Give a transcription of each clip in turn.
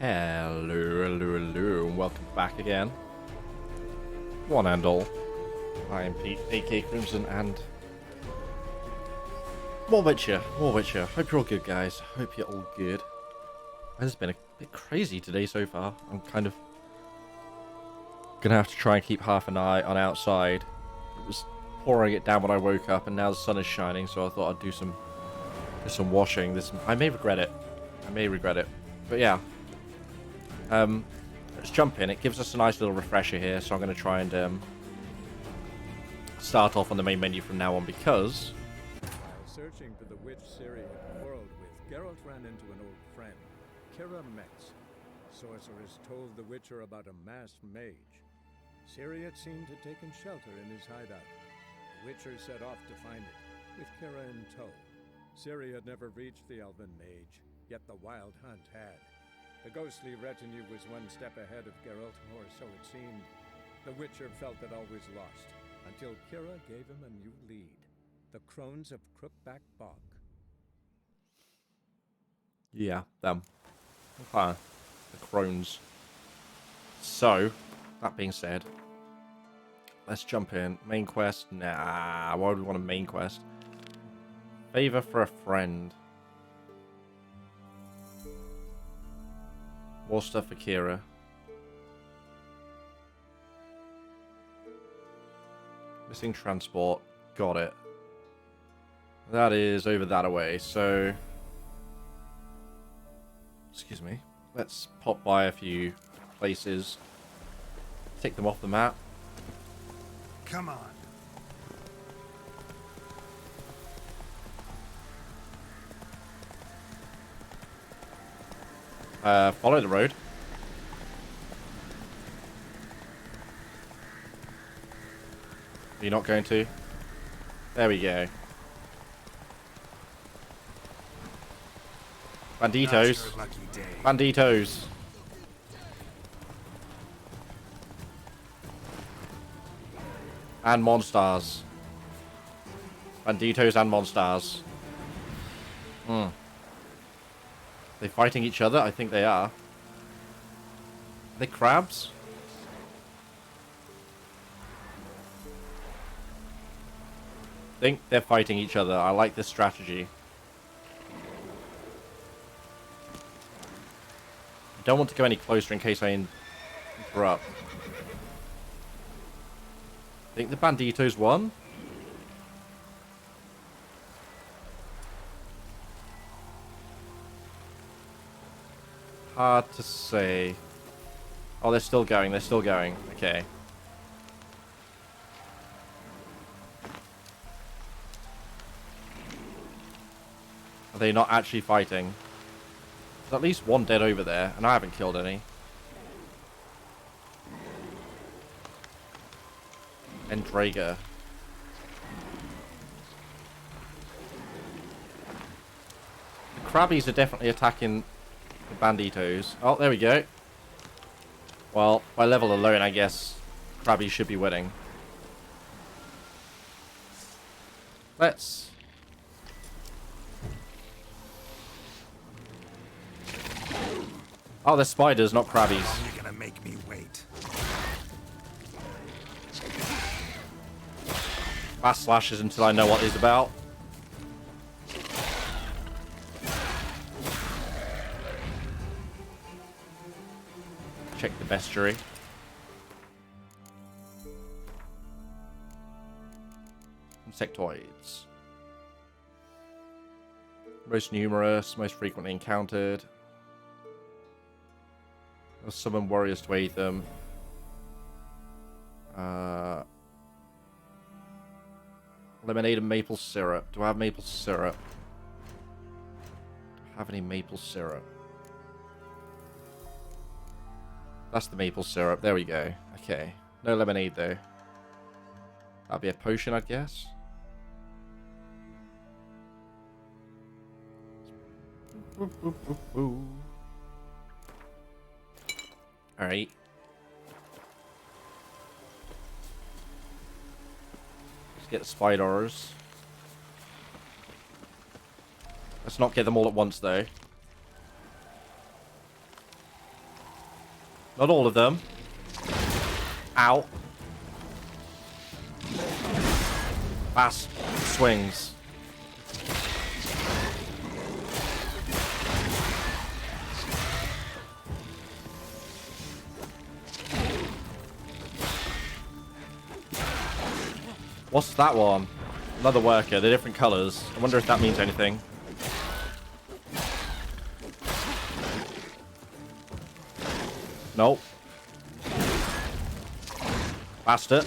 Hello, and welcome back again. One and all. I am Pete, aka Krimxon, and more Witcher. Hope you're all good, guys. Hope you're all good. It's been a bit crazy today so far. I'm kind of gonna have to try and keep half an eye on outside. It was pouring it down when I woke up, and now the sun is shining, so I thought I'd do some washing. I may regret it. But yeah. Let's jump in. It gives us a nice little refresher here, so I'm going to try and start off on the main menu from now on, because While searching for the witch Ciri had quarreled with, Geralt ran into an old friend, Krimxon. Sorceress told the Witcher about a masked mage. Ciri had seemed to taken shelter in his hideout. The Witcher set off to find it, with Kira in tow. Ciri had never reached the elven mage, yet the wild hunt had. The ghostly retinue was one step ahead of Geralt, or so it seemed. The Witcher felt that all was lost, until Kira gave him a new lead. The Crones of Crookback Bog. yeah, them. Okay. The crones. So, that being said, let's jump in. Main quest? Nah, why would we want a main quest? Favor for a friend. More stuff for Kira. Missing transport. Got it. That is over that away, so... Excuse me. Let's pop by a few places. Take them off the map. Come on. Follow the road. Are you not going to? There we go. Banditos. Banditos. And monsters. Banditos and monsters. They fighting each other? I think they are. Are they crabs? I think they're fighting each other. I like this strategy. I don't want to go any closer in case I interrupt. I think the Banditos won. Hard to say. Oh, they're still going. Okay. Are they not actually fighting? There's at least one dead over there, and I haven't killed any. And Drager. The Crabbies are definitely attacking the Banditos. Oh, there we go. Well, by level alone, I guess Krabby should be winning. Let's... Oh, they're spiders, not Krabbies. You're gonna make me wait. Fast slashes until I know what it's about. Check the bestiary. Insectoids. Most numerous, most frequently encountered. I'll summon warriors to aid them. Lemonade and maple syrup. Do I have maple syrup? Do I have any maple syrup? That's the maple syrup. There we go. Okay. No lemonade, though. That'll be a potion, I guess. Alright. Let's get the spiders. Let's not get them all at once, though. Not all of them. Ow. Fast swings. What's that one? Another worker. They're different colors. I wonder if that means anything. Nope. Faster.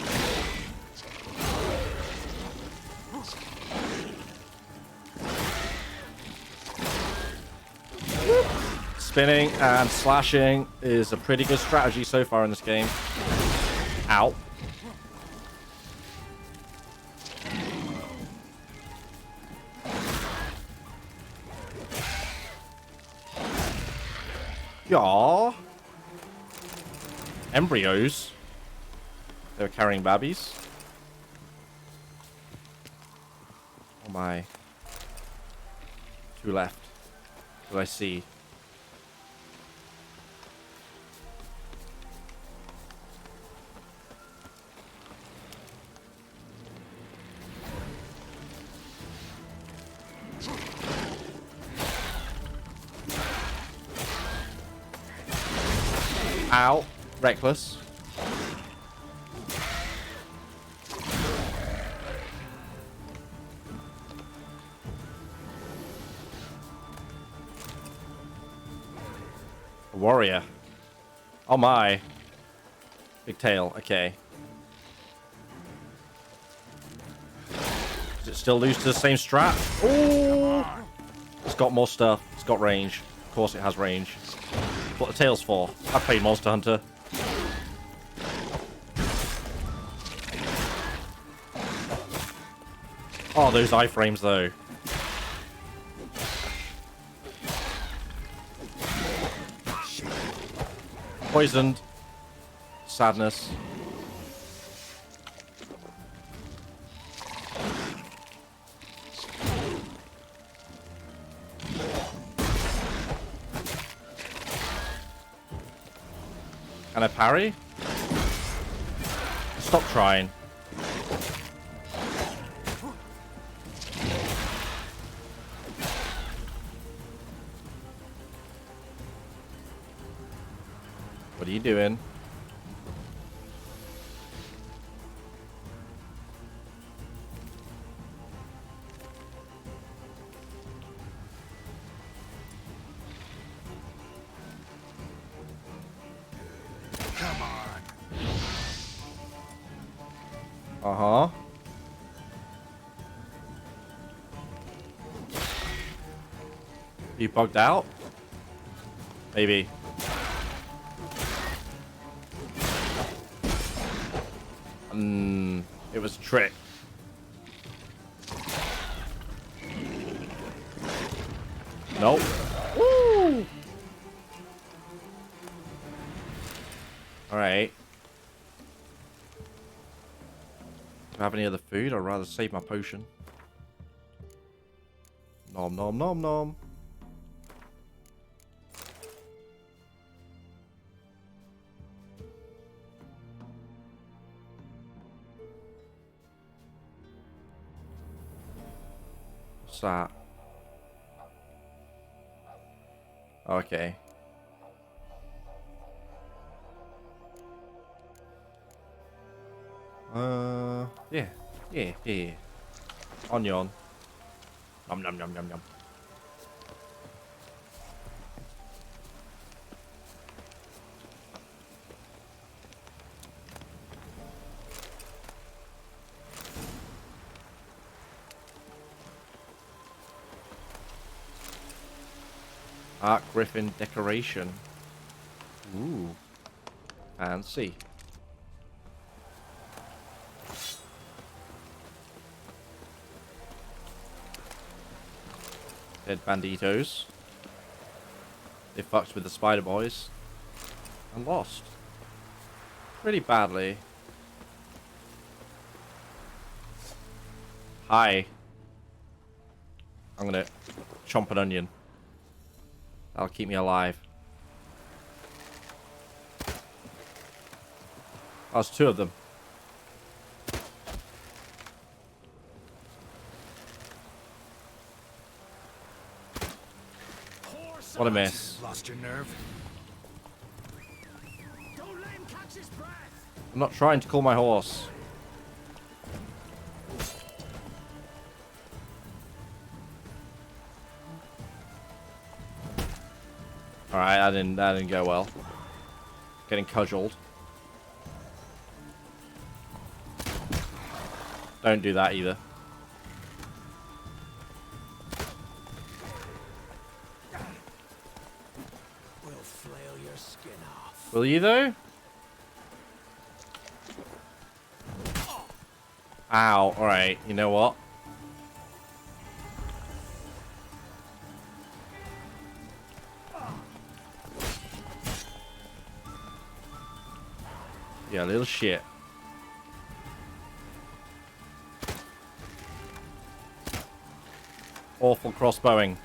Spinning and slashing is a pretty good strategy so far in this game. Ow. Yaw. Embryos. They were carrying babies. Oh my. Two left. What do I see? Ow. Reckless. A warrior. Oh my. Big tail. Okay. Does it still lose to the same strat? Oh! It's got more stuff. It's got range. Of course it has range. What the tail's for? I played Monster Hunter. Oh, those iframes though. Poisoned. Sadness. Can I parry? Stop trying. What are you doing? Come on. Uh-huh. You bugged out? Maybe. It was a trick. Nope. Woo! Alright. Do I have any other food? I'd rather save my potion. Nom nom nom nom. What's that? Okay. Yeah. Yeah, yeah. Onion. Nom nom nom nom nom. Art Griffin decoration. Ooh. Fancy. Dead banditos. They fucked with the spider boys. And lost. Pretty badly. Hi. I'm gonna chomp an onion. That'll keep me alive. Oh, there's two of them. What a miss. Lost your nerve? Don't let him catch his breath! I'm not trying to call my horse. Alright, that didn't go well. Getting cudgeled. Don't do that either. We'll flail your skin off. Will you though? Ow, alright, you know what? Yeah, little shit. Awful crossbowing.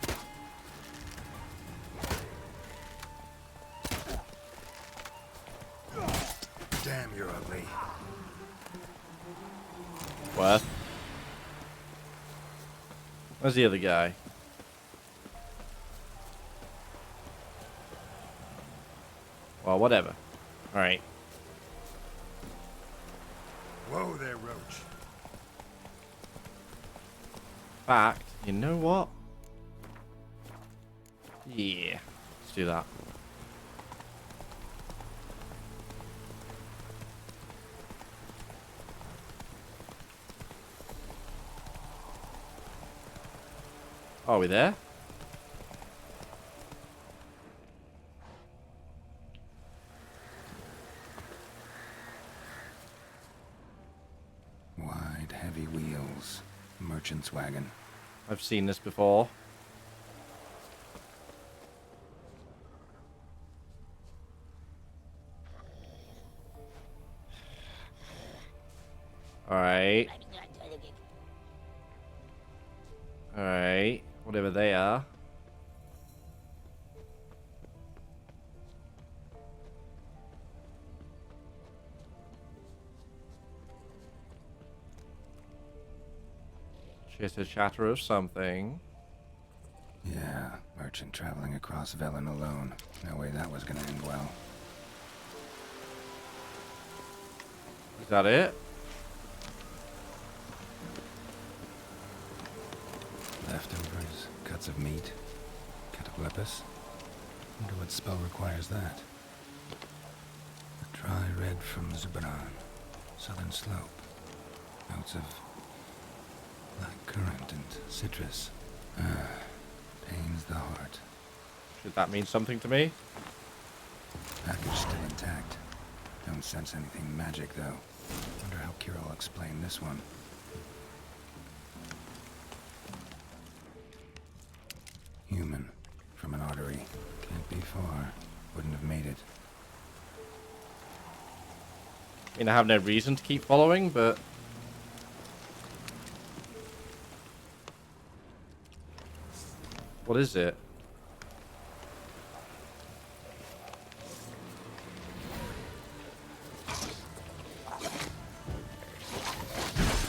Damn, you're ugly. Worth. Where's the other guy? Well, whatever. Alright. Whoa there, Roach. Fact, you know what? Yeah. Let's do that. Are we there? Wide, heavy wheels. Merchant's wagon. I've seen this before. Alright. Alright. Whatever they are. Chitter chatter of something. Yeah, merchant traveling across Velen alone. No way that was gonna end well. Is that it? Leftovers, cuts of meat, cataplepis. Wonder what spell requires that. A dry red from Zubaran, southern slope. Notes of black currant and citrus. Pains the heart. Should that mean something to me? Package still intact. Don't sense anything magic though. Wonder how Kira will explain this one. Human. From an artery. Can't be far. Wouldn't have made it. I mean, I have no reason to keep following, but... What is it?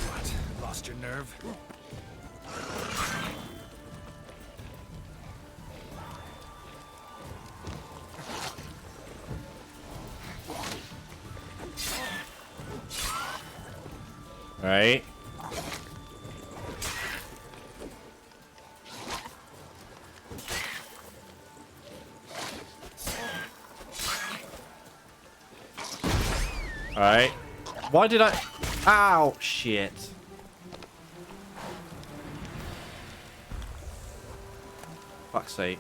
What? Lost your nerve? Right. Alright. Why did I... Ow! Shit. Fuck's sake.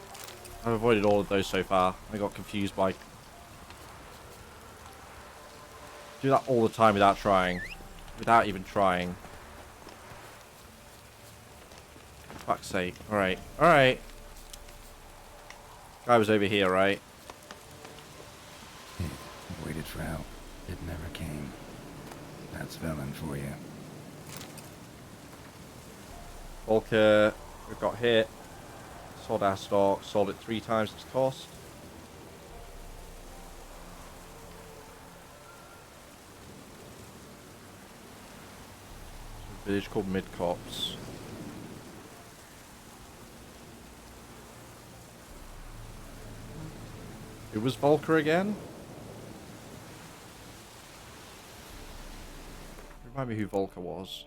I've avoided all of those so far. I got confused by... Do that all the time without trying. Without even trying. Fuck's sake. Alright. Alright. Guy was over here, right? Waited for help. It never came. That's Velen for you. Volker, we got hit. Sold our stock. Sold it 3 times its cost. Village called Midcops. It was Volker again? Remind me who Volker was.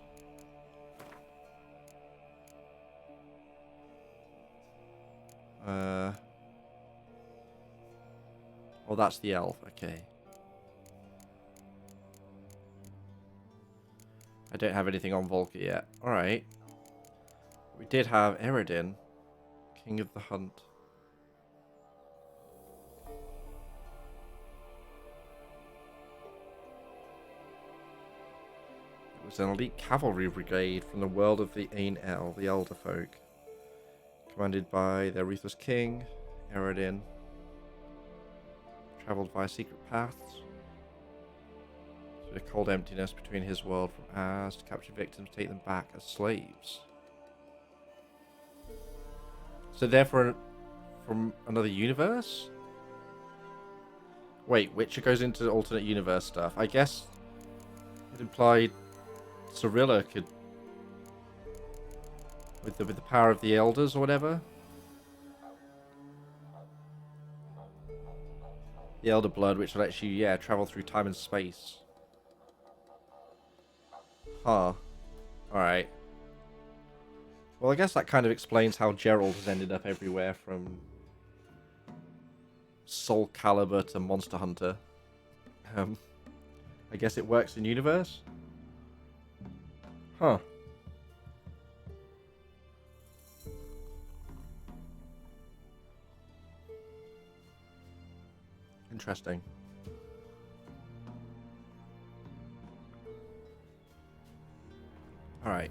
Oh, that's the elf. Okay. I don't have anything on Volker yet. Alright. We did have Eredin, King of the Hunt. It was an elite cavalry brigade from the world of the Ain-El, the Elder Folk. Commanded by their ruthless king, Eredin. Travelled via secret paths. Through the cold emptiness between his world from ours to capture victims, take them back as slaves. So therefore, from another universe? Wait, Witcher goes into alternate universe stuff. I guess it implied Cirilla could, with the power of the elders or whatever. The Elder Blood, which lets you, yeah, travel through time and space. Huh. Alright. Well, I guess that kind of explains how Gerald has ended up everywhere from Soul Calibur to Monster Hunter. I guess it works in universe? Huh. Interesting. Alright.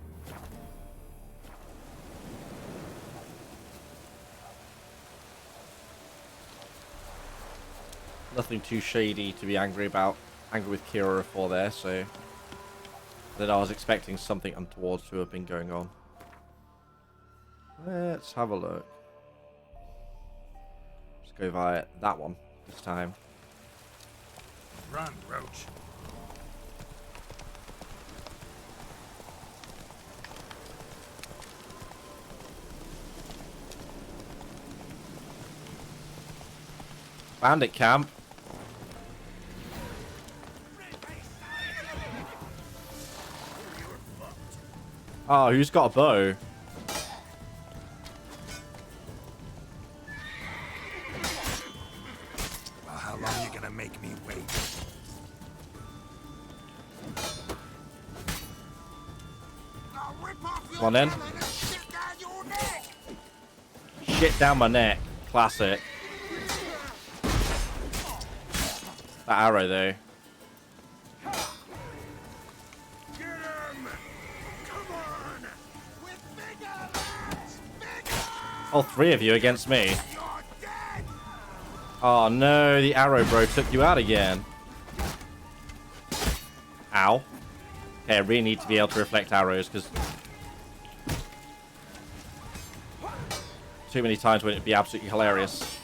Nothing too shady to be angry about. Angry with Kira for there, so... Then I was expecting something untoward to have been going on. Let's have a look. Let's go via that one this time. Run, Roach. Bandit camp. Oh, who's got a bow? Well, how long are you gonna make me wait? Come on then. Shit down my neck. Classic. That arrow though. All three of you against me. Oh no, the arrow bro took you out again. Ow. Okay, I really need to be able to reflect arrows because too many times wouldn't it be absolutely hilarious.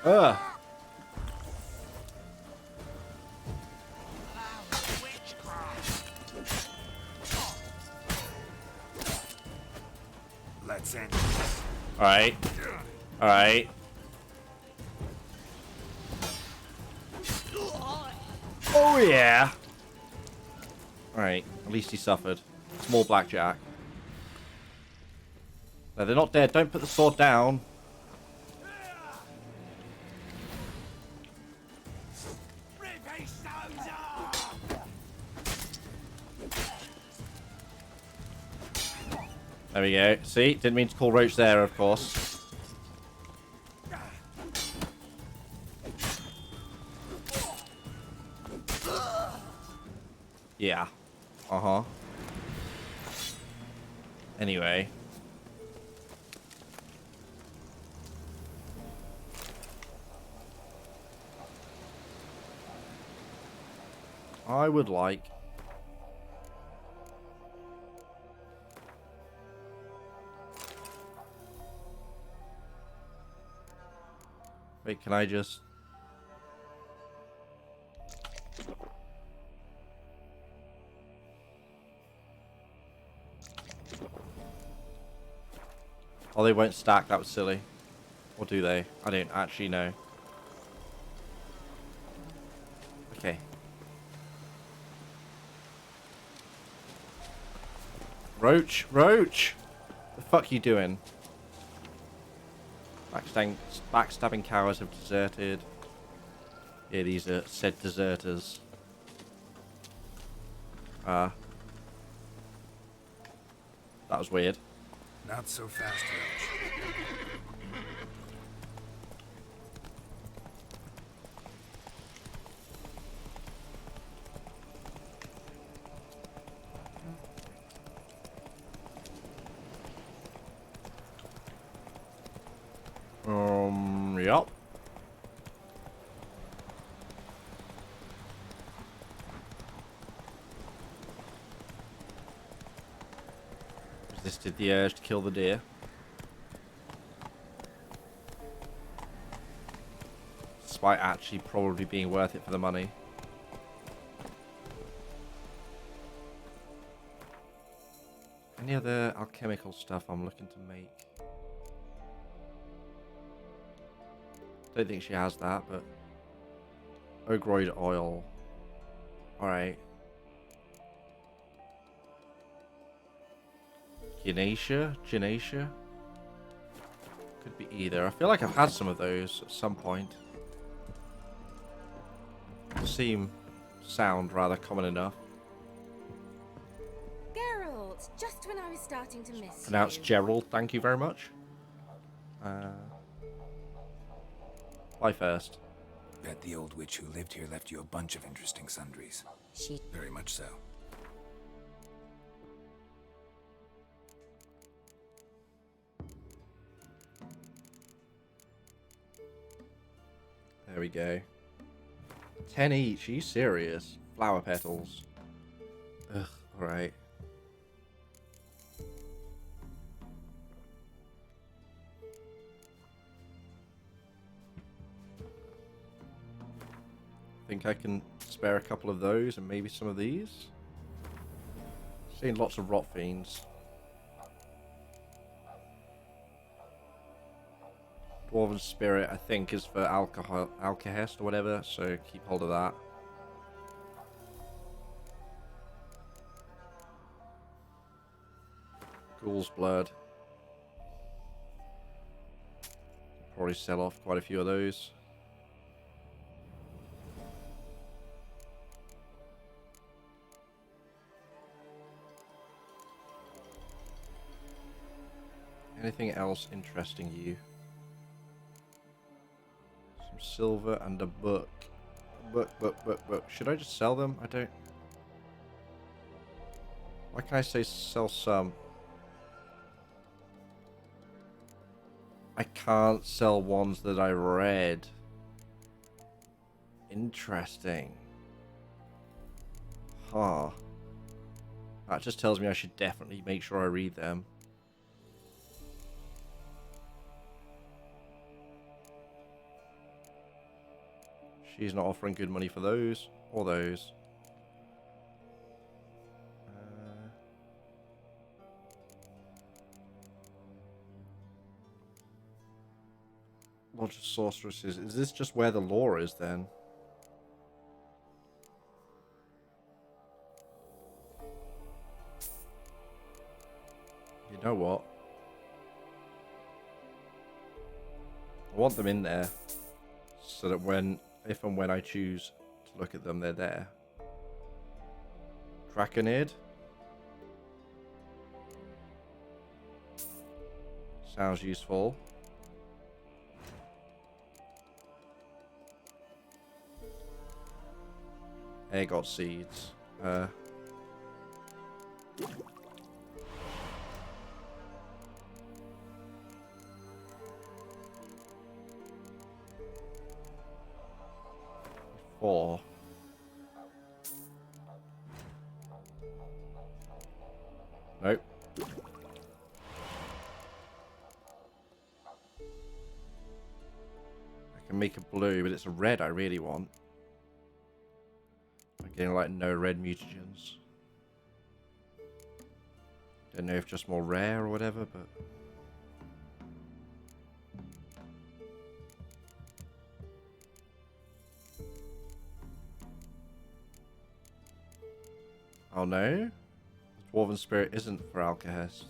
Ugh. Let's end this. Alright. Alright. Oh yeah. Alright, at least he suffered. Small blackjack. No, they're not dead. Don't put the sword down. There we go. See? Didn't mean to call Roach there, of course. Yeah. Uh-huh. Anyway. I would like... Wait, can I just... Oh, they won't stack. That was silly. Or do they? I don't actually know. Okay. Roach! Roach! The fuck you doing? Backstabbing cowards have deserted. Yeah, these are said deserters. That was weird. Not so fast, Roach. Yup. Resisted the urge to kill the deer. Despite actually probably being worth it for the money. Any other alchemical stuff I'm looking to make? Don't think she has that, but... Ogroid oil. Alright. Ginacia? Could be either. I feel like I've had some of those at some point. Sound rather common enough. Geralt, just when I was starting to miss Pronounced you. Gerald, thank you very much. Fly first. Bet the old witch who lived here left you a bunch of interesting sundries. She... Very much so. There we go. 10 each, are you serious? Flower petals. Ugh, alright. Think I can spare a couple of those and maybe some of these? Seeing lots of rot fiends. Dwarven spirit, I think, is for alkahest or whatever, so keep hold of that. Ghoul's blood. Probably sell off quite a few of those. Anything else interesting you? Some silver and a book. Book. Should I just sell them? I don't... Why can't I say sell some? I can't sell ones that I read. Interesting. Huh. That just tells me I should definitely make sure I read them. She's not offering good money for those or those. Lodge of Sorceresses. Is this just where the lore is then? You know what? I want them in there so that if and when I choose to look at them, they're there. Draconid. Sounds useful. Ergot seeds. 4. Nope. I can make a blue, but it's a red I really want. I'm getting like no red mutagens. Don't know if just more rare or whatever, but... Oh no? The Dwarven Spirit isn't for Alcahest.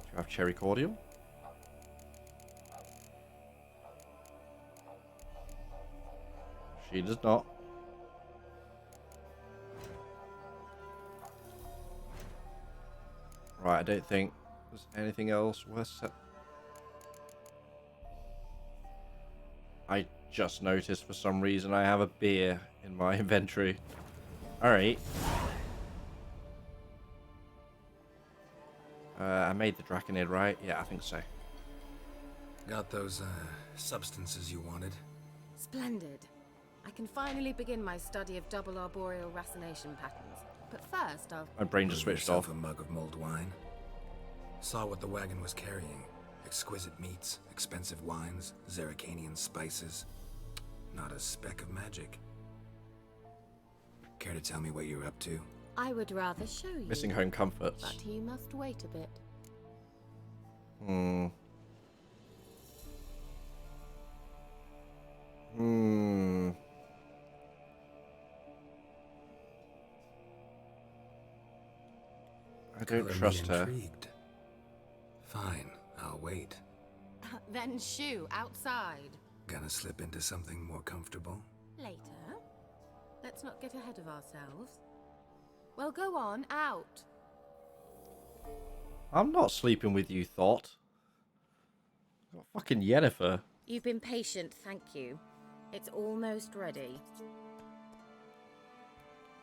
Do you have Cherry Cordial? She does not. Right, I don't think there's anything else worth set. I just noticed for some reason I have a beer in my inventory. Alright. I made the Draconid, right? Yeah, I think so. Got those, substances you wanted? Splendid. I can finally begin my study of double arboreal racination patterns. But first, I'll... My brain just Brew switched yourself off. a mug of mulled wine. Saw what the wagon was carrying. Exquisite meats, expensive wines, Zerrikanian spices. Not a speck of magic. Care to tell me what you're up to? I would rather show you. Missing home comforts. But you must wait a bit. I don't Color me trust her. intrigued. Fine, I'll wait. Then shoo, outside. Gonna slip into something more comfortable? Later. Let's not get ahead of ourselves. Well, go on, out. I'm not sleeping with you, Thought. Got fucking Yennefer. You've been patient, thank you. It's almost ready.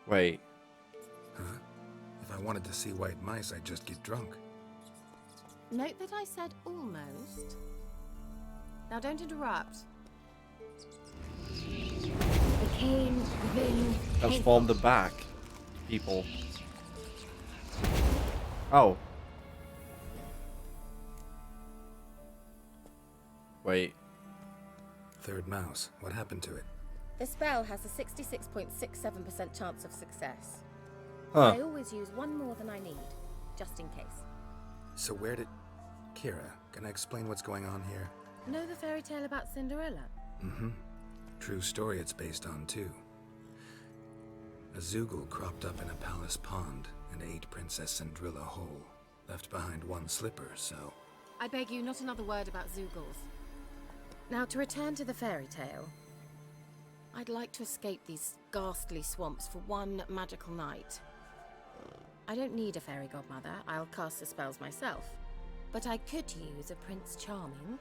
Wait. Huh? If I wanted to see white mice, I'd just get drunk. Note that I said almost. Now don't interrupt. The cane, Vin, Transform the back. People. Oh. Wait. Third mouse. What happened to it? The spell has a 66.67% chance of success. Huh. I always use one more than I need, just in case. So where did... Kira, can I explain what's going on here? Know the fairy tale about Cinderella? Mm-hmm. True story it's based on, too. A Zoogle cropped up in a palace pond and ate Princess Cinderella whole. Left behind one slipper, so... I beg you, not another word about Zoogles. Now, to return to the fairy tale. I'd like to escape these ghastly swamps for one magical night. I don't need a fairy godmother, I'll cast the spells myself. But I could use a Prince Charming.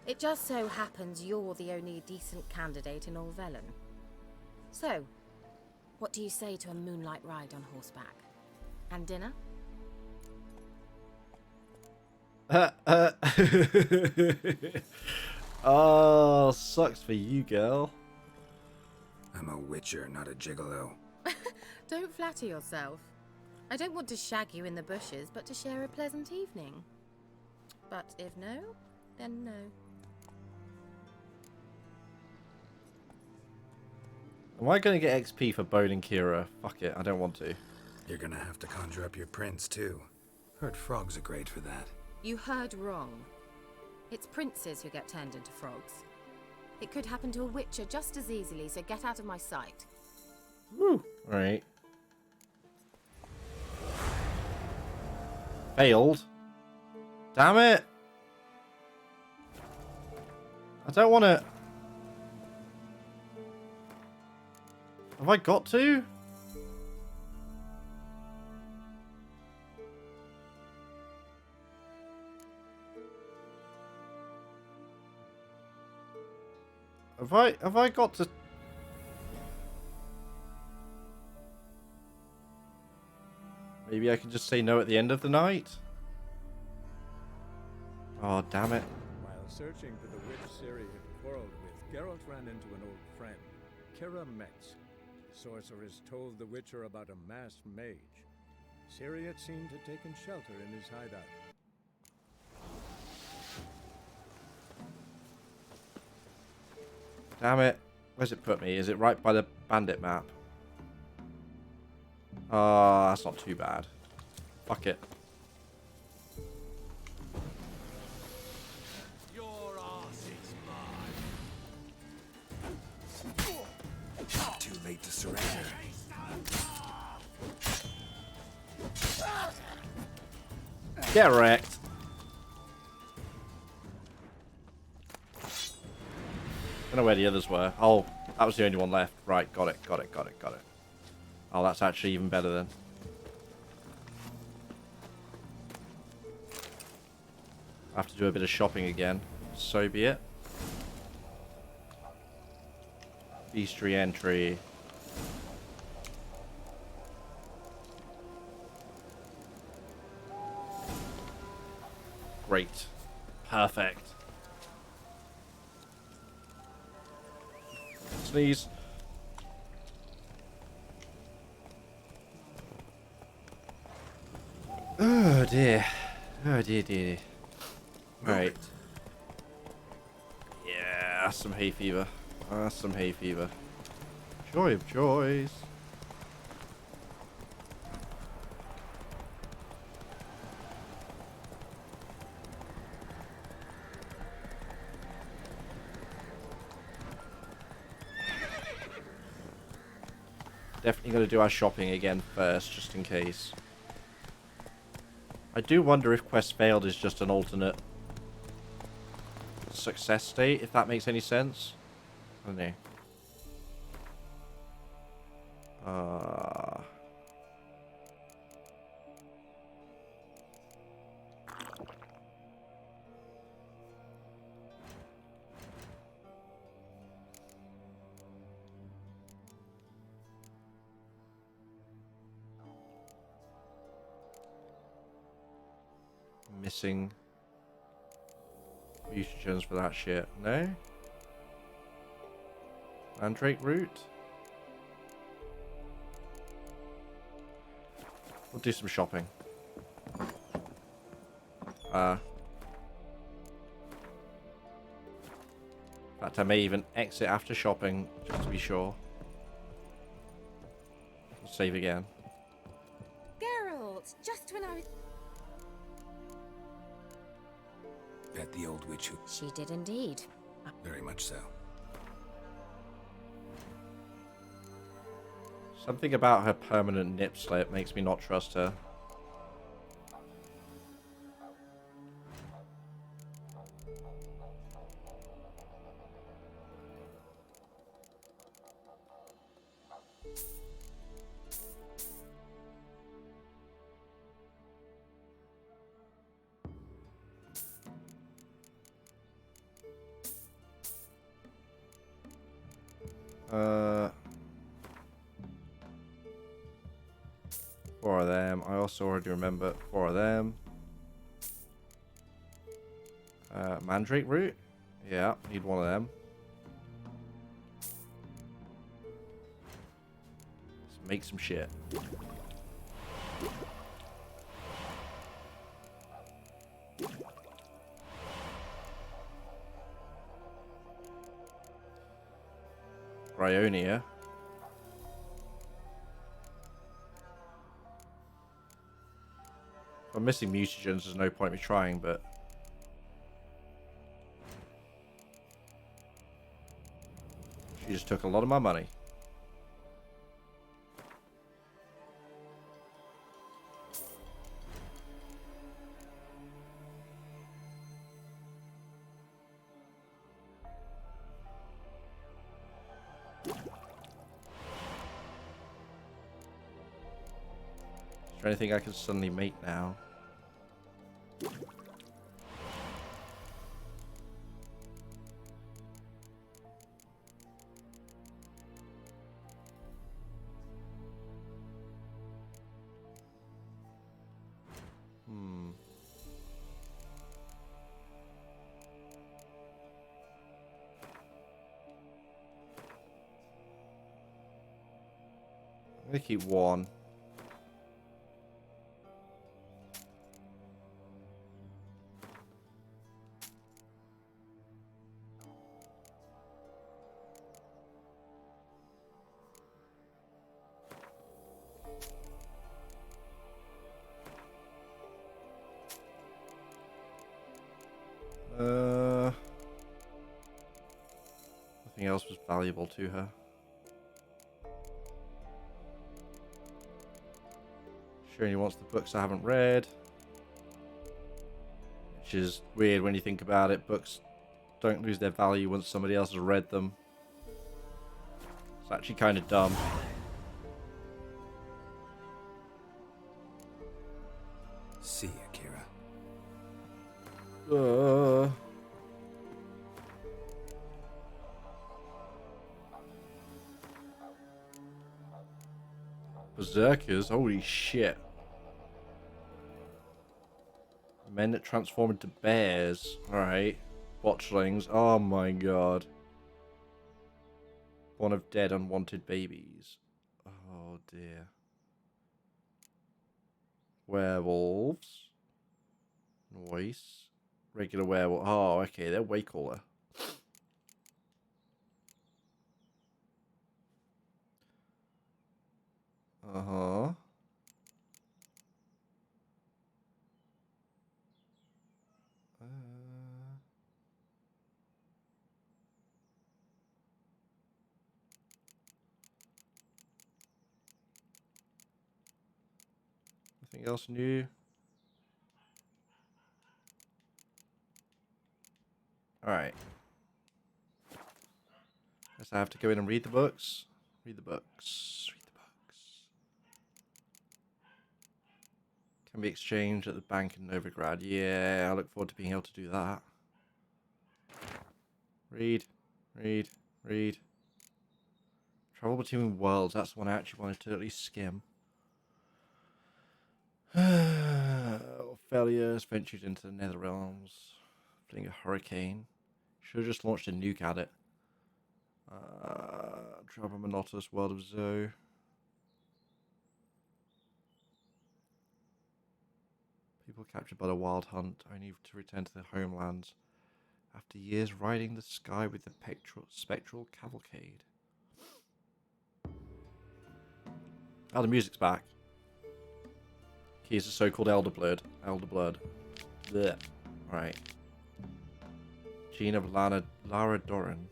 It just so happens you're the only decent candidate in all Velen. So, what do you say to a moonlight ride on horseback? And dinner? Oh, sucks for you, girl. I'm a witcher, not a gigolo. Don't flatter yourself. I don't want to shag you in the bushes, but to share a pleasant evening. But if no, then no. Am I going to get XP for boning Kira? Fuck it, I don't want to. You're gonna have to conjure up your prince, too. Heard frogs are great for that. You heard wrong. It's princes who get turned into frogs. It could happen to a witcher just as easily, so get out of my sight. Woo! Alright. Failed. Damn it! I don't want to... Have I got to? Have I got to... Maybe I can just say no at the end of the night? Oh, damn it. While searching for the witch Ciri had quarreled with, Geralt ran into an old friend, Krimxon. The sorceress told the Witcher about a masked mage. Syria had seemed to have taken shelter in his hideout. Damn it. Where's it put me? Is it right by the bandit map? Oh, that's not too bad. Fuck it. Your ass is mine. Too late to surrender. Get wrecked. I don't know where the others were. Oh, that was the only one left. Right, got it. Oh, that's actually even better then. I have to do a bit of shopping again. So be it. Bestiary entry. Great. Perfect. Sneeze. Oh dear. Oh dear. Right. Yeah, some hay fever. Some hay fever. Joy of joys. Definitely going to do our shopping again first, just in case. I do wonder if quest failed is just an alternate success state, if that makes any sense. I don't know. Missing mutagens for that shit. No? Mandrake root? We'll do some shopping. In fact, I may even exit after shopping, just to be sure. We'll save again. Geralt, just when I was... At the old witch who... She did indeed. Very much so. Something about her permanent nip slip makes me not trust her. Four of them. I also already remember 4 of them. Mandrake root? Yeah, need 1 of them. Let's make some shit. Bryonia. If I'm missing mutagens, there's no point in me trying, but... She just took a lot of my money. Is there anything I can suddenly make now? I'm gonna keep 1. Nothing else was valuable to her. She only wants the books I haven't read. Which is weird when you think about it. Books don't lose their value once somebody else has read them. It's actually kind of dumb. See ya, Kira. Berserkers? Holy shit. Men that transform into bears. Alright. Botchlings. Oh my god. One of dead unwanted babies. Oh dear. Werewolves. Noise. Regular werewolf. Oh, okay. They're way cooler. Uh-huh. Nothing else new? Alright. Guess I have to go in and read the books. Read the books. Read the books. Can be exchanged at the bank in Novigrad. Yeah, I look forward to being able to do that. Read. Read. Read. Travel between worlds. That's the one I actually wanted to at least skim. Failures ventured into the nether realms. Fleeing a hurricane. Should have just launched a nuke at it. Travel monotonous world of Zoe. People captured by the wild hunt, only to return to their homelands after years riding the sky with the spectral cavalcade. Oh, the music's back. He's the so-called Elder Blood. Elder Blood. Blech. Right. Gene of Lara Doran,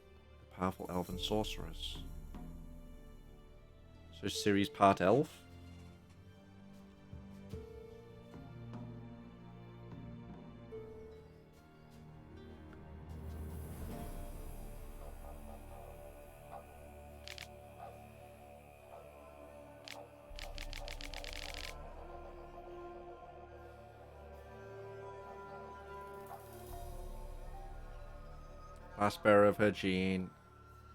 a powerful elven sorceress. So Ciri's part elf? Last bearer of her gene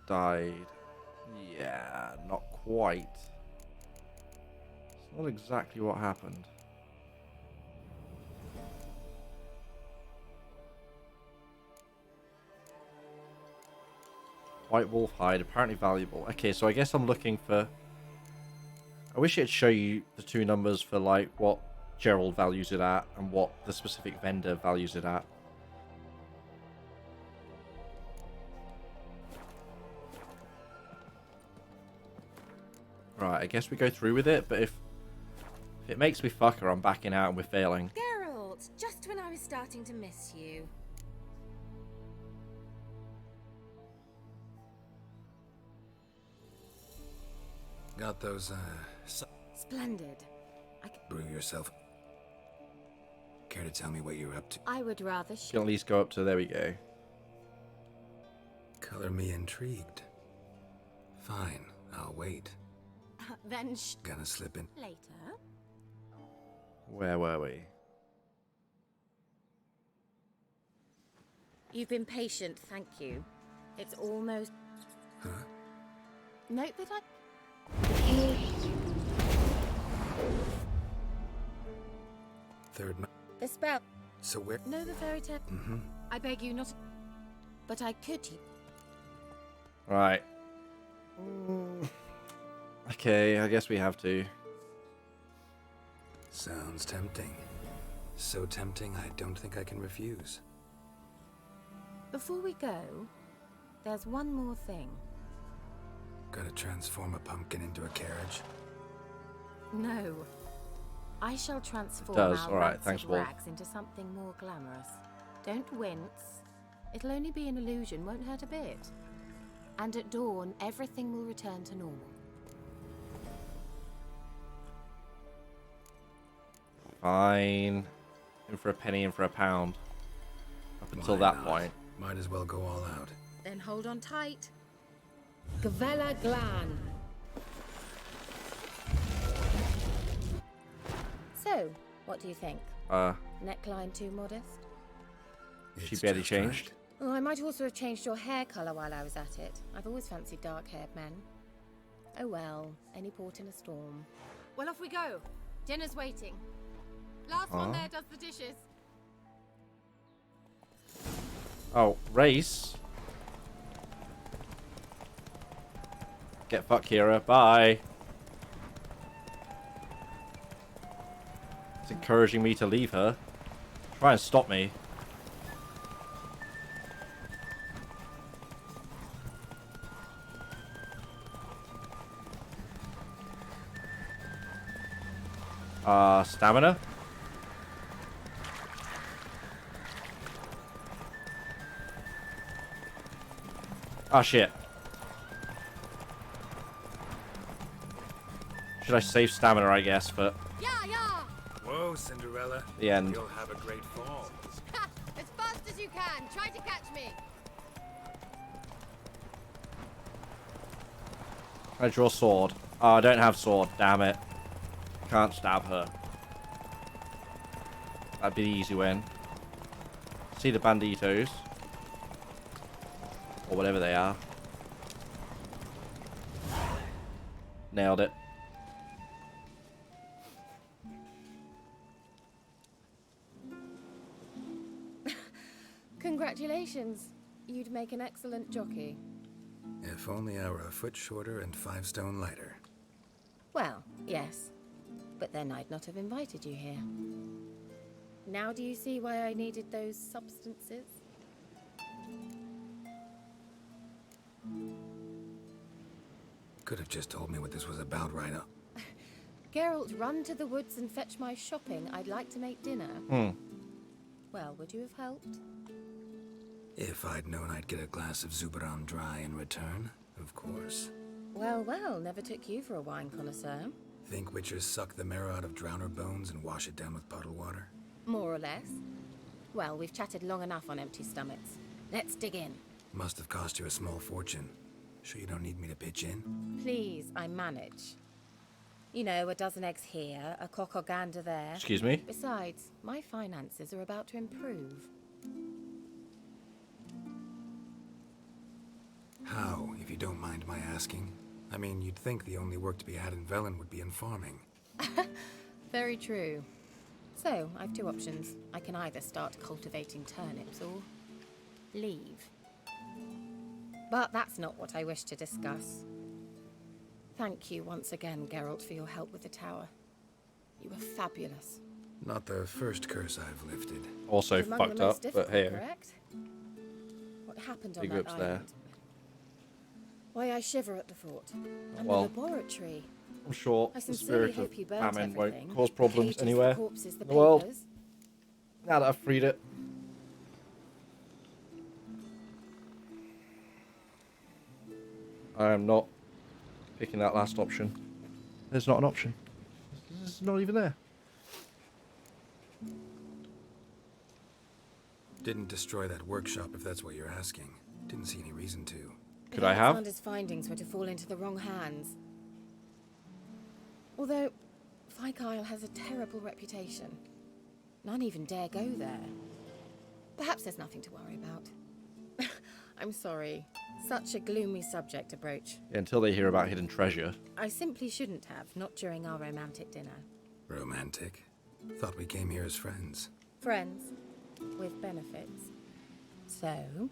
died. Yeah, not quite. It's not exactly what happened. White wolf hide, apparently valuable. Okay, so I guess I'm looking for... I wish it'd show you the two numbers for like what Gerald values it at and what the specific vendor values it at. Right, I guess we go through with it, but if it makes me fuck her, I'm backing out and we're failing. Geralt, just when I was starting to miss you. Got those, Splendid. brew yourself. Care to tell me what you're up to? I would rather Can at least go up to, there we go. Color me intrigued. Fine, I'll wait. then Gonna slip in. later. Where were we? You've been patient, thank you. It's almost... Huh? Note that I... Third ma- The spell. So where? Know the fairy tale? Mm-hmm. I beg you not... But I could... Right. Okay, I guess we have to. Sounds tempting. So tempting, I don't think I can refuse. Before we go, there's one more thing. Gotta transform a pumpkin into a carriage? No. I shall transform does. our All right, rancid thanks, Wolf. rags into something more glamorous. Don't wince. It'll only be an illusion, won't hurt a bit. And at dawn, everything will return to normal. Fine. In for a penny, in for a pound. Up until Why that not? point. Might as well go all out. Then hold on tight. Gavella Glan. So, what do you think? Neckline too modest? She It's barely just changed. Oh, I might also have changed your hair colour while I was at it. I've always fancied dark-haired men. Oh well, any port in a storm. Well, off we go. Dinner's waiting. Last one there does the dishes. Oh, race. Get fucked, Kira. Bye. It's encouraging me to leave her. Try and stop me. Stamina? Oh, shit. Should I save stamina, I guess, but Yeah, yeah! Whoa, Cinderella. the end. You'll have a great fall. Ha! As fast as you can. Try to catch me. I draw sword. Oh, I don't have sword. Damn it. Can't stab her. That'd be the easy win. See the banditos. Or whatever they are. Nailed it. Congratulations. You'd make an excellent jockey. If only I were a foot shorter and 5 stone lighter. Well, yes. But then I'd not have invited you here. Now do you see why I needed those substances? Could have just told me what this was about right up. Geralt, run to the woods and fetch my shopping. I'd like to make dinner. Well, would you have helped? If I'd known I'd get a glass of Zuberon dry in return, of course. Well, well, never took you for a wine connoisseur. Think witchers suck the marrow out of drowner bones and wash it down with puddle water? More or less. Well, we've chatted long enough on empty stomachs. Let's dig in. Must have cost you a small fortune. Sure you don't need me to pitch in? Please, I manage. You know, a dozen eggs here, a cock or gander there. Excuse me? Besides, my finances are about to improve. How, if you don't mind my asking? I mean, you'd think the only work to be had in Velen would be in farming. Very true. So, I've two options. I can either start cultivating turnips or leave. But that's not what I wish to discuss. Thank you once again, Geralt, for your help with the tower. You were fabulous. Not the first curse I've lifted. Also Among fucked the up, most but difficult, hey. correct? What happened on Big that ups there. island? Why, I shiver at the thought. And Well, the laboratory. I'm sure I the sincerely spirit of hope you burnt famine everything. won't cause problems Cages, the anywhere corpses, the in the world. papers. Now that I've freed it. I am not picking that last option. There's not an option. It's not even there. Didn't destroy that workshop if that's what you're asking. Didn't see any reason to. Could I have? Alexander's findings were to fall into the wrong hands. Although, Fyke Isle has a terrible reputation. None even dare go there. Perhaps there's nothing to worry about. I'm sorry. Such a gloomy subject to broach. Yeah, until they hear about hidden treasure. I simply shouldn't have, not during our romantic dinner. Romantic? Thought we came here as friends. Friends, with benefits. So,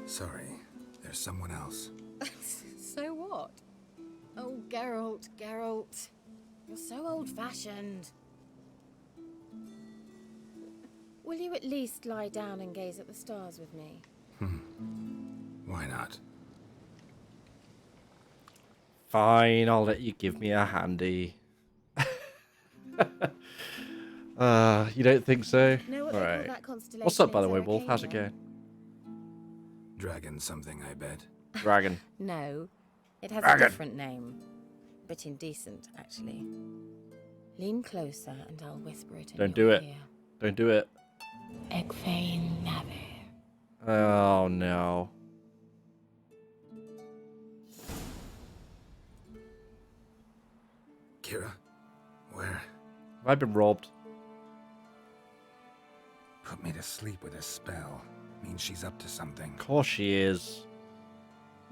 Sorry, there's someone else. so what? Oh, Geralt, Geralt. You're so old-fashioned. Will you at least lie down and gaze at the stars with me? Why not? Fine, I'll let you give me a handy. You don't think so? Know what they call Alright. that constellation? What's up, by the in way, Wolf? How's it Zerrikania? going? Dragon something, I bet. Dragon. No, it has Dragon. a different name. Bit indecent, actually. Lean closer and I'll whisper it in Don't your do it. ear. Don't do it. Egfain Nave. Oh, no. Kira? Where? Have I been robbed? Put me to sleep with a spell. Means she's up to something. Of course she is.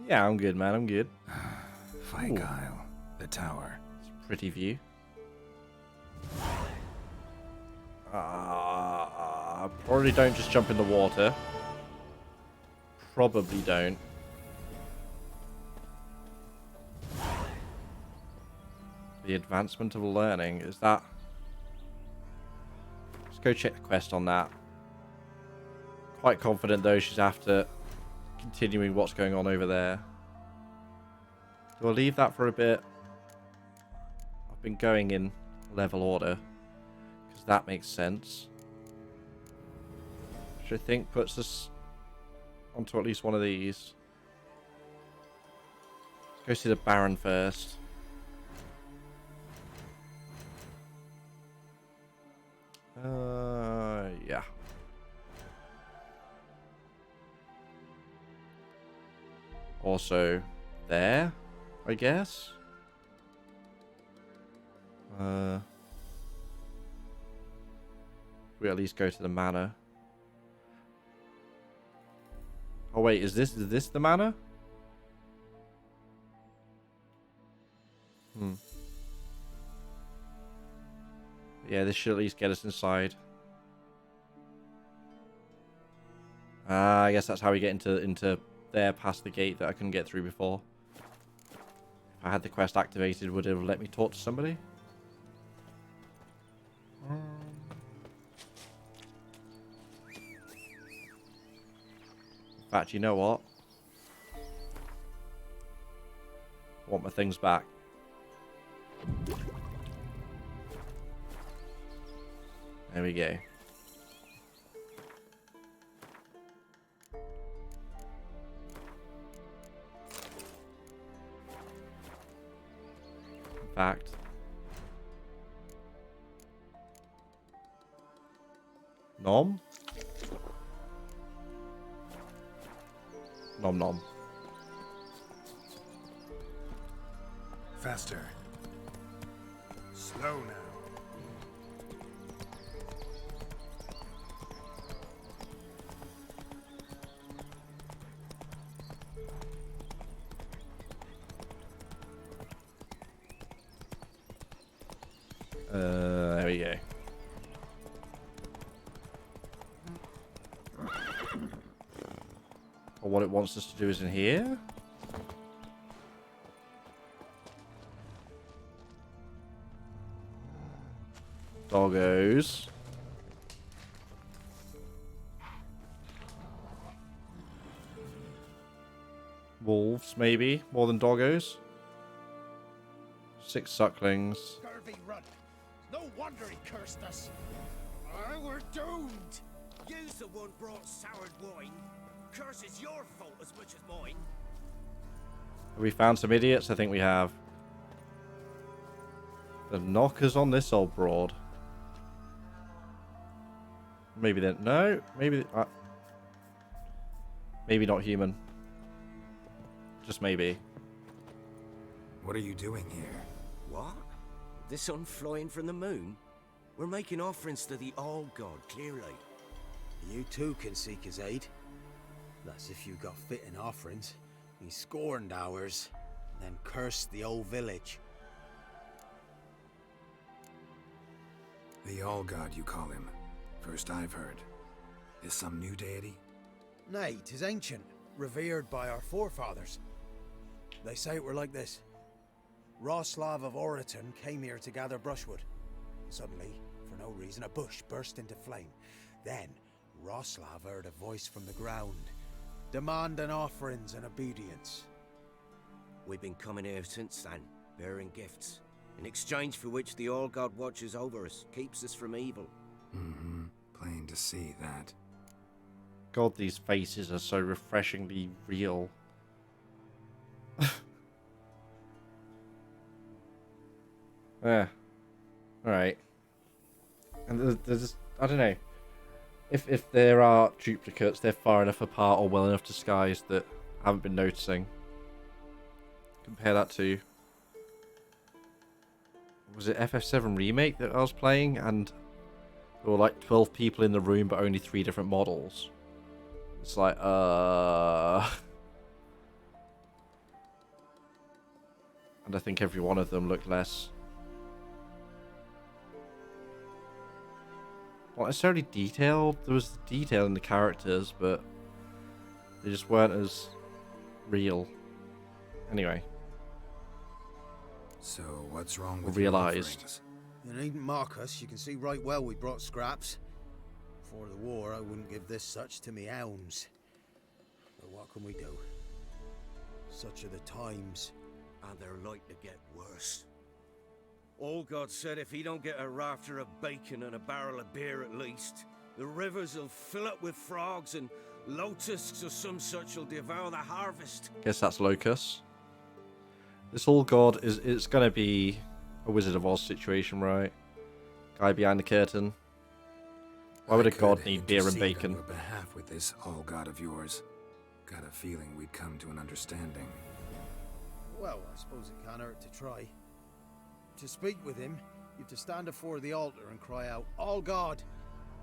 Yeah, I'm good, man. I'm good. Fyke Isle. The tower. It's a pretty view. Probably don't just jump in the water. Probably don't. The advancement of learning, is that... Let's go check the quest on that. Quite confident though she's after continuing what's going on over there. Do I leave that for a bit? I've been going in level order, because that makes sense. Which I think puts us onto at least one of these. Let's go see the Baron first. Yeah. Also, there, I guess. We at least go to the manor. Oh wait, is this the manor? Yeah, this should at least get us inside. I guess that's how we get into there past the gate that I couldn't get through before. If I had the quest activated, would it have let me talk to somebody? In fact, you know what? I want my things back. There we go. In fact, nom? Nom nom. Faster. Slow now. There we go. Or what it wants us to do is in here. Doggos. Wolves, maybe, more than doggos. 6 sucklings. Scurvy run. No wonder he cursed us. We're doomed. You's the one brought soured wine. Curse is your fault as much as mine. Have we found some idiots? I think we have. The knockers on this old broad. Maybe then. No, maybe. Maybe not human. Just maybe. What are you doing here? What? The sun flying from the moon? We're making offerings to the All-God, clearly. You too can seek his aid. That's if you got fitting offerings. He scorned ours, then cursed the old village. The All-God, you call him. First I've heard. Is some new deity? Nay, 'tis ancient, revered by our forefathers. They say it were like this. Roslav of Oriton came here to gather brushwood. Suddenly, for no reason, a bush burst into flame. Then, Roslav heard a voice from the ground, demanding offerings and obedience. We've been coming here since then, bearing gifts, in exchange for which the All-God watches over us, keeps us from evil. Mm-hmm. Plain to see that. God, these faces are so refreshingly real. Yeah. Alright. And there's, I don't know. If there are duplicates, they're far enough apart or well enough disguised that I haven't been noticing. Compare that to... Was it FF7 Remake that I was playing? And there were like 12 people in the room, but only 3 different models. It's like, And I think every one of them looked less... not necessarily detailed. There was detail in the characters, but they just weren't as real. Anyway. So, what's wrong with Realised. your offerings? You needn't mock us. You can see right well we brought scraps. Before the war, I wouldn't give this such to me hounds. But what can we do? Such are the times. And they're like to get worse. All God said if he don't get a rafter of bacon and a barrel of beer at least, the rivers will fill up with frogs and locusts or some such will devour the harvest. Guess that's Locust. This All God is it's gonna be a Wizard of Oz situation, right? Guy behind the curtain. Why would a god need beer and intercede bacon? on your behalf with this all god of yours. Got a feeling we'd come to an understanding. Well, I suppose it can't hurt to try. To speak with him, you have to stand before the altar and cry out, "All God,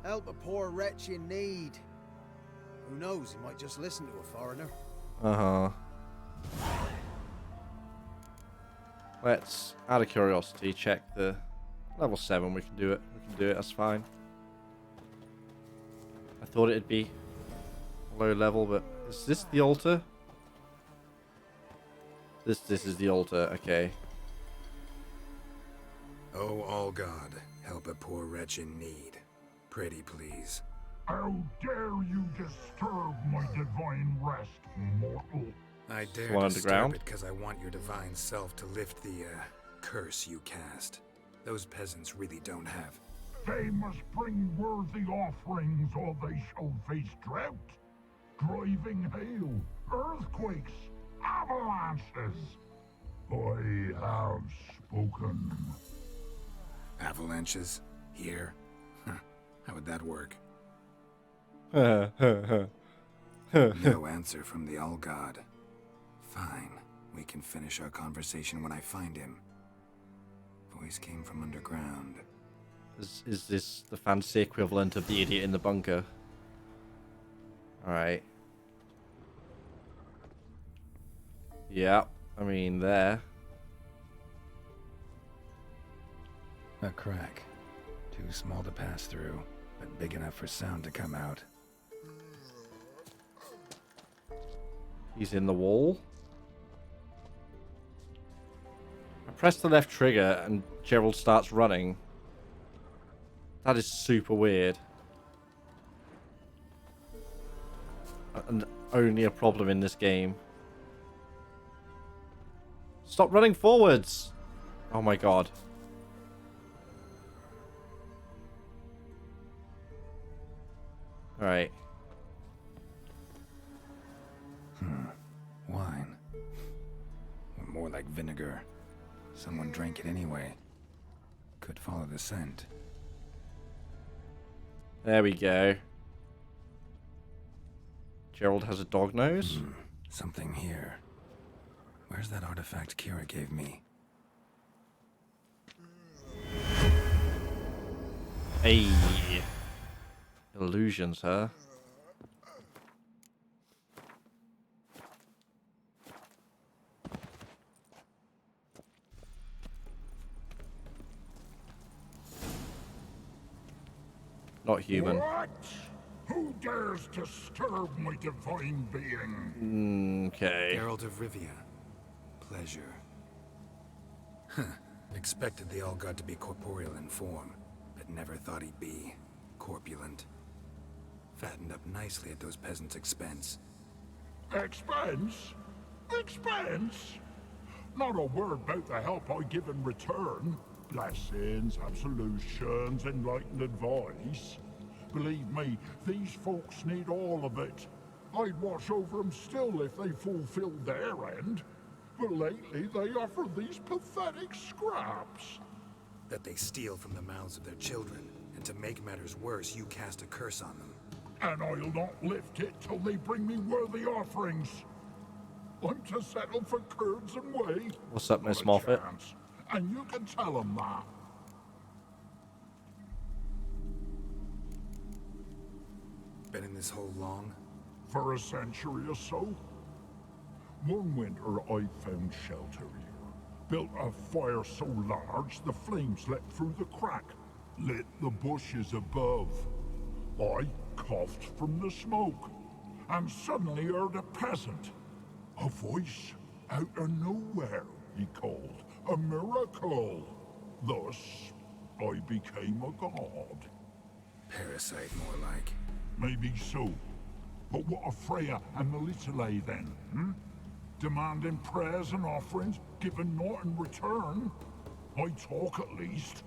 help a poor wretch in need." Who knows, he might just listen to a foreigner. Uh-huh. Let's, out of curiosity, check the level 7. We can do it. We can do it. That's fine. I thought it'd be low level, but is this the altar? This is the altar. Okay. Oh, all God, help a poor wretch in need. Pretty please. How dare you disturb my divine rest, mortal? I dare One disturb underground? it because I want your divine self to lift the, curse you cast. Those peasants really don't have. They must bring worthy offerings or they shall face drought, driving hail, earthquakes, avalanches. I have spoken. Avalanches? Here? Huh. How would that work? No. No answer from the All God. Fine. We can finish our conversation when I find him. Voice came from underground. Is this the fancy equivalent of the idiot in the bunker? Alright. Yeah, I mean, there. A crack. Too small to pass through, but big enough for sound to come out. He's in the wall. I press the left trigger and Gerald starts running. That is super weird. And only a problem in this game. Stop running forwards! Oh my god. Alright. Wine. Or more like vinegar. Someone drank it anyway. Could follow the scent. There we go. Gerald has a dog nose. Something here. Where's that artifact Kira gave me? Hey. Illusions, huh? Not human. What? Who dares disturb my divine being? Okay. Geralt of Rivia. Pleasure. Huh. Expected the All-God to be corporeal in form, but never thought he'd be corpulent. Fattened up nicely at those peasants' expense. Expense? Expense? Not a word about the help I give in return. Blessings, absolutions, enlightened advice. Believe me, these folks need all of it. I'd watch over them still if they fulfilled their end. But lately they offer these pathetic scraps. That they steal from the mouths of their children, and to make matters worse, you cast a curse on them. And I'll not lift it till they bring me worthy offerings. I'm to settle for curds and whey. What's up, Miss Not a Moffat? chance. And you can tell them that. Been in this hole long? For a century or so. One winter I found shelter here. Built a fire so large the flames leapt through the crack, lit the bushes above. I coughed from the smoke, and suddenly heard a peasant. A voice out of nowhere, he called. A miracle. Thus, I became a god. Parasite, more like. Maybe so. But what of Freya and Melitele then, hmm? Demanding prayers and offerings, giving naught in return? I talk at least.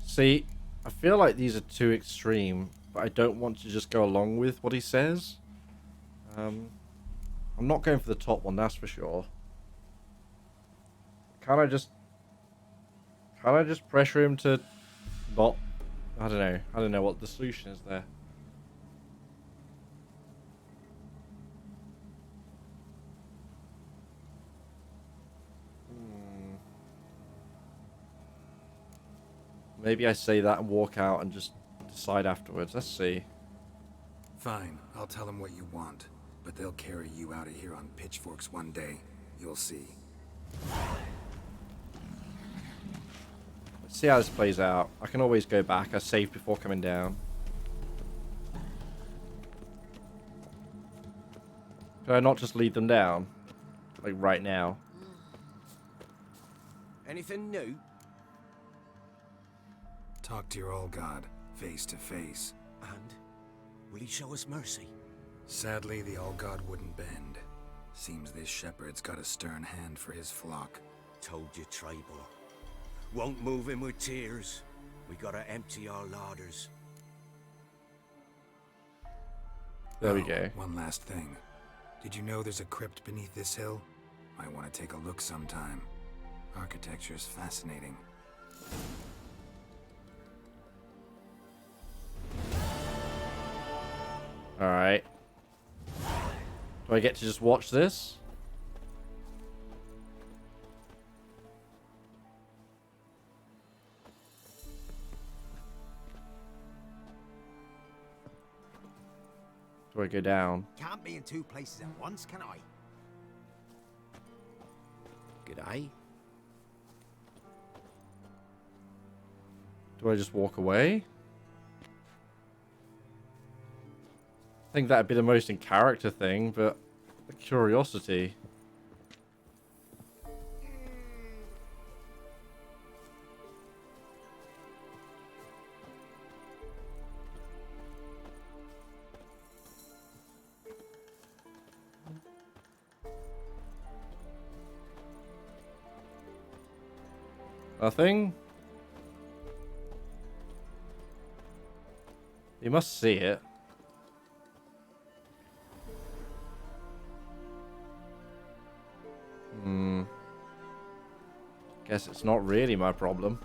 See, I feel like these are too extreme, but I don't want to just go along with what he says. I'm not going for the top one, that's for sure. Can't I just pressure him to not... I don't know what the solution is there. Maybe I say that and walk out and just decide afterwards. Let's see. Fine, I'll tell them what you want. But they'll carry you out of here on pitchforks one day. You'll see. Let's see how this plays out. I can always go back. I saved before coming down. Could I not just lead them down? Like right now? Anything new? Talk to your old god, face to face. And will he show us mercy? Sadly, the old god wouldn't bend. Seems this shepherd's got a stern hand for his flock. Told you, Tribal. Won't move him with tears. We gotta empty our larders. There we Oh, go. One last thing. Did you know there's a crypt beneath this hill? Might want to take a look sometime. Architecture's fascinating. Alright. Do I get to just watch this? Do I go down? Can't be in two places at once, can I? G'day. Do I just walk away? I think that'd be the most in character thing, but the curiosity. Nothing? You must see it. Guess it's not really my problem.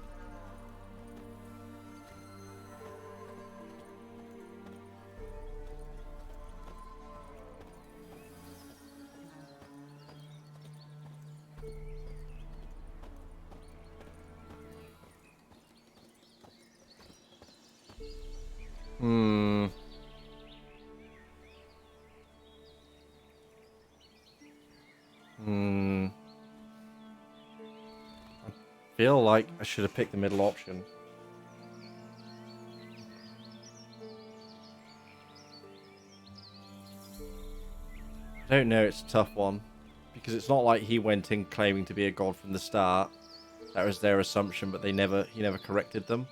I feel like I should have picked the middle option. I don't know, it's a tough one. Because it's not like he went in claiming to be a god from the start. That was their assumption, but he never corrected them.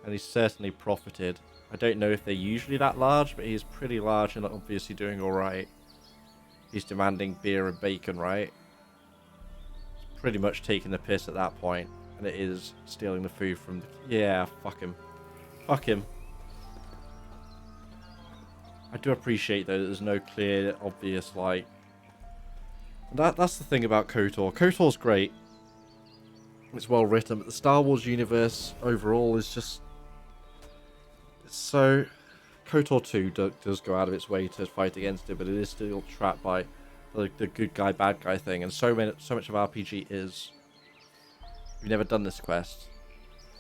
And he certainly profited. I don't know if they're usually that large, but he's pretty large and obviously doing alright. he's demanding beer and bacon, right? It's pretty much taking the piss at that point, and it is stealing the food from the... Yeah, fuck him. Fuck him. I do appreciate, though, that there's no clear, obvious, like... That's the thing about KOTOR. KOTOR's great. It's well written, but the Star Wars universe overall is just... So... KOTOR 2 does go out of its way to fight against it, but it is still trapped by the good guy, bad guy thing. And so much of RPG is... You've never done this quest.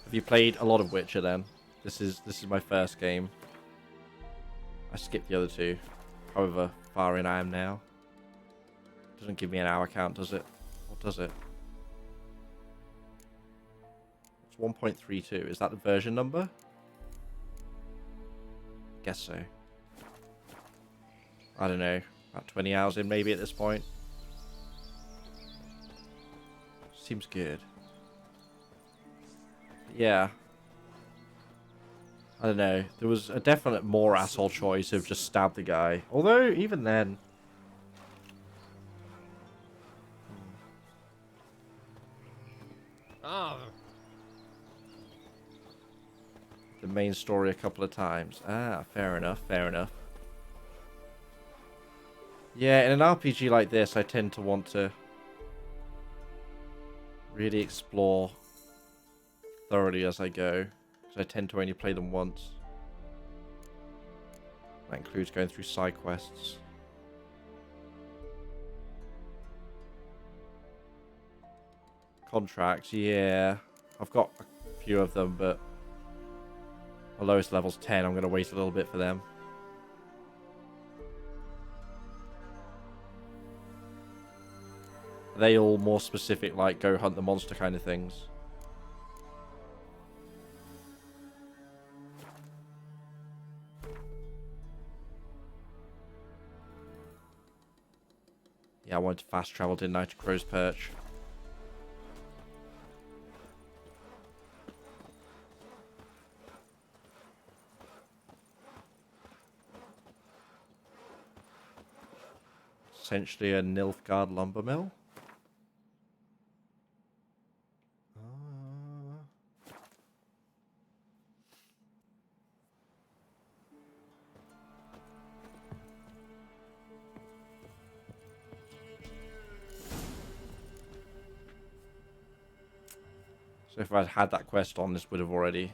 Have you played a lot of Witcher, then? This is my first game. I skipped the other two. However far in I am now. Doesn't give me an hour count, does it? Or does it? It's 1.32. Is that the version number? Guess so. I don't know. About 20 hours in maybe at this point. Seems good. Yeah. I don't know. There was a definite more asshole choice of just stab the guy. Although, even then... The main story a couple of times. Ah, fair enough, fair enough. Yeah, in an RPG like this, I tend to want to really explore thoroughly as I go. Because I tend to only play them once. That includes going through side quests. Contracts, yeah. I've got a few of them, but my lowest level's 10. I'm going to wait a little bit for them. Are they all more specific, like go hunt the monster kind of things? Yeah, I wanted to fast travel, didn't I, to Crow's Perch. Essentially a Nilfgaard lumber mill. So if I'd had that quest on, this would have already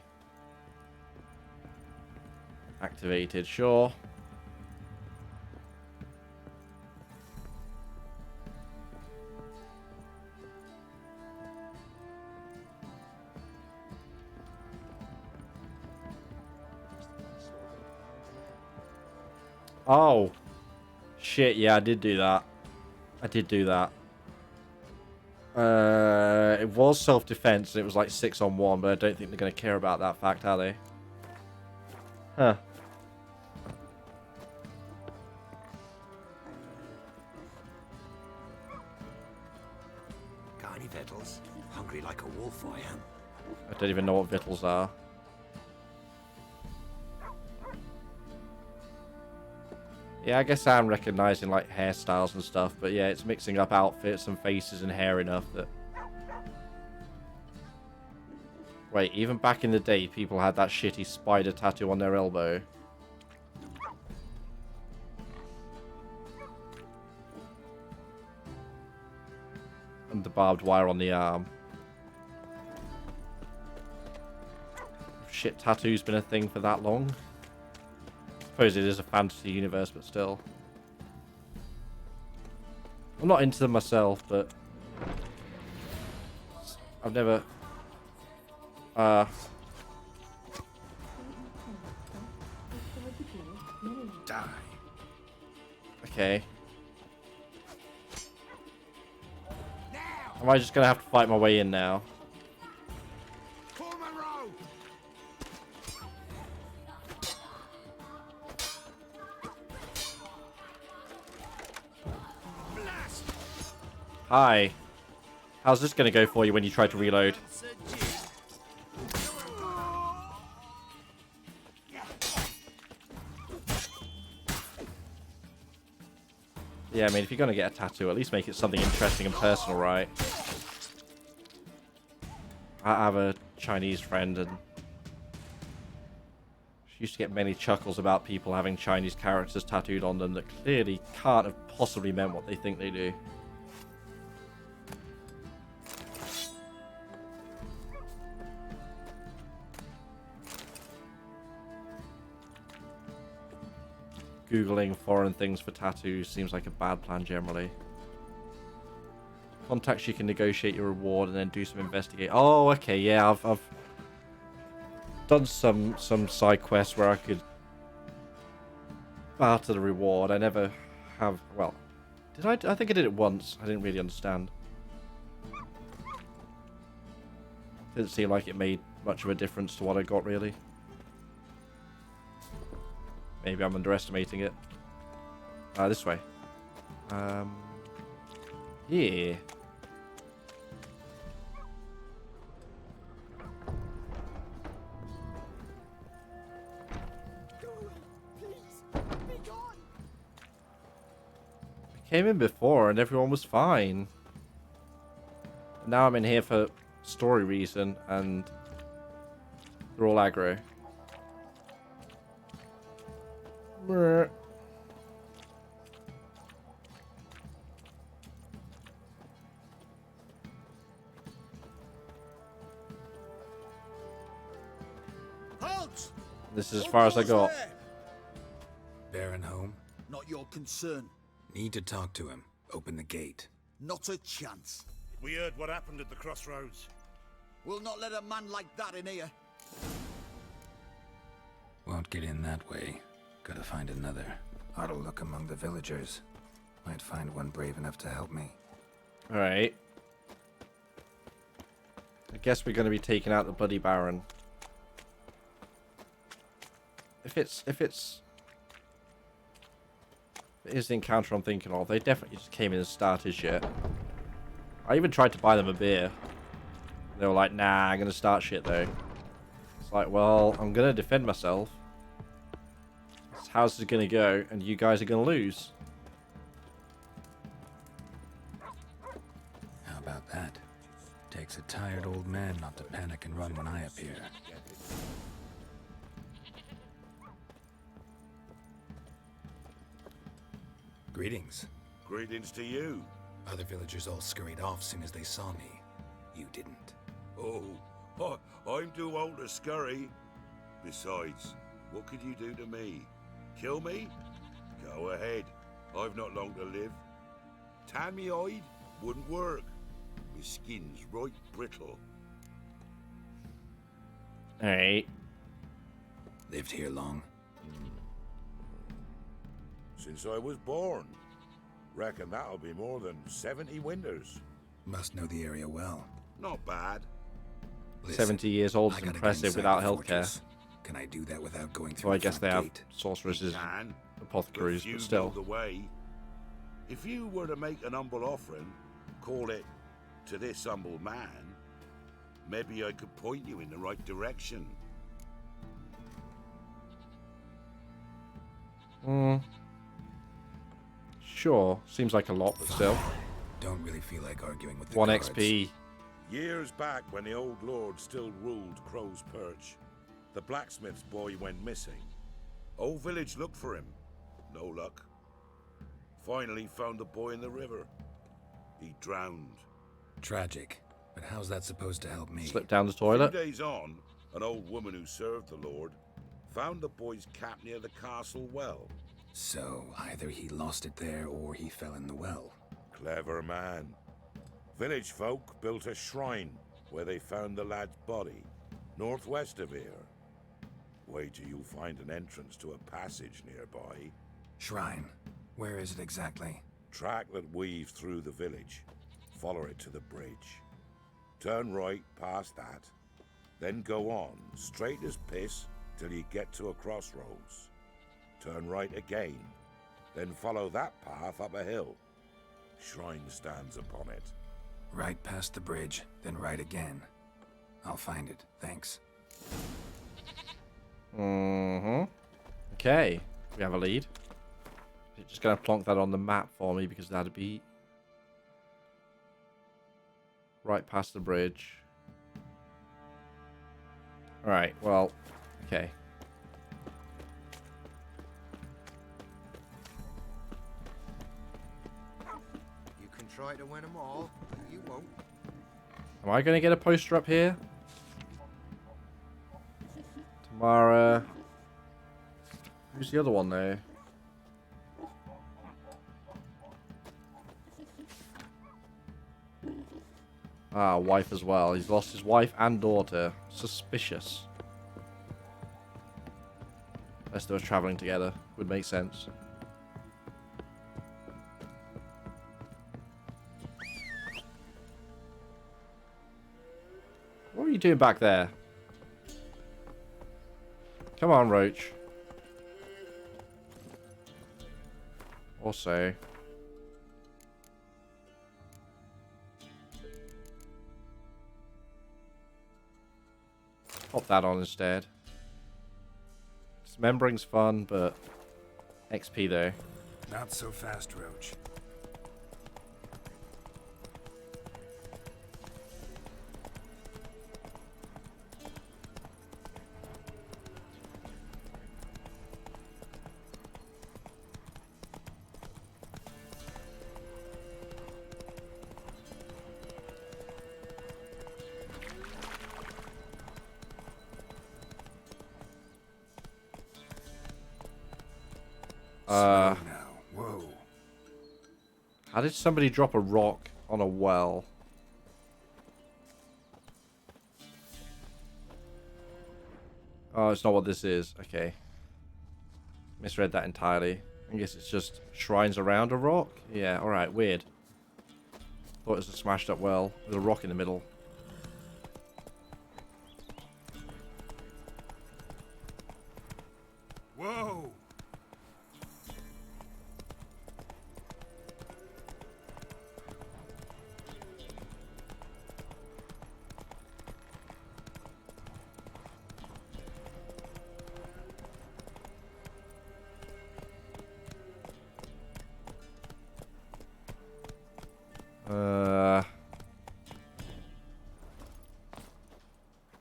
activated, sure. Oh. Shit, yeah, I did do that. I did do that. It was self-defense, and it was like 6-on-1, but I don't think they're going to care about that fact, are they? Huh. Got any victuals? Hungry like a wolf, I am. I don't even know what victuals are. Yeah, I guess I'm recognizing like hairstyles and stuff, but yeah, it's mixing up outfits and faces and hair enough that... Wait, even back in the day, people had that shitty spider tattoo on their elbow. And the barbed wire on the arm. Shit, tattoo's been a thing for that long. I suppose it is a fantasy universe, but still. I'm not into them myself, but I've never... Die. Okay. Am I just gonna have to fight my way in now? Hi. How's this gonna go for you when you try to reload? Yeah, I mean, if you're going to get a tattoo, at least make it something interesting and personal, right? I have a Chinese friend, and she used to get many chuckles about people having Chinese characters tattooed on them that clearly can't have possibly meant what they think they do. Googling foreign things for tattoos seems like a bad plan generally. Contacts you can negotiate your reward and then do some investigate. Oh, okay, yeah, I've done some side quests where I could barter the reward. I never have. Well, did I? I think I did it once. I didn't really understand. Didn't seem like it made much of a difference to what I got, really. Maybe I'm underestimating it. This way. Yeah. I came in before and everyone was fine. Now I'm in here for story reason and they're all aggro. Brr. Halt! This is as far as I got. Baron home? Not your concern. Need to talk to him. Open the gate. Not a chance. We heard what happened at the crossroads. We'll not let a man like that in here. Won't get in that way. Gotta find another. Ought to look among the villagers. Might find one brave enough to help me. Alright. I guess we're going to be taking out the Bloody Baron. If it is the encounter I'm thinking of, they definitely just came in and started shit. I even tried to buy them a beer. They were like, nah, I'm going to start shit though. It's like, well, I'm going to defend myself. How's this going to go? And you guys are going to lose. How about that? Takes a tired old man not to panic and run when I appear. Greetings. Greetings to you. Other villagers all scurried off soon as they saw me. You didn't. Oh, I'm too old to scurry. Besides, what could you do to me? Kill me? Go ahead. I've not long to live. Tan me hide? Wouldn't work. My skin's right brittle. Alright. Lived here long? Since I was born. Reckon that'll be more than 70 winters. Must know the area well. Not bad. Listen, 70 years old I is gotta get impressive inside without the healthcare. fortress. Can I do that without going through Well, I the guess they front have gate? sorceresses, Can. apothecaries, Few but still. know the way. If you were to make an humble offering, call it to this humble man, maybe I could point you in the right direction. Sure. Seems like a lot, but still. Don't really feel like arguing with the 1 guards. XP. Years back, when the old lord still ruled Crow's Perch, the blacksmith's boy went missing. Whole village looked for him. No luck. Finally found the boy in the river. He drowned. Tragic. But how's that supposed to help me? Slipped down the A toilet. few days on, an old woman who served the lord found the boy's cap near the castle well. So, either he lost it there or he fell in the well. Clever man. Village folk built a shrine where they found the lad's body, northwest of here. Wait till you find an entrance to a passage nearby. Shrine. Where is it exactly? Track that weaves through the village. Follow it to the bridge. Turn right past that. Then go on, straight as piss, till you get to a crossroads. Turn right again. Then follow that path up a hill. Shrine stands upon it. Right past the bridge, then right again. I'll find it, thanks. Okay. We have a lead. just gonna plonk that on the map for me because that'd be right past the bridge. Alright, well, okay. You can try to win them all, but you won't. Am I gonna get a poster up here? Tamara. Who's the other one there? Ah, wife as well. He's lost his wife and daughter. Suspicious. Unless they were traveling together. Would make sense. What are you doing back there? Come on, Roach. Also... pop that on instead. Dismembering's fun, but... XP though. Not so fast, Roach. Slow now. Whoa. How did somebody drop a rock on a well? Oh, it's not what this is. Okay. Misread that entirely. I guess it's just shrines around a rock? Yeah, alright, weird. Thought it was a smashed up well with a rock in the middle. Whoa!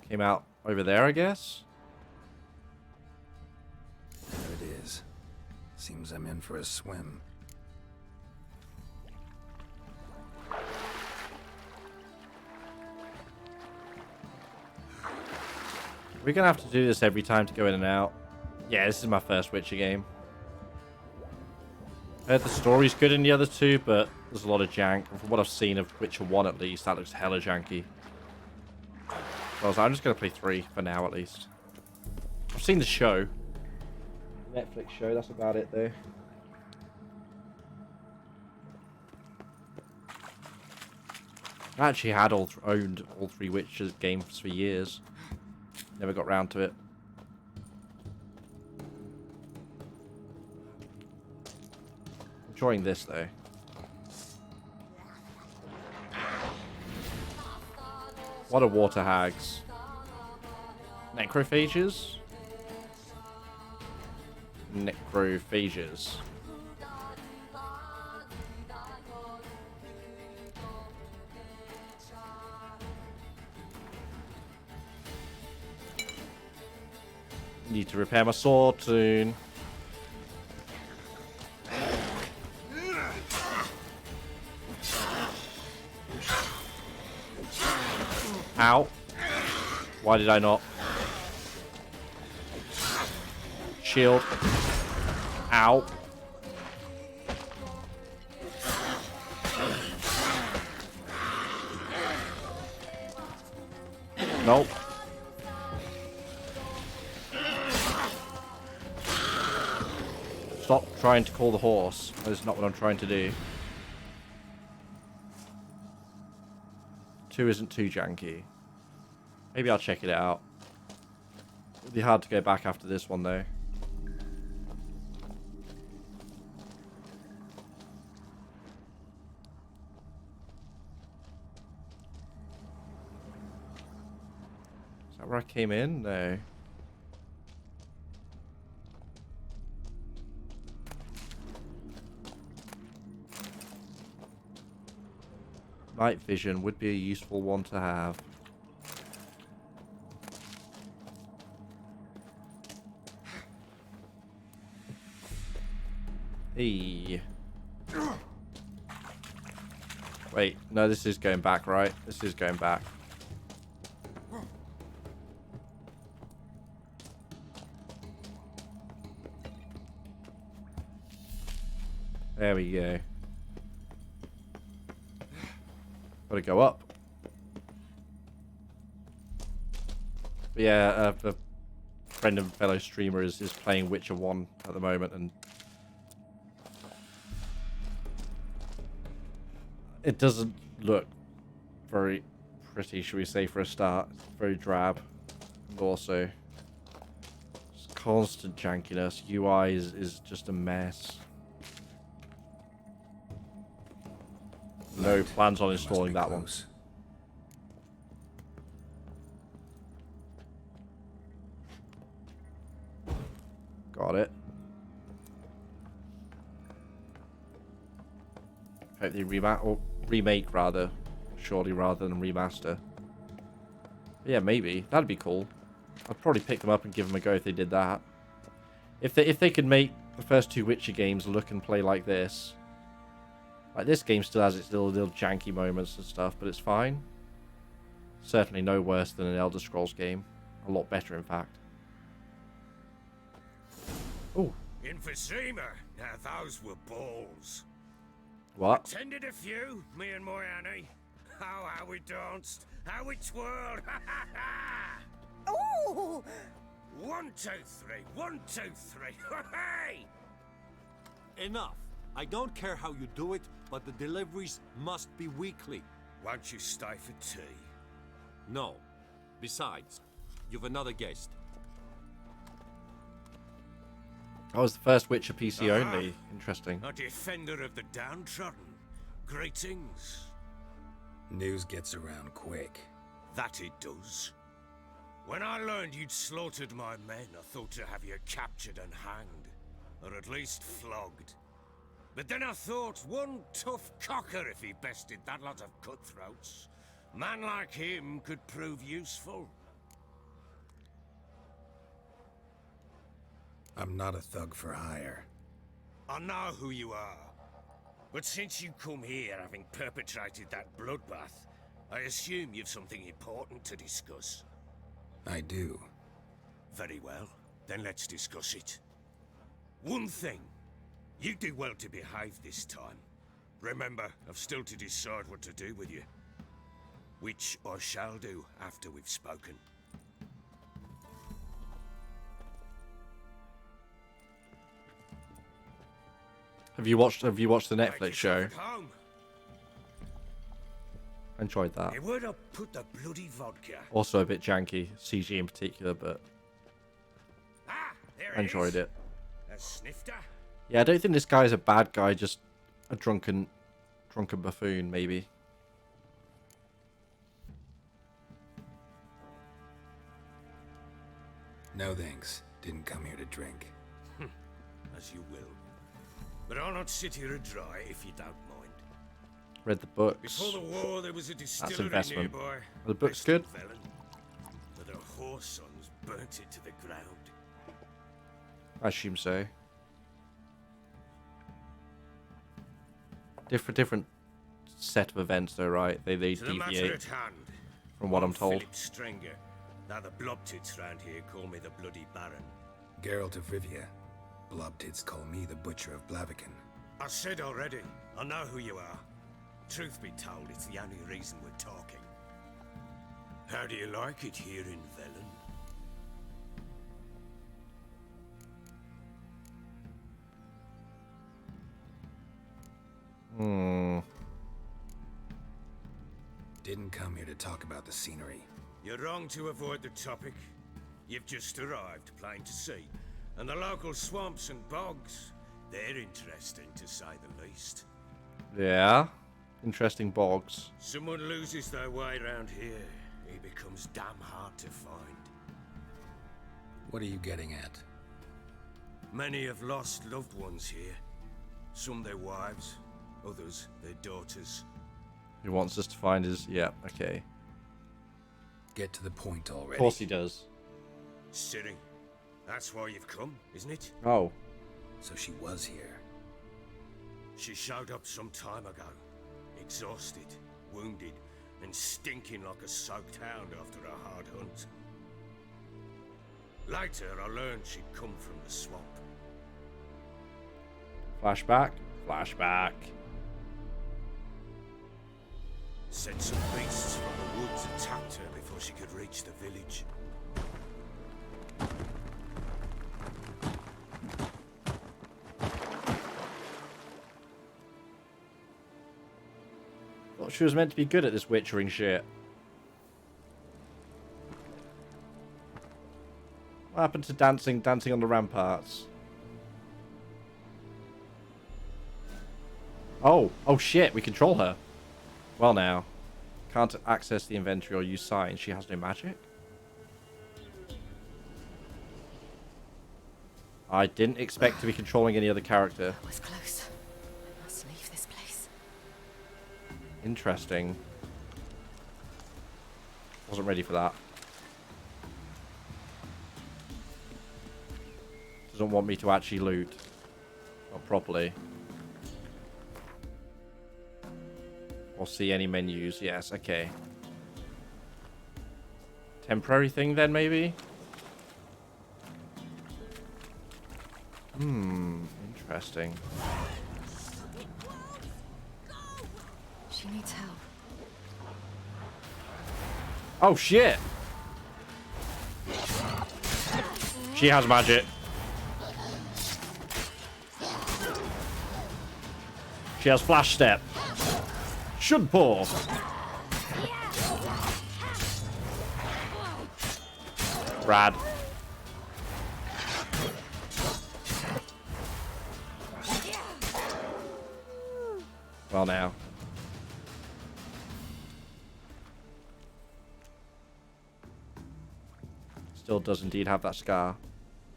Came out over there, I guess? There it is. Seems I'm in for a swim. We're gonna have to do this every time to go in and out. Yeah, this is my first Witcher game. I heard the story's good in the other two, but there's a lot of jank. And from what I've seen of Witcher 1 at least, that looks hella janky. So I'm just gonna play 3 for now at least. I've seen the show. The Netflix show, that's about it though. I actually had owned all 3 Witcher games for years. Never got round to it. Enjoying this though. What are water hags? Necrophages? Necrophages. Need to repair my sword soon. Ow. Why did I not? Shield. Ow. Nope. Stop trying to call the horse. That is not what I'm trying to do. 2 isn't too janky. Maybe I'll check it out. It'll be hard to go back after this one though. Is that where I came in? No. Night vision would be a useful one to have. Hey. Wait, no, this is going back, right? This is going back. There we go. Gotta go up. But yeah, a friend and fellow streamer is playing Witcher 1 at the moment, and it doesn't look very pretty, should we say, for a start. It's very drab. And also, just constant jankiness. UI is just a mess. No plans on installing that one. Got it. Hope they remake rather, surely, rather than remaster. But yeah, maybe that'd be cool. I'd probably pick them up and give them a go if they did that. If they could make the first two Witcher games look and play like this. Like, this game still has its little janky moments and stuff, but it's fine. Certainly no worse than an Elder Scrolls game. A lot better, in fact. Oh. Emphysema. Now those were balls. What? Attended a few, me and my Annie. Oh, how we danced, how we twirled. Ooh! 1, 2, 3. 1, 2, 3. Hey! Enough. I don't care how you do it, but the deliveries must be weekly. Won't you stay for tea? No. Besides, you've another guest. I was the first Witcher PC only. Interesting. A defender of the downtrodden. Greetings. News gets around quick. That it does. When I learned you'd slaughtered my men, I thought to have you captured and hanged. Or at least flogged. But then I thought, one tough cocker if he bested that lot of cutthroats. Man like him could prove useful. I'm not a thug for hire. I know who you are. But since you come here having perpetrated that bloodbath, I assume you've something important to discuss. I do. Very well, then let's discuss it. One thing. You do well to behave this time. Remember, I've still to decide what to do with you. Which I shall do after we've spoken. Have you watched the Netflix show? Home. Enjoyed that. Hey, where'd I put the bloody vodka? Also a bit janky, CG in particular, but There I enjoyed it. A snifter? Yeah, I don't think this guy is a bad guy, just a drunken buffoon, maybe. No thanks. Didn't come here to drink. As you will. But I'll not sit here and dry if you don't mind. Read the books. Before the war, there was a distillery That's investment. nearby. Are the books based in good? Velen, but their whore sons burnt it to the ground. I assume so. Different set of events, though, right? They To the matter deviate at hand. from what I'm I'm told. Philip Stringer. Now the blobtits round here call me the Bloody Baron. Geralt of Rivia. Blobtits call me the Butcher of Blaviken. I said already, I know who you are. Truth be told, it's the only reason we're talking. How do you like it here in Velen? Didn't come here to talk about the scenery. You're wrong to avoid the topic. You've just arrived, plain to see. And the local swamps and bogs, they're interesting to say the least. Yeah. Interesting bogs. Someone loses their way around here, he becomes damn hard to find. What are you getting at? Many have lost loved ones here. Some their wives, others their daughters. He wants us to find his... Yeah, okay. Get to the point already. Of course he does. Ciri, that's why you've come, isn't it? Oh. So she was here. She showed up some time ago. Exhausted, wounded, and stinking like a soaked hound after a hard hunt. Later, I learned she'd come from the swamp. Flashback. Flashback. Said some beasts from the woods attacked her before she could reach the village. Thought she was meant to be good at this witchering shit. What happened to dancing on the ramparts? Oh shit, we control her. Well now, can't access the inventory or use signs. She has no magic? I didn't expect to be controlling any other character. That was close. I must leave this place. Interesting. Wasn't ready for that. Doesn't want me to actually loot. Not properly. Or see any menus. Yes, okay. Temporary thing then, maybe? Interesting. She needs help. Oh, shit! She has magic. She has flash step. Should pour. Rad. Well now. Still does indeed have that scar.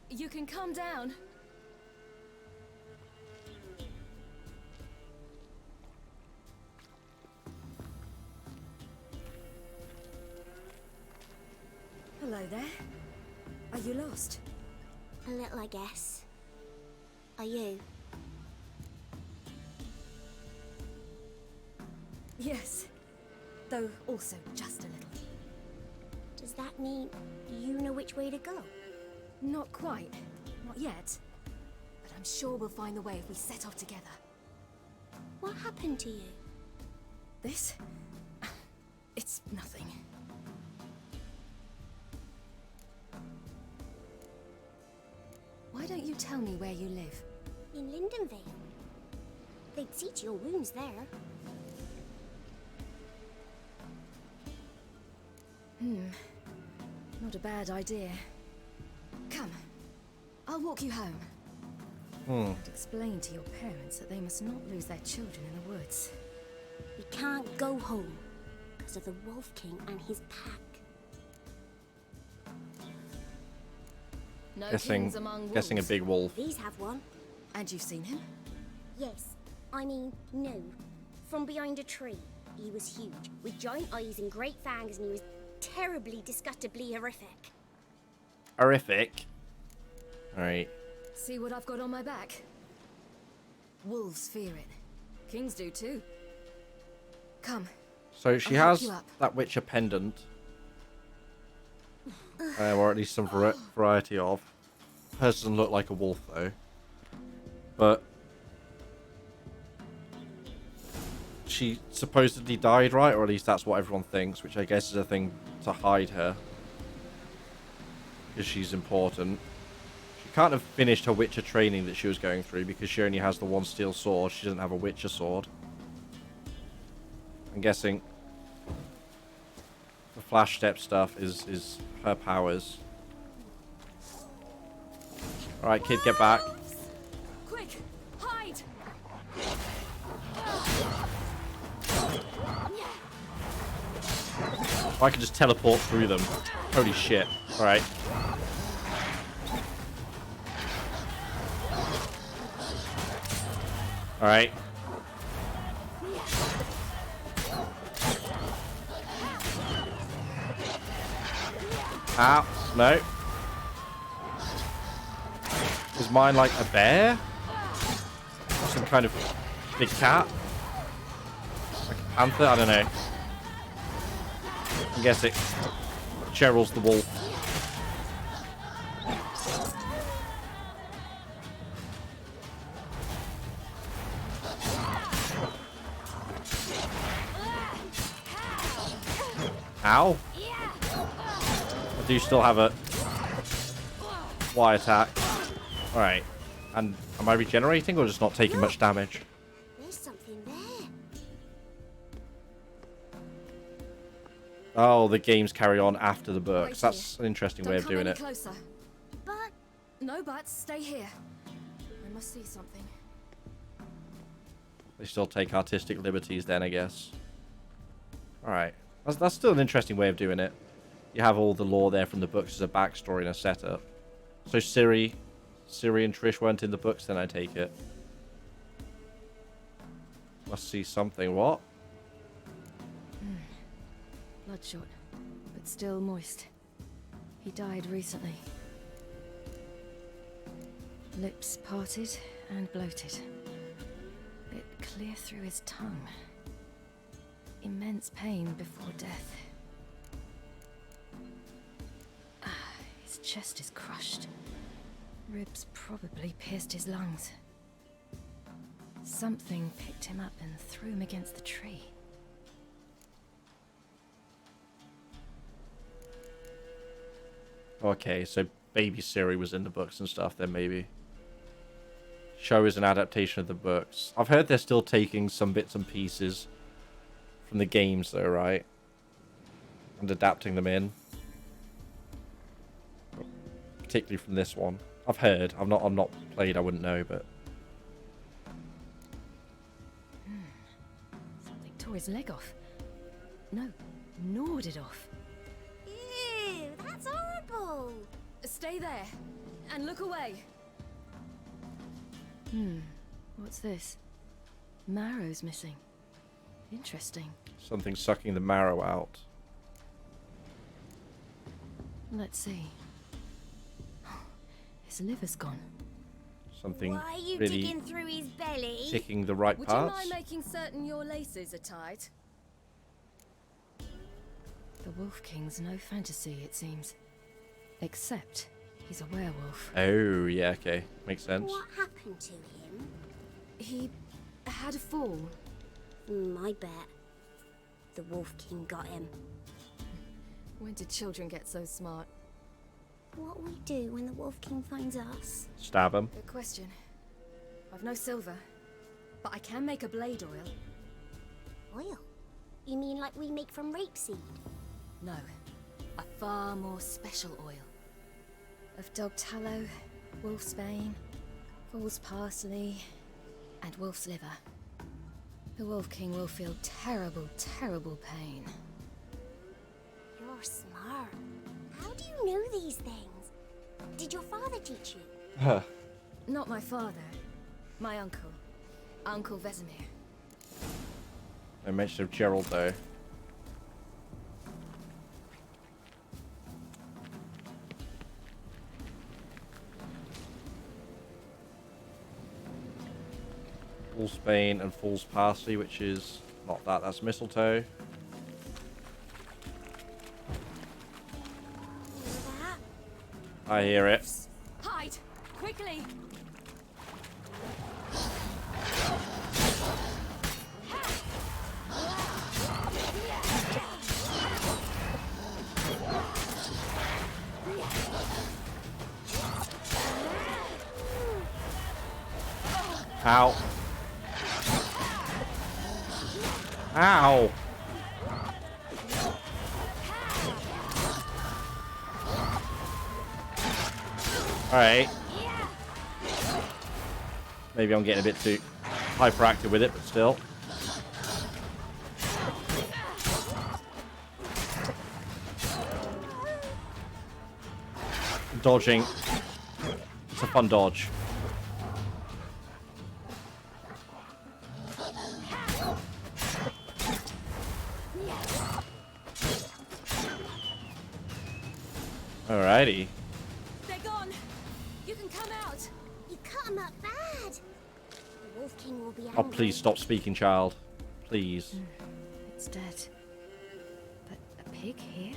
You can calm down. Hello there. Are you lost? A little, I guess. Are you? Yes. Though also just a little. Does that mean you know which way to go? Not quite. Not yet. But I'm sure we'll find the way if we set off together. What happened to you? This? It's nothing. Why don't you tell me where you live? In Lindenvale. They'd see to your wounds there. Not a bad idea. Come. I'll walk you home. And explain to your parents that they must not lose their children in the woods. We can't go home because of the Wolf King and his pack. No Guessing, kings among wolves. guessing a big wolf. These have one. And you've seen him? Yes. I mean, no. From behind a tree. He was huge, with giant eyes and great fangs, and he was terribly, disgustingly horrific. Horrific. Alright. See what I've got on my back? Wolves fear it. Kings do too. Come. So she I'll hook has you up. that Witcher pendant. Or at least some variety of. Hers doesn't look like a wolf though. But she supposedly died, right? Or at least that's what everyone thinks, which I guess is a thing to hide her. Because she's important. She can't have finished her Witcher training that she was going through because she only has the one steel sword. She doesn't have a Witcher sword. I'm guessing the flash step stuff is her powers. Alright, kid, get back. Quick! Hide! Oh, I can just teleport through them. Holy shit. Alright. Alright. Ow. No. Is mine like a bear? Or some kind of big cat? Like a panther? I don't know. I guess it. Cheryl's the wolf. Ow. I do still have a Y attack. Alright. And am I regenerating or just not taking much damage? There's something there. Oh, the games carry on after the books. That's an interesting way of doing it. Closer. But No buts. Stay here. I must see something. They still take artistic liberties then, I guess. Alright. That's still an interesting way of doing it. You have all the lore there from the books as a backstory and a setup. So Ciri and Trish weren't in the books, then I take it. Must see something. What? Bloodshot, but still moist. He died recently. Lips parted and bloated. Bit clear through his tongue. Immense pain before death. His chest is crushed. Ribs probably pierced his lungs. Something picked him up and threw him against the tree. Okay, so baby Ciri was in the books and stuff then maybe. Show is an adaptation of the books. I've heard they're still taking some bits and pieces from the games though, right? And adapting them in. Particularly from this one. I've heard. I've not played, I wouldn't know, but Something tore his leg off. No, gnawed it off. ew, that's horrible. Stay there and look away. What's this? Marrow's missing. Interesting. something sucking the marrow out. Let's see. His liver's gone. Something Why are you really digging through his belly? ticking the right Would parts. you mind making certain your laces are tied? The Wolf King's no fantasy, it seems. Except he's a werewolf. Oh, yeah, okay. Makes sense. What happened to him? He had a fall. I bet. The Wolf King got him. When did children get so smart? What we do when the Wolf King finds us? Stab him. Good question. I've no silver, but I can make a blade oil. Oil? You mean like we make from rapeseed? No, a far more special oil. Of dog tallow, wolf's bane, fool's parsley, and wolf's liver. The Wolf King will feel terrible, terrible pain. You're smart. How do you know these things? Did your father teach you? Huh. Not my father. My uncle. Uncle Vesemir. I mentioned of Gerald though. Fool's Bane and Fool's Parsley, which is not that, that's mistletoe. I hear it. Hide! Quickly! Ow. Ow. Alright. Maybe I'm getting a bit too hyperactive with it, but still. Dodging. It's a fun dodge. Alrighty. They're gone. You can come out. You cut him up bad. The Wolf King will be angry. Oh, please stop speaking, child. Please. It's dead. But a pig here?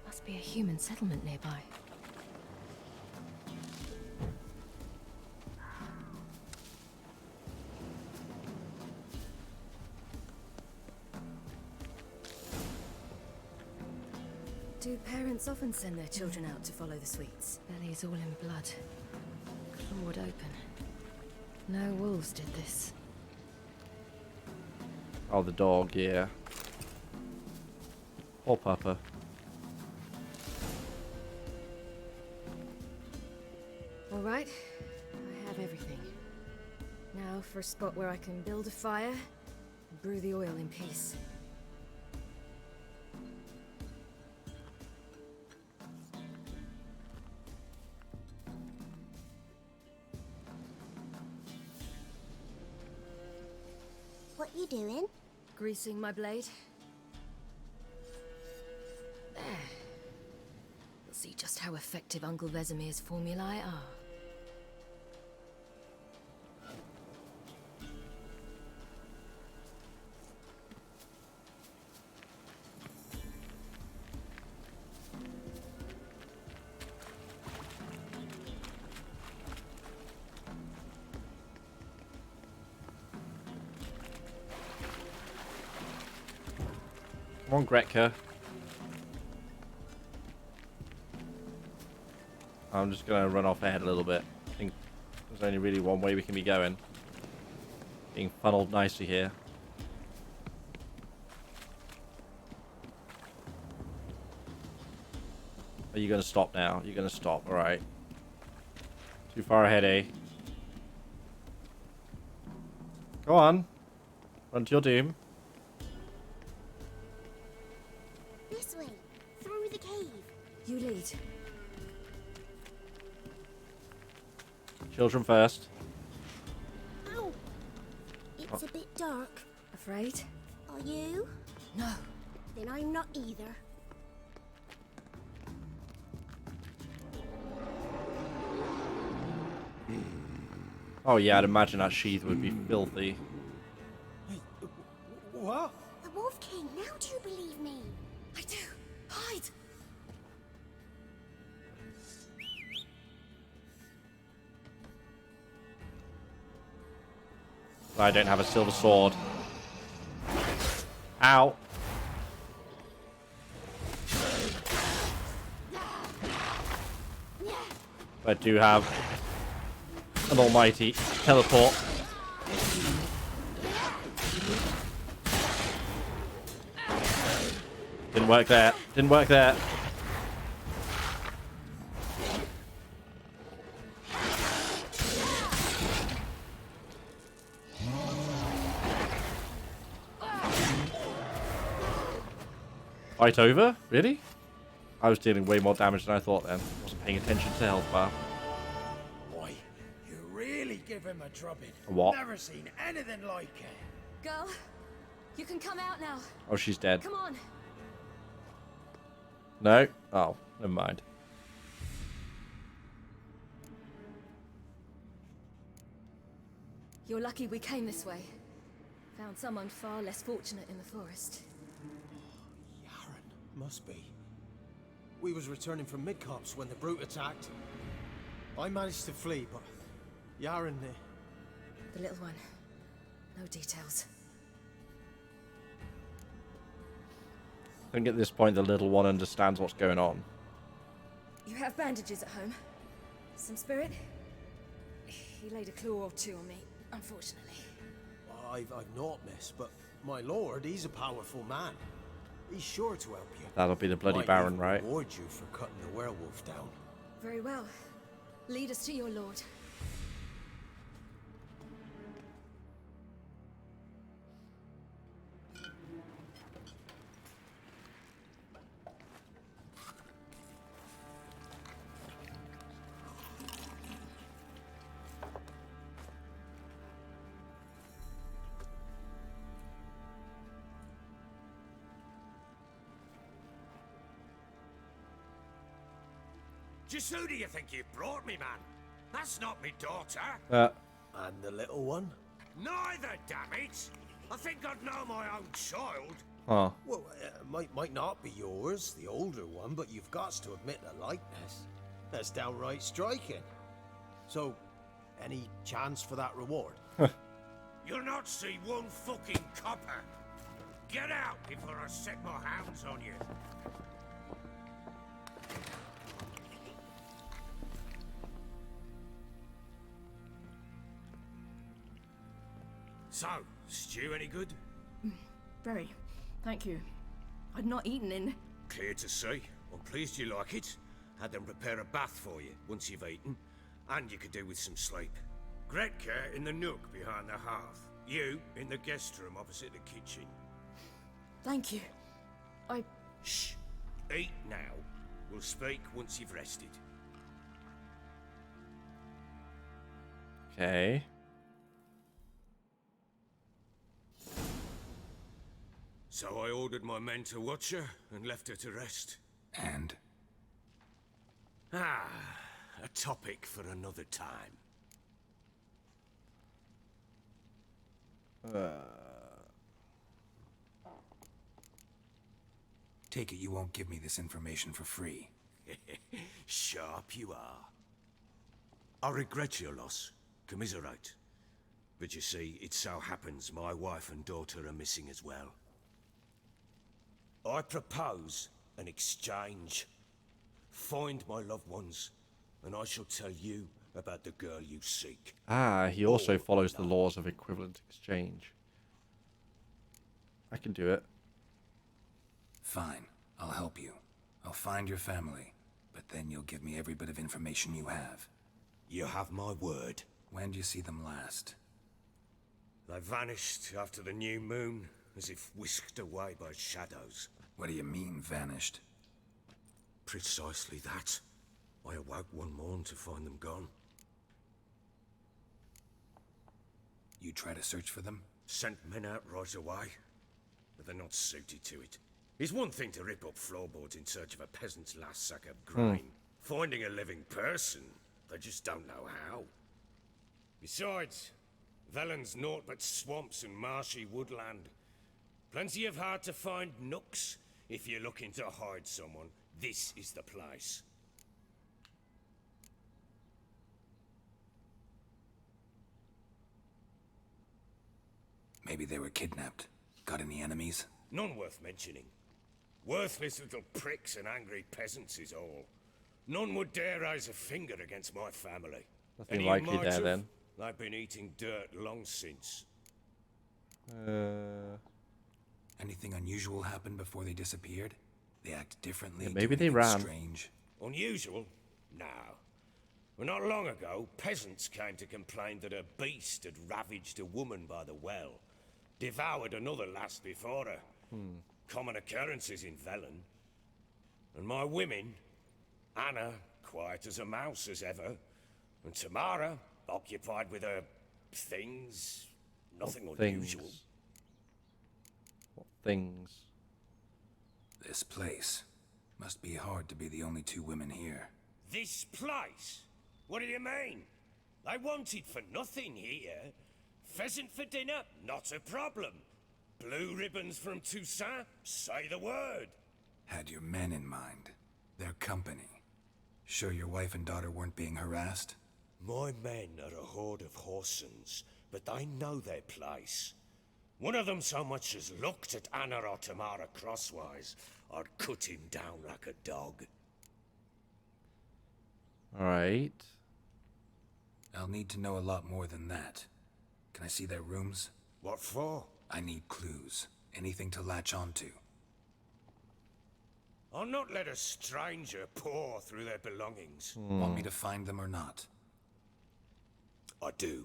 Must be a human settlement nearby. Do parents often send their children out to follow the sweets? Bellies all in blood. Clawed open. No wolves did this. Oh, the dog, yeah. Poor Papa. All right, I have everything. Now for a spot where I can build a fire and brew the oil in peace. What you doing? Greasing my blade. There. You'll see just how effective Uncle Vesemir's formulae are. Come on, Gretka. I'm just gonna run off ahead a little bit. I think there's only really one way we can be going. Being funneled nicely here. Are you gonna stop now? You're gonna stop, alright. Too far ahead, eh? Go on. Run to your doom. This way, through the cave. You lead. Children first. Ow! It's a bit dark. Afraid? Are you? No. Then I'm not either. Oh yeah, I'd imagine that sheath would be filthy. What? The Wolf King, now do you believe me? I do. Hide! I don't have a silver sword. Ow. I do have an almighty teleport. Didn't work there. Didn't work there. Fight over? Really? I was dealing way more damage than I thought then. Wasn't paying attention to health bar. Boy, you really give him a drubbing. What? Never seen anything like it. Girl, you can come out now. Oh, she's dead. Come on. No? Oh, never mind. You're lucky we came this way. Found someone far less fortunate in the forest. Must be. We was returning from Midcopse when the brute attacked. I managed to flee, but Yaren... The little one. No details. I think at this point the little one understands what's going on. You have bandages at home? Some spirit? He laid a claw or two on me, unfortunately. I've naught, miss, but my lord, he's a powerful man. He's sure to help you. That'll be the bloody Might Baron, even right? reward you for cutting the werewolf down. Very well. Lead us to your lord. Just who do you think you've brought me, man? That's not me daughter. And the little one? Neither, damn it! I think I'd know my own child. Huh. Well, might not be yours, the older one, but you've got to admit the likeness. That's downright striking. So, any chance for that reward? You'll not see one fucking copper. Get out before I set my hounds on you. So, stew any good? Very. Thank you. I'd not eaten in. Clear to see. I'm pleased you like it. Had them prepare a bath for you once you've eaten, and you could do with some sleep. Gretka in the nook behind the hearth. You in the guest room opposite the kitchen. Thank you. Shh. Eat now. We'll speak once you've rested. Okay. So I ordered my men to watch her and left her to rest. And? Ah, a topic for another time. Take it you won't give me this information for free. Sharp you are. I regret your loss. Commiserate. But you see, it so happens my wife and daughter are missing as well. I propose an exchange. Find my loved ones, and I shall tell you about the girl you seek. Ah, he also follows the laws of equivalent exchange. I can do it. Fine, I'll help you. I'll find your family, but then you'll give me every bit of information you have. You have my word. When did you see them last? They vanished after the new moon, as if whisked away by shadows. What do you mean, vanished? Precisely that. I awoke one morn to find them gone. You try to search for them? Sent men out right away, but they're not suited to it. It's one thing to rip up floorboards in search of a peasant's last sack of grain. Finding a living person, they just don't know how. Besides, Velen's naught but swamps and marshy woodland. Plenty of hard-to-find nooks. If you're looking to hide someone, this is the place. Maybe they were kidnapped. Got any enemies? None worth mentioning. Worthless little pricks and angry peasants is all. None would dare raise a finger against my family. Nothing likely there, then. They've been eating dirt long since. Anything unusual happened before they disappeared? They act differently? Yeah, maybe do they anything ran. Strange? Unusual? No. Well, not long ago, peasants came to complain that a beast had ravaged a woman by the well. Devoured another lass before her. Common occurrences in Velen. And my women, Anna, quiet as a mouse as ever, and Tamara, occupied with her things. Nothing unusual. What things? This place. Must be hard to be the only two women here. This place? What do you mean? I wanted for nothing here. Pheasant for dinner? Not a problem. Blue ribbons from Toussaint? Say the word. Had your men in mind. Their company. Sure your wife and daughter weren't being harassed? My men are a horde of Horsons, but they know their place. One of them so much as looked at Anna or Tamara crosswise, I'd cut him down like a dog. Alright. I'll need to know a lot more than that. Can I see their rooms? What for? I need clues. Anything to latch onto. I'll not let a stranger pore through their belongings. Want me to find them or not? I do.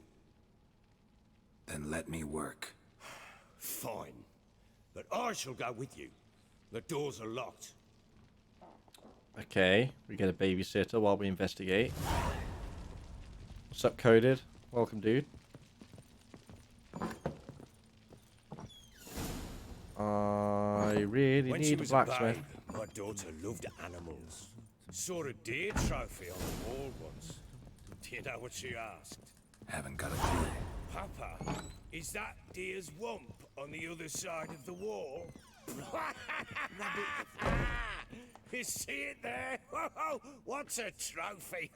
Then let me work. Fine. But I shall go with you. The doors are locked. Okay, we get a babysitter while we investigate. What's up, Coded? Welcome, dude. I really When she need a was blacksmith. babe, my daughter loved animals. Saw a deer trophy on the wall once. Do you know what she asked? Haven't got a clue. Papa, is that deer's wump on the other side of the wall? You see it there? Whoa, what's a trophy?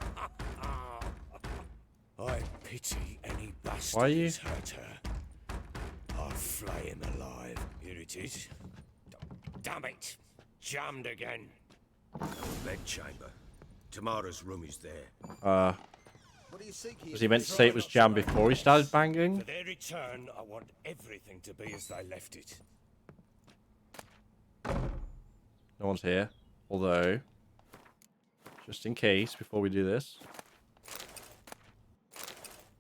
I pity any bastard who's hurt her. I'll flay him alive. Here it is. Damn it! Jammed again. Bedchamber. Tamara's room is there. Was he meant to say it was jammed before he started banging? For their return, I want everything to be as they left it. No one's here. Although, just in case, before we do this.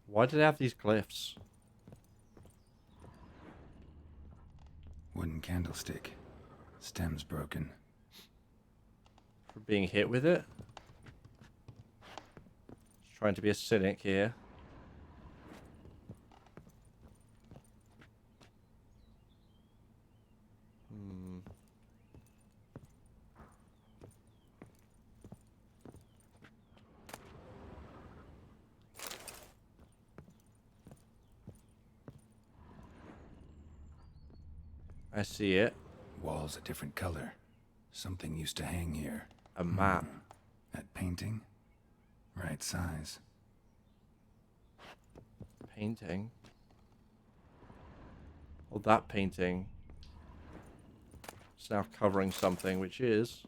Why did it have these glyphs? Wooden candlestick. Stem's broken. For being hit with it? Just trying to be a cynic here. I see it. Walls a different color. Something used to hang here. A map. That painting? Right size. Painting? Well, that painting is now covering something, which is...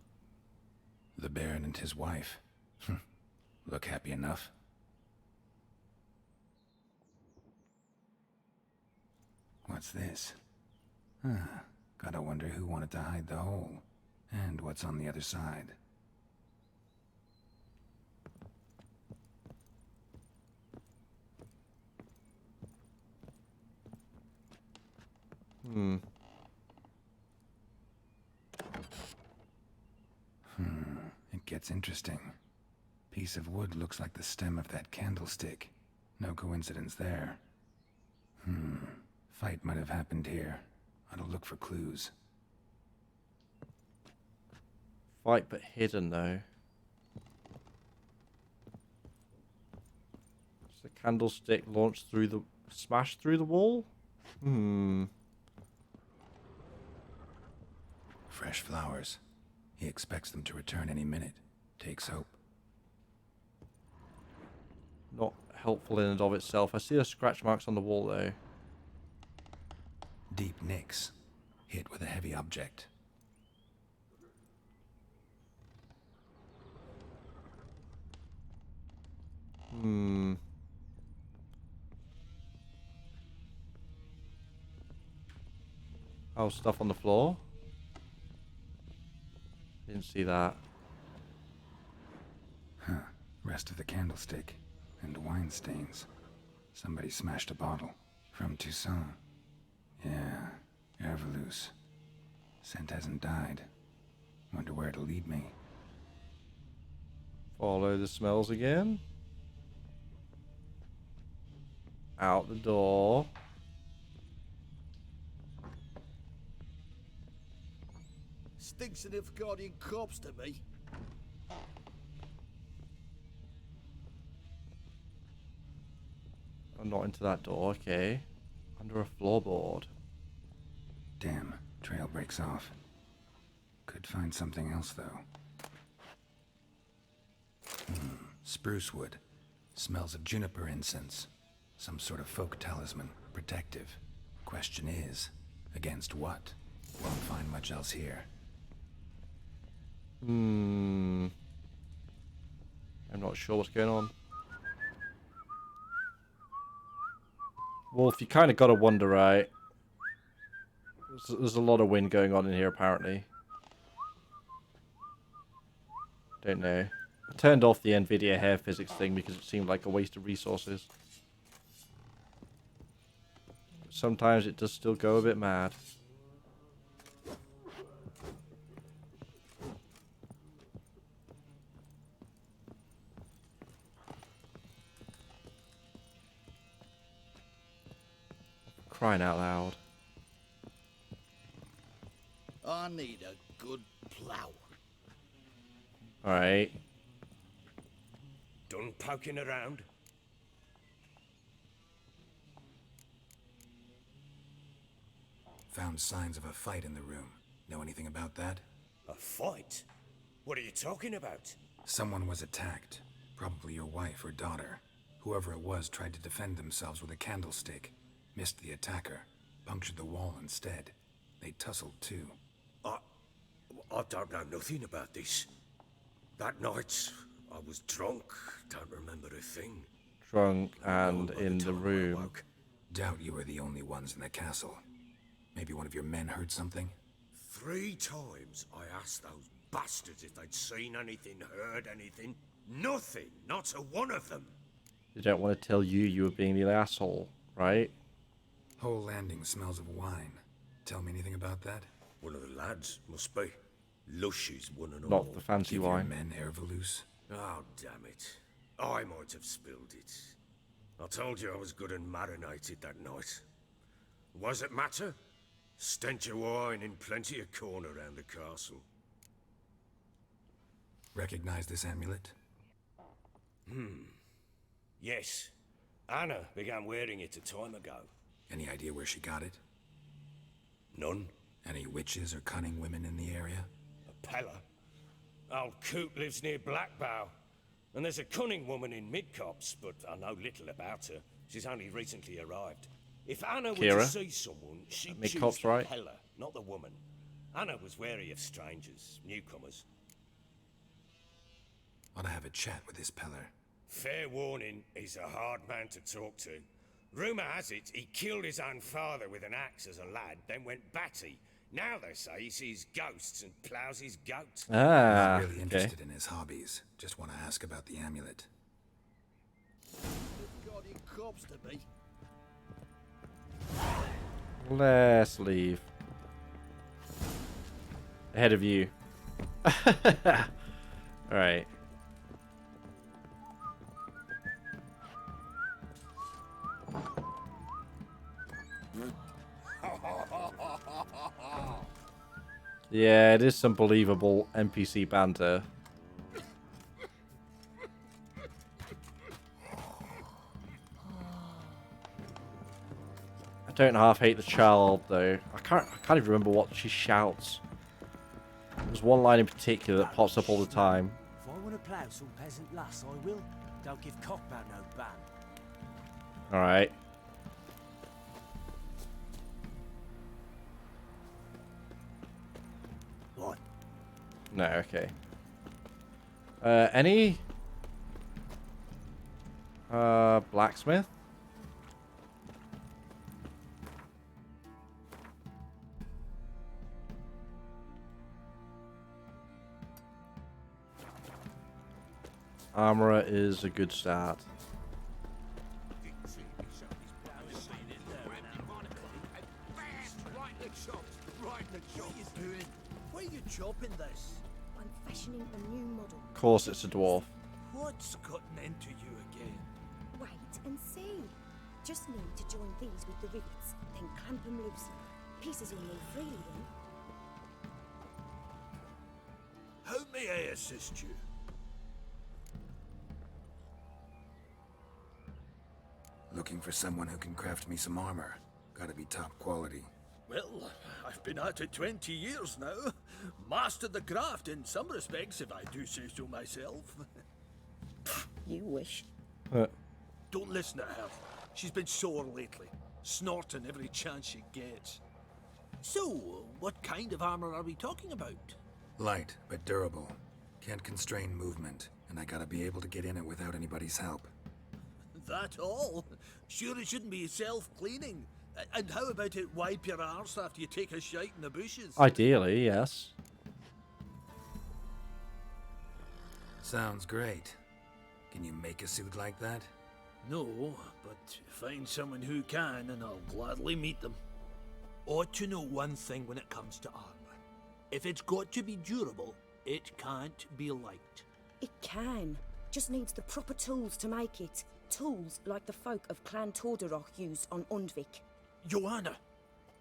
The Baron and his wife. Look happy enough. What's this? Gotta wonder who wanted to hide the hole. And what's on the other side. It gets interesting. Piece of wood looks like the stem of that candlestick. No coincidence there. Fight might have happened here. I'll look for clues. Fight but hidden though. Is the candlestick launched through the... smashed through the wall? Fresh flowers. He expects them to return any minute. Takes hope. Not helpful in and of itself. I see the scratch marks on the wall though. Deep nicks. Hit with a heavy object. Oh, stuff on the floor? Didn't see that. Rest of the candlestick. And wine stains. Somebody smashed a bottle. From Toussaint. Yeah, Ervelus. Scent hasn't died. Wonder where it'll lead me. Follow the smells again. Out the door. Stinks of Nilfgaardian corpse to me. I'm not into that door, okay. Under a floorboard. Damn, trail breaks off. Could find something else, though. Spruce wood. Smells of juniper incense. Some sort of folk talisman. Protective. Question is, against what? Won't find much else here. I'm not sure what's going on. Wolf, you kind of got to wonder, right? There's a lot of wind going on in here, apparently. Don't know. I turned off the NVIDIA hair physics thing because it seemed like a waste of resources. But sometimes it does still go a bit mad. Crying out loud. I need a good plough. Alright. Done poking around? Found signs of a fight in the room. Know anything about that? A fight? What are you talking about? Someone was attacked. Probably your wife or daughter. Whoever it was tried to defend themselves with a candlestick. Missed the attacker. Punctured the wall instead. They tussled too. I don't know nothing about this. That night, I was drunk. Don't remember a thing. Drunk and in the room. Doubt you were the only ones in the castle. Maybe one of your men heard something? 3 times I asked those bastards if they'd seen anything, heard anything. Nothing. Not a one of them. They don't want to tell you were being the asshole, right? Whole landing smells of wine. Tell me anything about that? One of the lads, must be. Lushes, one and all. Not the fancy Give wine. your men Ervelus? Oh, damn it. I might have spilled it. I told you I was good and marinated that night. Was it matter? Stench of wine in plenty of corn around the castle. Recognize this amulet? Yes. Anna began wearing it a time ago. Any idea where she got it? None. Any witches or cunning women in the area? A Pella. Old Coot lives near Blackbow. And there's a cunning woman in Midcopse, but I know little about her. She's only recently arrived. If Anna were to see someone, she'd choose the Pella, not the woman. Anna was wary of strangers, newcomers. Ought to have a chat with this Peller. Fair warning, he's a hard man to talk to. Rumour has it he killed his own father with an axe as a lad, then went batty. Now they say he sees ghosts and ploughs his goat. Not really interested in his hobbies. Just want to ask about the amulet. God, he corpse to me. Let's leave. Ahead of you. Alright. Yeah, it is some believable NPC banter. I don't half hate the child though. I can't even remember what she shouts. There's one line in particular that pops up all the time. If I want to plough some peasant lass, I will. Don't give cock about no ban. Alright. What? No, okay. Any blacksmith? Armorer is a good start. Why are you chopping this? I'm fashioning a new model. Of course it's a dwarf. What's gotten into you again? Wait and see. Just need to join these with the rivets, then clamp them loosely. Pieces will move freely then. How may I assist you? Looking for someone who can craft me some armor. Gotta be top quality. Well, I've been at it 20 years now. Mastered the craft in some respects, if I do say so myself. You wish. Don't listen to her. She's been sore lately, snorting every chance she gets. So, what kind of armor are we talking about? Light, but durable. Can't constrain movement, and I gotta be able to get in it without anybody's help. That all? Sure it shouldn't be self-cleaning. And how about it wipe your arse after you take a shite in the bushes? Ideally, yes. Sounds great. Can you make a suit like that? No, but find someone who can and I'll gladly meet them. Ought to know one thing when it comes to armor. If it's got to be durable, it can't be light. It can. Just needs the proper tools to make it. Tools like the folk of Clan Tordaroch used on Undvik. Joanna,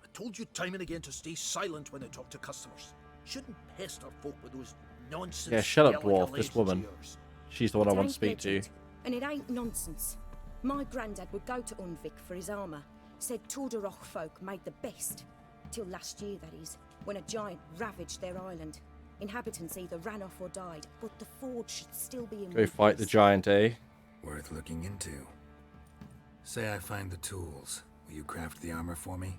I told you time and again to stay silent when I talk to customers. Shouldn't pester folk with those Nonsense. Yeah, shut up, Skellige dwarf. This legends woman. of yours. She's the one I It want to ain't speak to. legend, and it ain't nonsense. My granddad would go to Unvik for his armour. Said Tordarroch folk made the best. Till last year, that is, when a giant ravaged their island. Inhabitants either ran off or died, but the forge should still be in Go one fight the piece. giant, eh? Worth looking into. Say I find the tools. Will you craft the armor for me?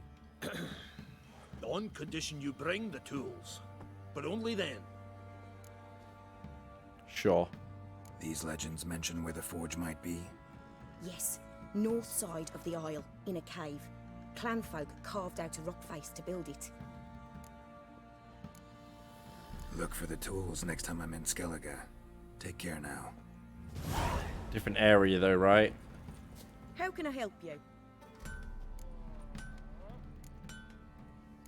On condition you bring the tools. But only then. Sure. These legends mention where the forge might be? Yes, north side of the isle, in a cave. Clanfolk carved out a rock face to build it. Look for the tools next time I'm in Skellige. Take care now. Different area though, right? How can I help you?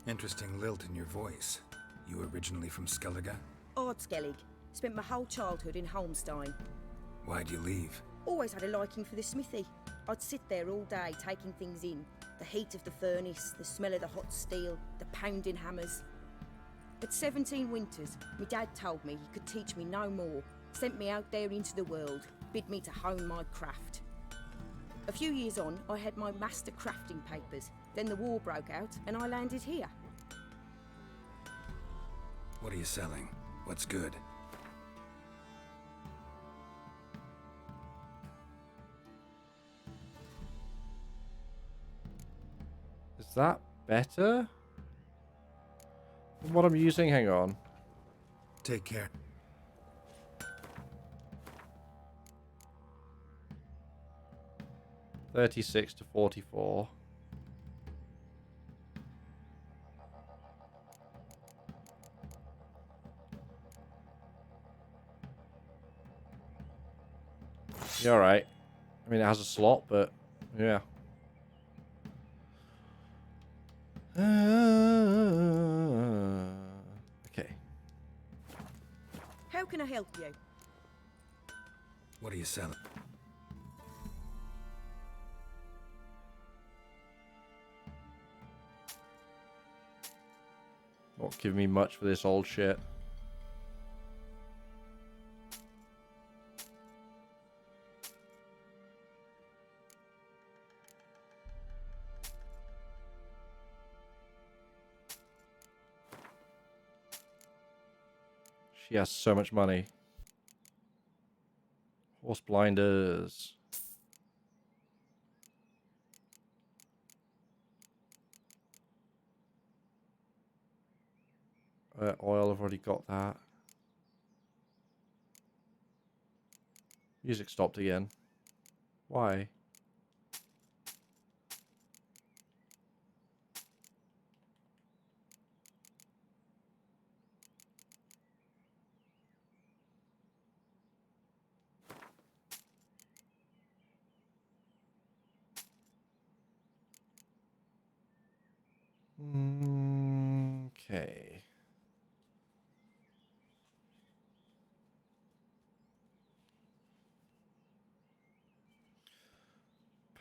Interesting lilt in your voice. You originally from Skellige? Ardskellig. Spent my whole childhood in Holmstein. Why'd you leave? Always had a liking for the smithy. I'd sit there all day taking things in. The heat of the furnace, the smell of the hot steel, the pounding hammers. At 17 winters, my dad told me he could teach me no more. Sent me out there into the world, bid me to hone my craft. A few years on, I had my master crafting papers. Then the war broke out and I landed here. What are you selling? What's good? Is that better than what I'm using? Hang on. Take care. $36 to $44. Yeah, alright. I mean, it has a slot, but yeah. Okay. How can I help you? What are you selling? Not giving me much for this old shit. She has so much money. Horse blinders. Oil, I've already got that. Music stopped again. Why? Okay.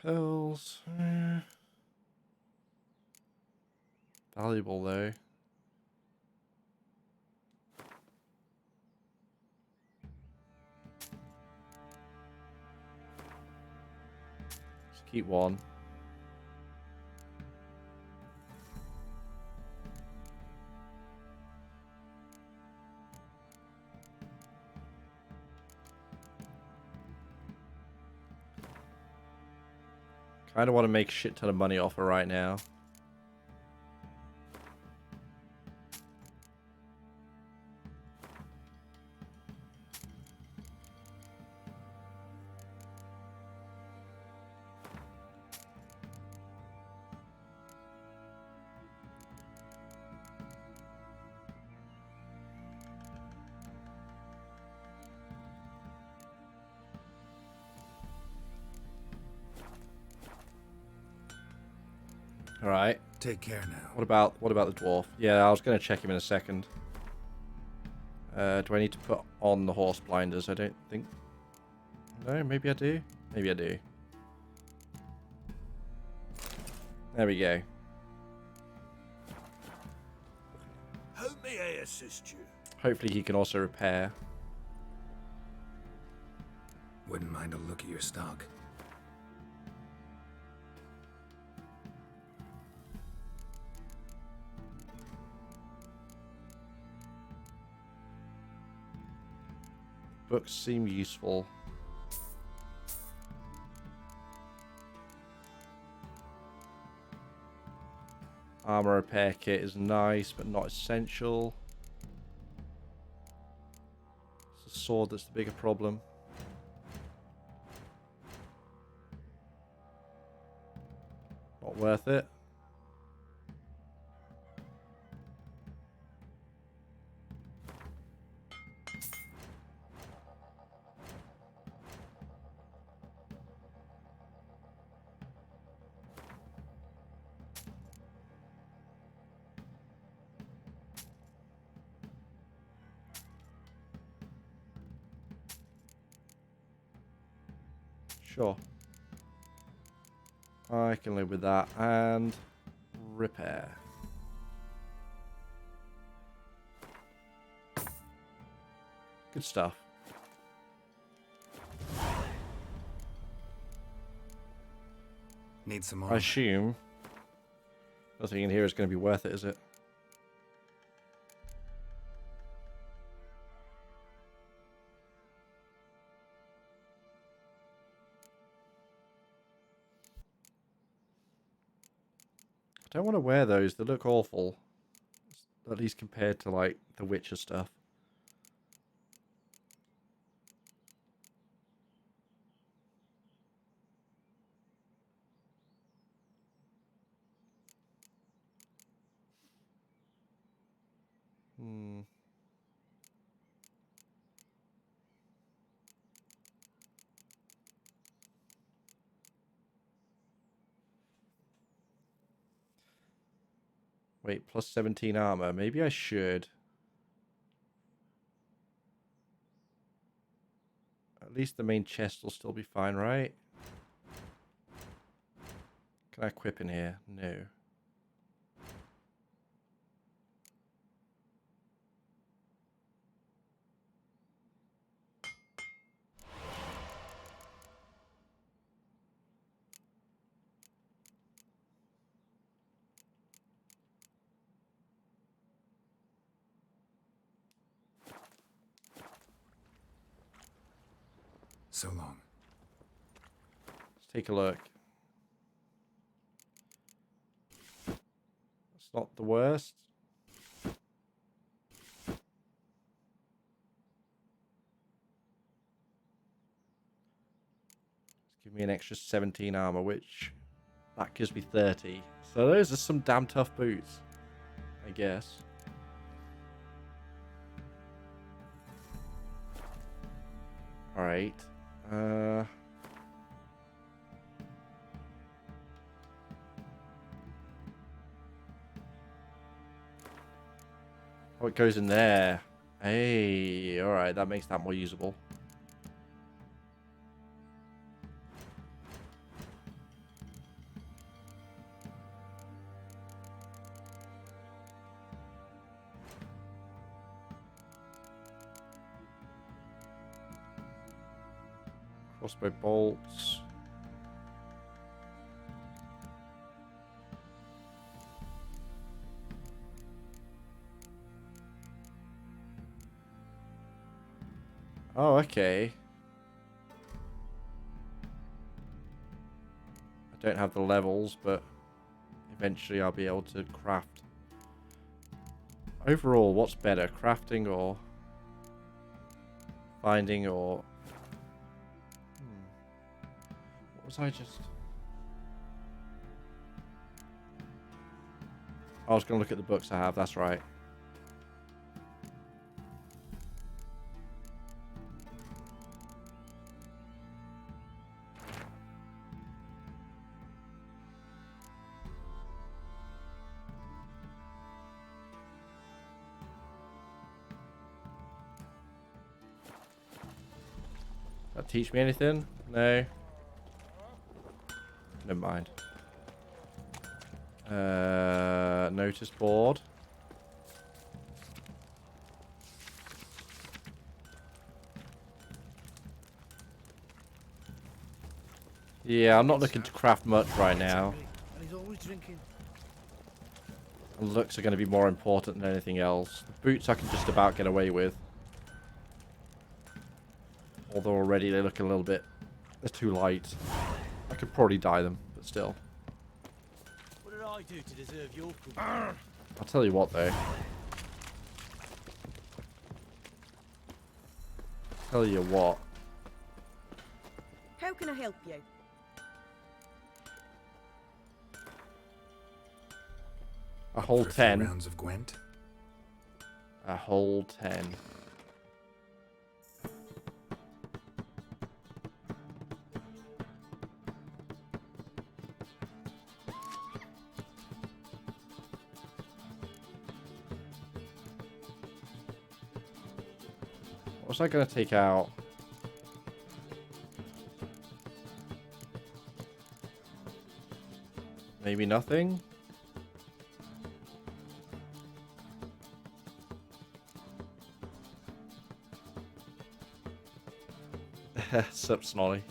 Pearls. Valuable though. Just keep one. Kind of want to make a shit ton of money off her right now. All right. Take care now. What about the dwarf? Yeah, I was gonna check him in a second. Do I need to put on the horse blinders? I don't think. No, maybe I do. Maybe I do. There we go. How may I assist you? hopefully he can also repair. Wouldn't mind a look at your stock. Books seem useful. Armor repair kit is nice, but not essential. It's the sword that's the bigger problem. Not worth it. Sure. I can live with that. And repair. Good stuff. Need some more. I assume nothing in here is going to be worth it, is it? I don't want to wear those. They look awful. At least compared to, like, the Witcher stuff. Wait, plus 17 armor. Maybe I should. At least the main chest will still be fine, right? Can I equip in here? No. So long. Let's take a look. It's not the worst. Give me an extra 17 armor, which that gives me 30. So those are some damn tough boots, I guess. All right. Oh, it goes in there. Hey, all right, that makes that more usable. Crossbow bolts. Oh, okay. I don't have the levels, but eventually I'll be able to craft. Overall, what's better, crafting or finding or... What was I just... I was going to look at the books I have, that's right. That teach me anything? No. Never mind. Notice board. Yeah, I'm not looking to craft much right now. And he's always drinking. And looks are going to be more important than anything else. The boots I can just about get away with. Although already they look a little bit... They're too light. I could probably dye them, but still. What did I do to deserve your company? I'll tell you what, though. Tell you what. How can I help you? A whole For a few 10. rounds of Gwent. A whole 10. What was I going to take out? Maybe nothing? Sup, Snolly.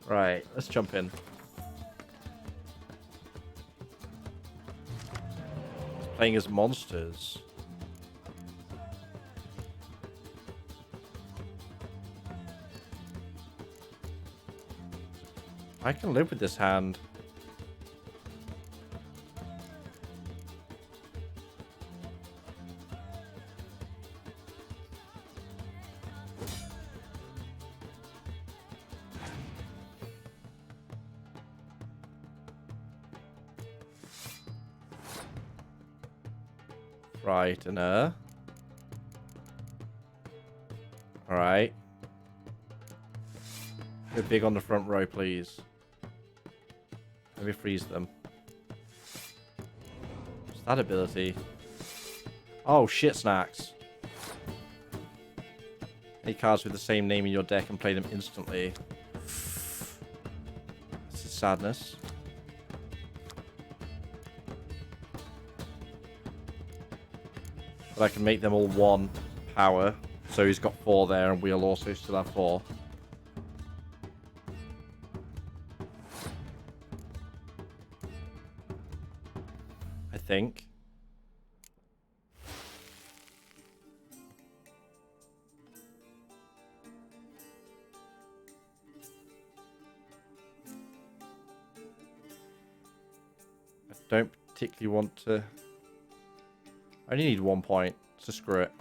Right, let's jump in. Playing as monsters. I can live with this hand. Frightener. Alright. Go big on the front row, please. Let me freeze them. What's that ability? Oh, shit snacks. Any cards with the same name in your deck and play them instantly. This is sadness. But I can make them all 1 power. So he's got 4 there, and we'll also still have 4. I think. I don't particularly want to... I only need 1 point, so screw it.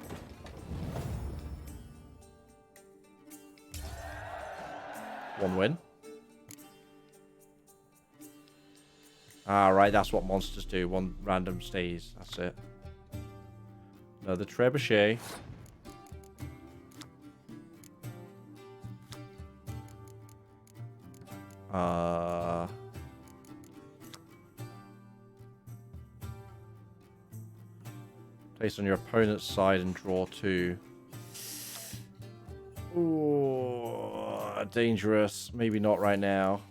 One win. Ah, right, that's what monsters do. 1 random stays. That's it. Another trebuchet. Place on your opponent's side and draw 2. Ooh, dangerous. Maybe not right now.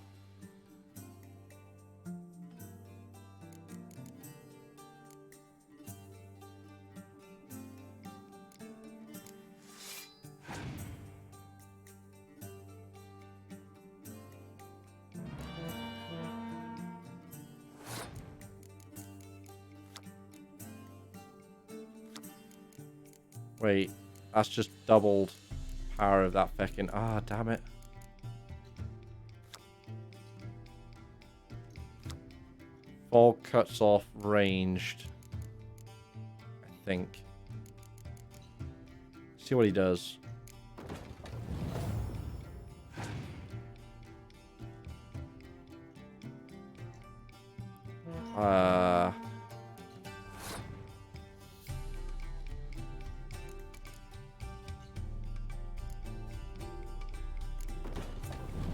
Wait, that's just doubled power of that feckin'. Ah, damn it. Fog cuts off ranged. I think. See what he does.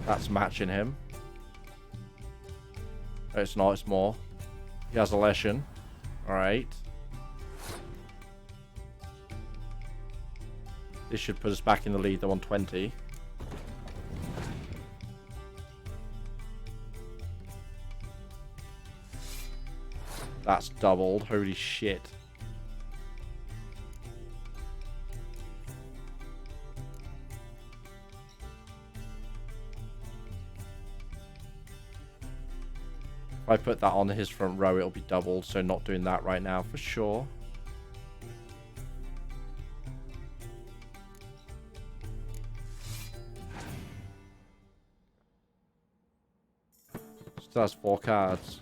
That's matching him. No, it's not, it's more. He has a Leshen. Alright. This should put us back in the lead, though, on 20. That's doubled. Holy shit. If I put that on his front row, it'll be doubled, so not doing that right now for sure. Still has 4 cards.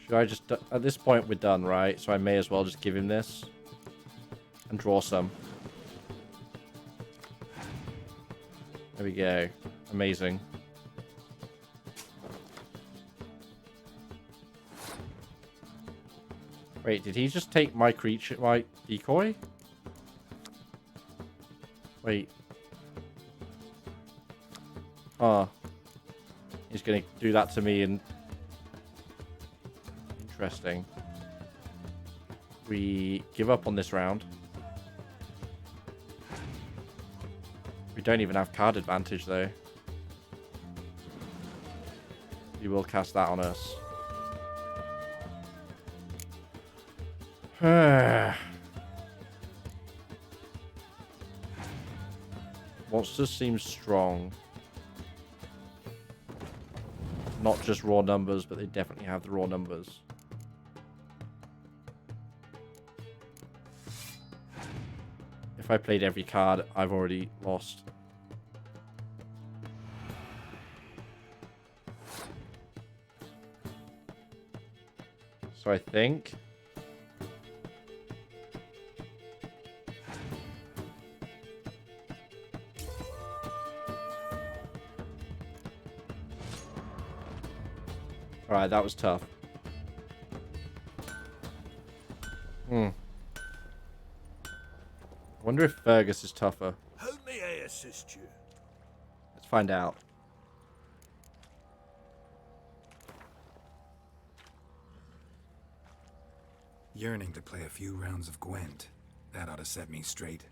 Should I just... At this point, we're done, right? So I may as well just give him this. And draw some. There we go. Amazing. Wait, did he just take my creature, my decoy? Wait. Oh. He's gonna do that to me and... Interesting. We give up on this round. We don't even have card advantage, though. He will cast that on us. Monsters seem strong. Not just raw numbers, but they definitely have the raw numbers. If I played every card, I've already lost. So I think... Alright, that was tough. I wonder if Fergus is tougher. How may I assist you? Let's find out. Yearning to play a few rounds of Gwent. That ought to set me straight.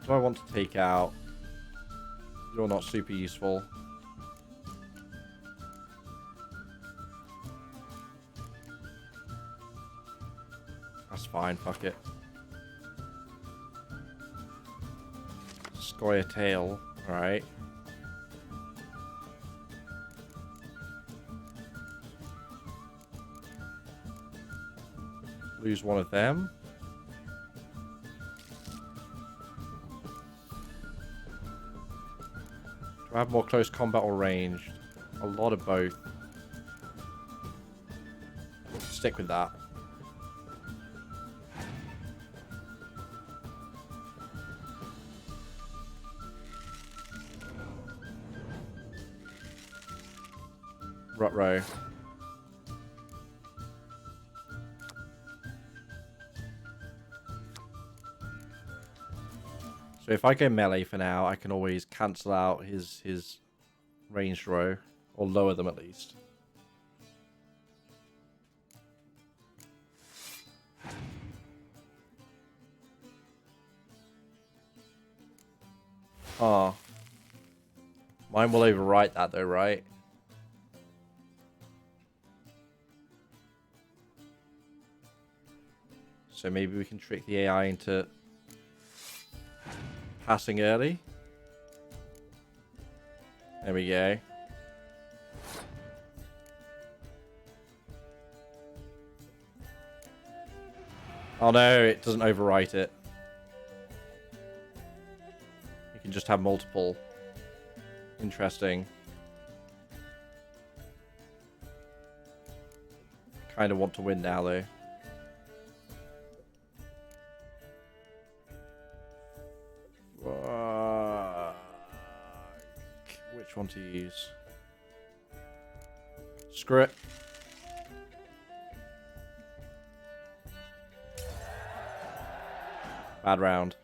What do I want to take out? You're not super useful. That's fine, fuck it. Squire tail, alright. Lose one of them. Do I have more close combat or ranged? A lot of both. Stick with that. Rutrow. So if I go melee for now, I can always cancel out his ranged row, or lower them at least. Ah. Mine will overwrite that though, right? So maybe we can trick the AI into passing early. There we go. Oh no, it doesn't overwrite it. You can just have multiple. Interesting. Kind of want to win now though. Which one to use? Screw it. Bad round.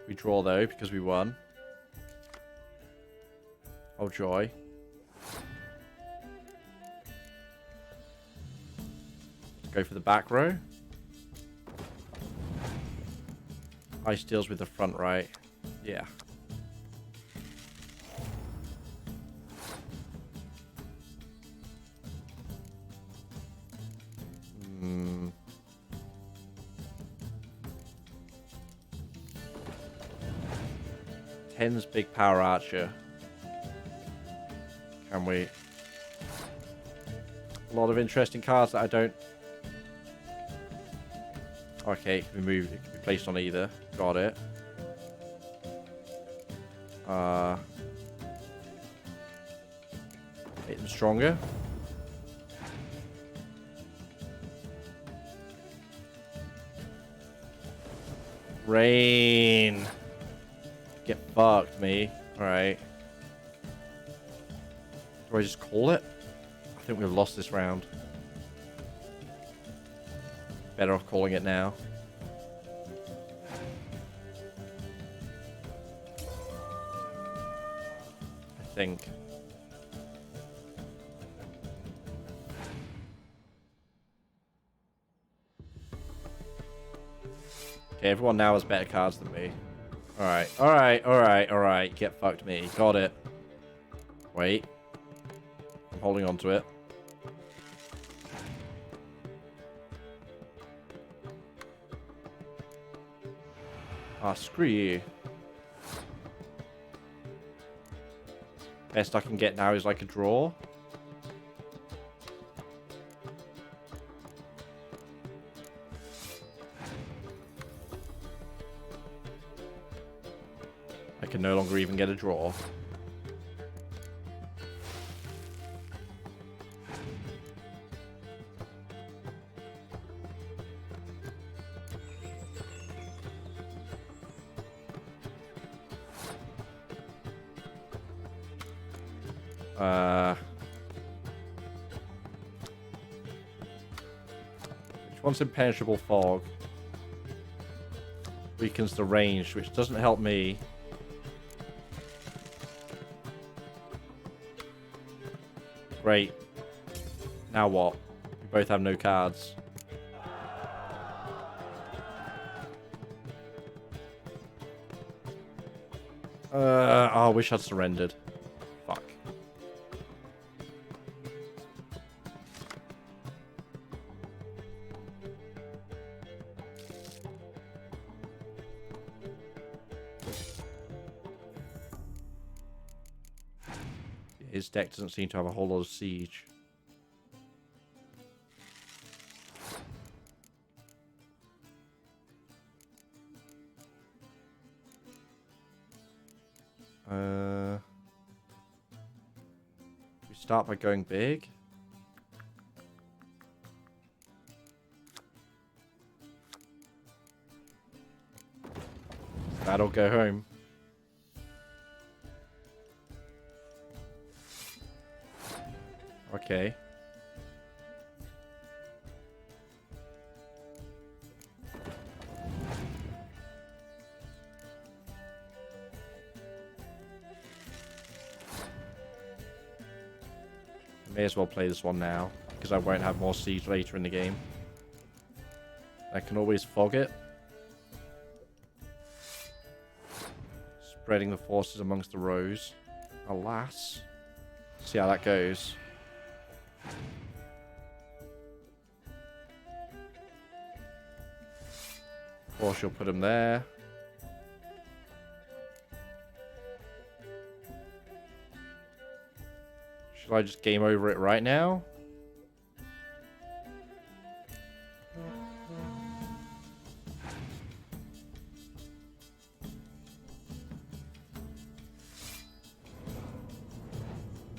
We draw though because we won. Oh joy. Go for the back row. Ice deals with the front right. Yeah. 10's big power archer. Can we? A lot of interesting cards that I don't... Okay, it can be moved. It can be placed on either. Got it. Make them stronger. Rain. Get fucked, me. Alright. Do I just call it? I think we've lost this round. Better off calling it now. I think. Okay, everyone now has better cards than me. Alright, alright, alright, alright. Get fucked, me. Got it. Wait. I'm holding on to it. Ah, screw you. Best I can get now is like a draw. I can no longer even get a draw. Which one's impenetrable fog? Weakens the range, which doesn't help me. Great. Now what? We both have no cards. Oh, I wish I'd surrendered. Fuck. His deck doesn't seem to have a whole lot of siege. We start by going big. That'll go home. Okay. May as well play this one now, because I won't have more siege later in the game. I can always fog it. Spreading the forces amongst the rows. Alas. See how that goes. Of course, you'll put him there. Should I just game over it right now?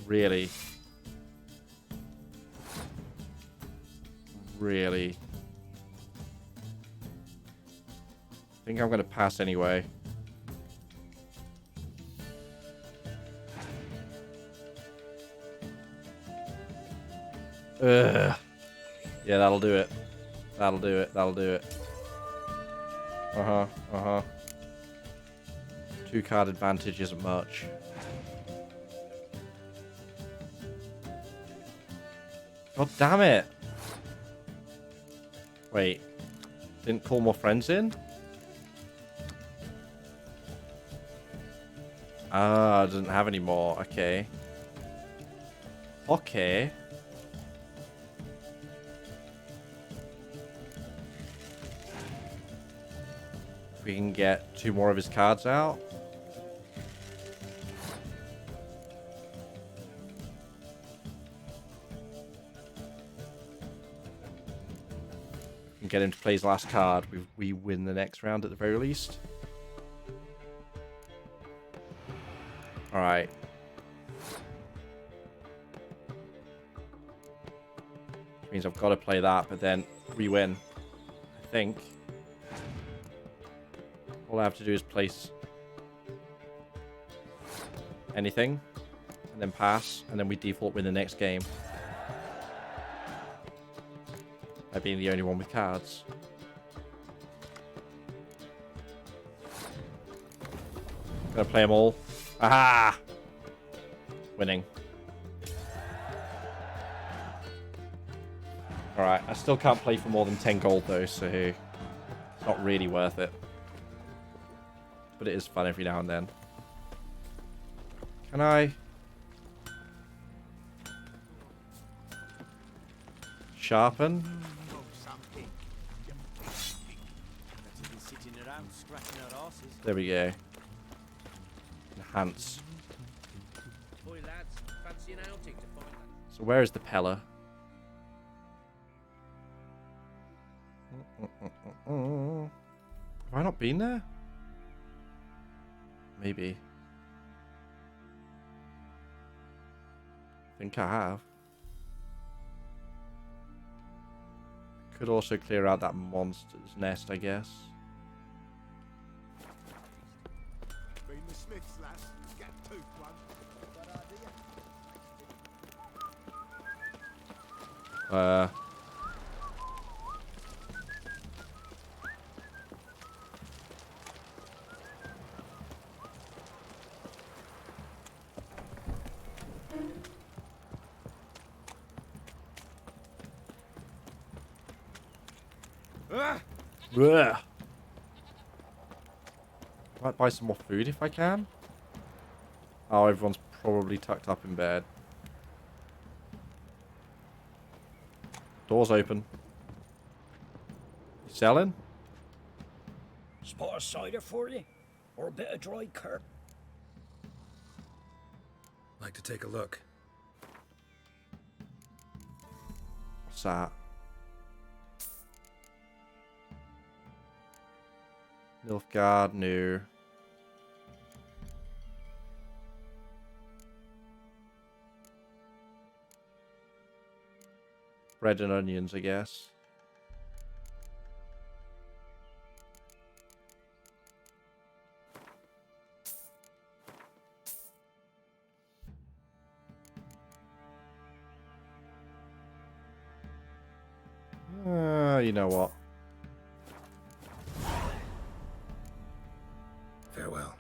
Really? Really? I think I'm going to pass anyway. Ugh. Yeah, that'll do it. That'll do it. That'll do it. Uh-huh. Uh-huh. 2-card advantage isn't much. God damn it. Wait. Didn't call more friends in? Ah, I doesn't have any more. Okay. Okay. If we can get 2 more of his cards out. get him to play his last card, we win the next round at the very least. Alright. Which means I've got to play that, but then we win. I think. All I have to do is place anything, and then pass, and then we default win the next game. By being the only one with cards. Gonna play them all. Aha! Winning. Alright, I still can't play for more than 10 gold though, so it's not really worth it. But it is fun every now and then. Can I? Sharpen? There we go. Enhance. So where is the Pella? Have I not been there? Maybe. I think I have. Could also clear out that monster's nest, I guess. Been the Smiths, lass. Get a tooth one. Blech. Might buy some more food if I can. Oh, everyone's probably tucked up in bed. Doors open. You selling? Spot of cider for you? Or a bit of dry curd? Like to take a look. What's that? Nilfgaard, no. Bread and onions, I guess. You know what? Farewell.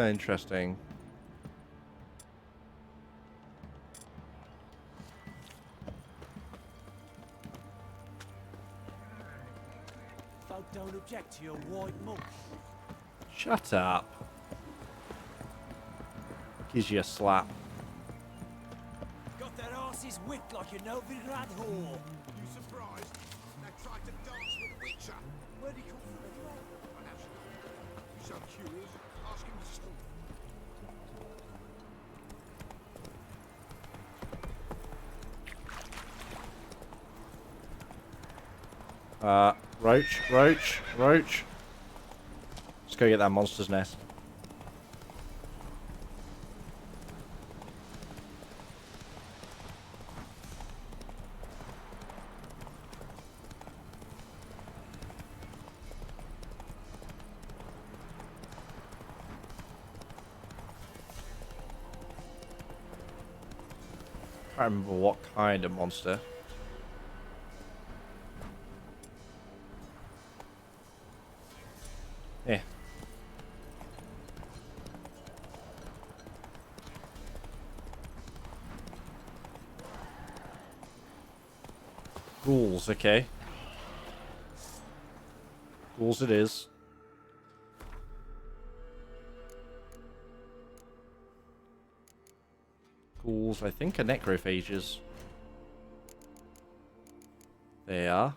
Interesting. Folk don't object to your white mush. Shut up. Gives you a slap. Got their asses whipped like a Novigrad whore. You surprised? They tried to dance with Witcher. Where'd he come from anyway? I know so curious. Ask him the story. Roach. Let's go get that monster's nest. I can't remember what kind of monster. Yeah. Ghouls, okay. Ghouls it is. Ghouls, I think, are necrophages. They are.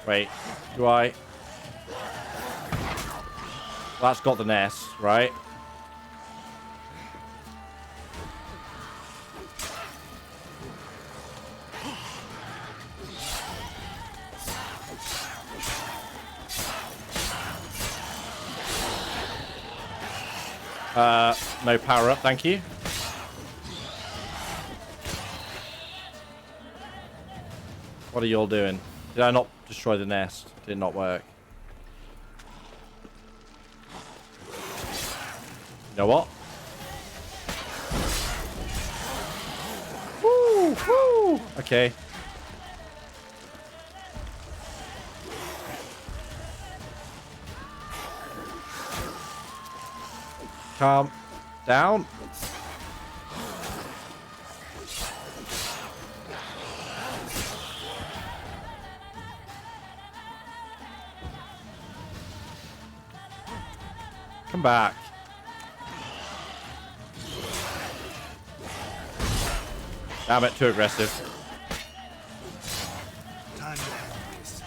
Wait, do I? That's got the nest, right? No power up, thank you. What are you all doing? Did I not destroy the nest? Did it not work? You know what? Woo! Woo! Okay. Calm down. Come back. Damn it, too aggressive. Time to end this.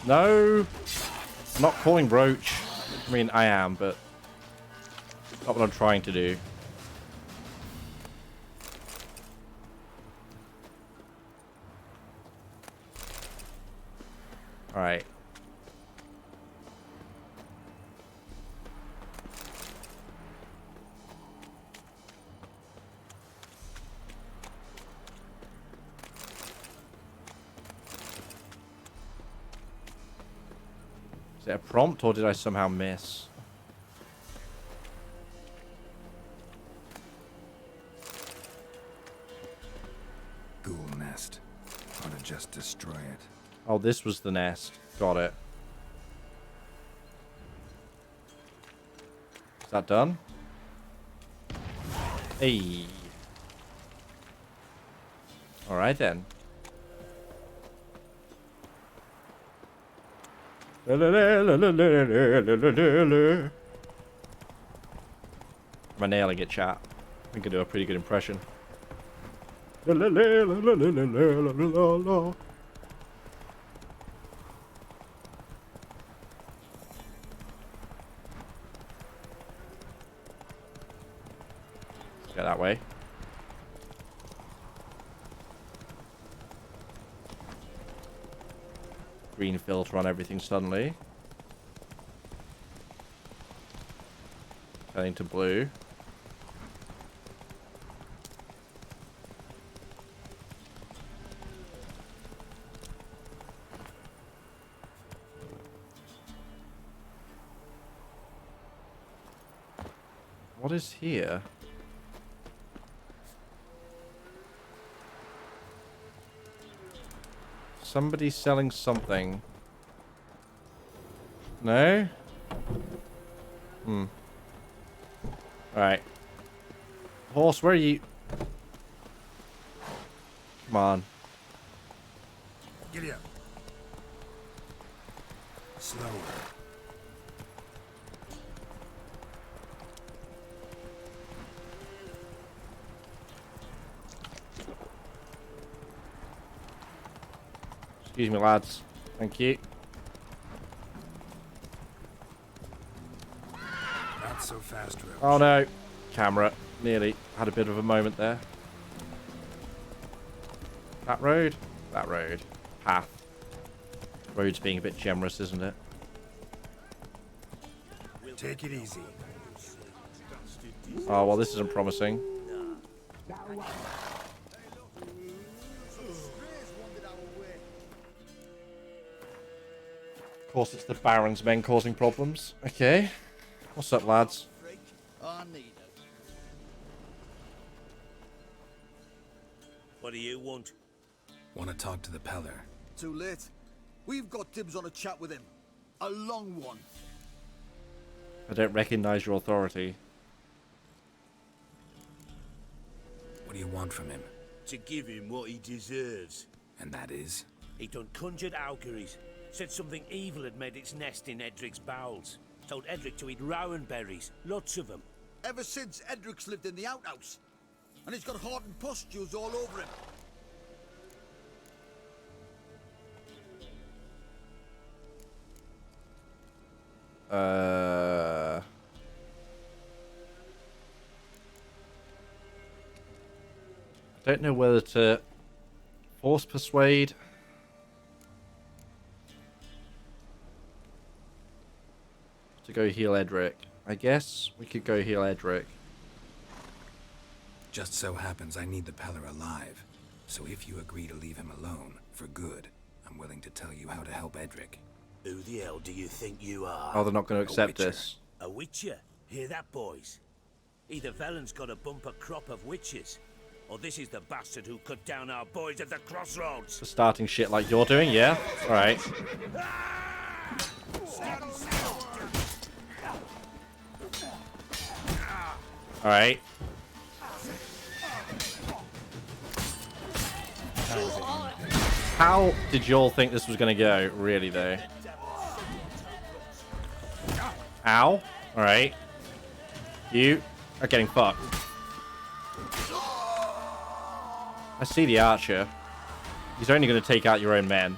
No. I'm not calling Roach. I mean, I am, but not what I'm trying to do. Alright. Is it a prompt or did I somehow miss? Ghoul nest. Ought to just destroy it. Oh, this was the nest. Got it. Is that done? Hey. Alright then. Am I nailing it, chat? I think I do a pretty good impression. Let's go that way. Green filter on everything suddenly. Turning to blue. What is here? Somebody selling something. No? Alright. Horse, where are you? Come on. Giddy up. Slower. Excuse me, lads. Thank you. Not so fast, Roach. Oh no. Camera. Nearly had a bit of a moment there. That road? That road. Path. Road's being a bit generous, isn't it? Take it easy. Oh, well, this isn't promising. Of course, it's the Baron's men causing problems. Okay. What's up, lads? What do you want? Want to talk to the Peller? Too late. We've got dibs on a chat with him. A long one. I don't recognize your authority. What do you want from him? To give him what he deserves. And that is? He done conjured auguries. Said something evil had made its nest in Edric's bowels. Told Edric to eat rowan berries. Lots of them. Ever since Edric's lived in the outhouse. And he's got hardened pustules all over him. I don't know whether to force persuade. To go heal Edric. I guess we could go heal Edric. Just so happens I need the Peller alive. So if you agree to leave him alone, for good, I'm willing to tell you how to help Edric. Who the hell do you think you are? Oh, they're not going to accept this. A witcher? Hear that, boys? Either Velen's got a bumper crop of witches, or this is the bastard who cut down our boys at the crossroads. Starting shit like you're doing, yeah? Alright. Alright. How did you all think this was going to go, really, though? Ow. Alright. You are getting fucked. I see the archer. He's only going to take out your own men.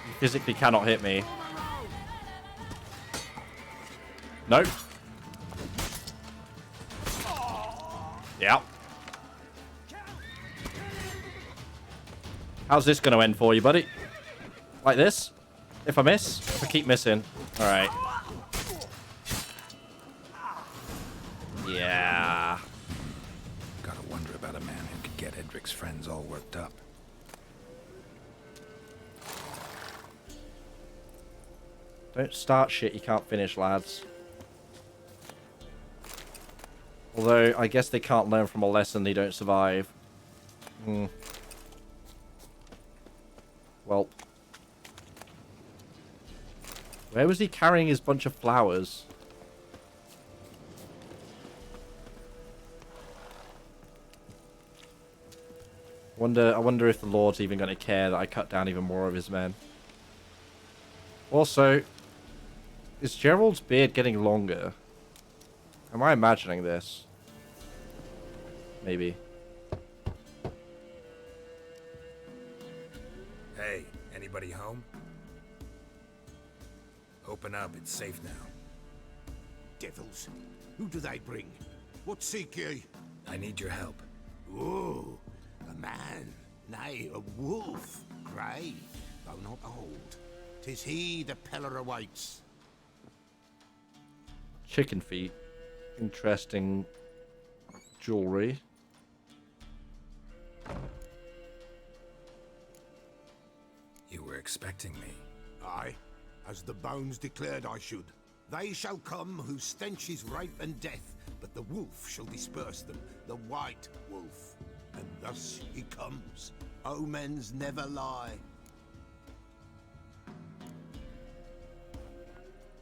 You physically cannot hit me. Nope. Yeah. How's this going to end for you, buddy? Like this? If I miss? If I keep missing. Alright. Yeah. Gotta wonder about a man who could get Edric's friends all worked up. Don't start shit you can't finish, lads. Although, I guess they can't learn from a lesson they don't survive. Well. Where was he carrying his bunch of flowers? I wonder if the Lord's even going to care that I cut down even more of his men. Also, is Gerald's beard getting longer? Am I imagining this? Maybe. Hey, anybody home? Open up, it's safe now. Devils. Who do they bring? What seek ye? I need your help. Ooh, a man. Nay, a wolf. Grey, though not old. 'Tis he the Peller awaits. Chicken feet. Interesting jewelry. You were expecting me. Aye, as the bones declared I should. They shall come whose stench is rape and death, but the wolf shall disperse them, the white wolf. And thus he comes. Omens never lie.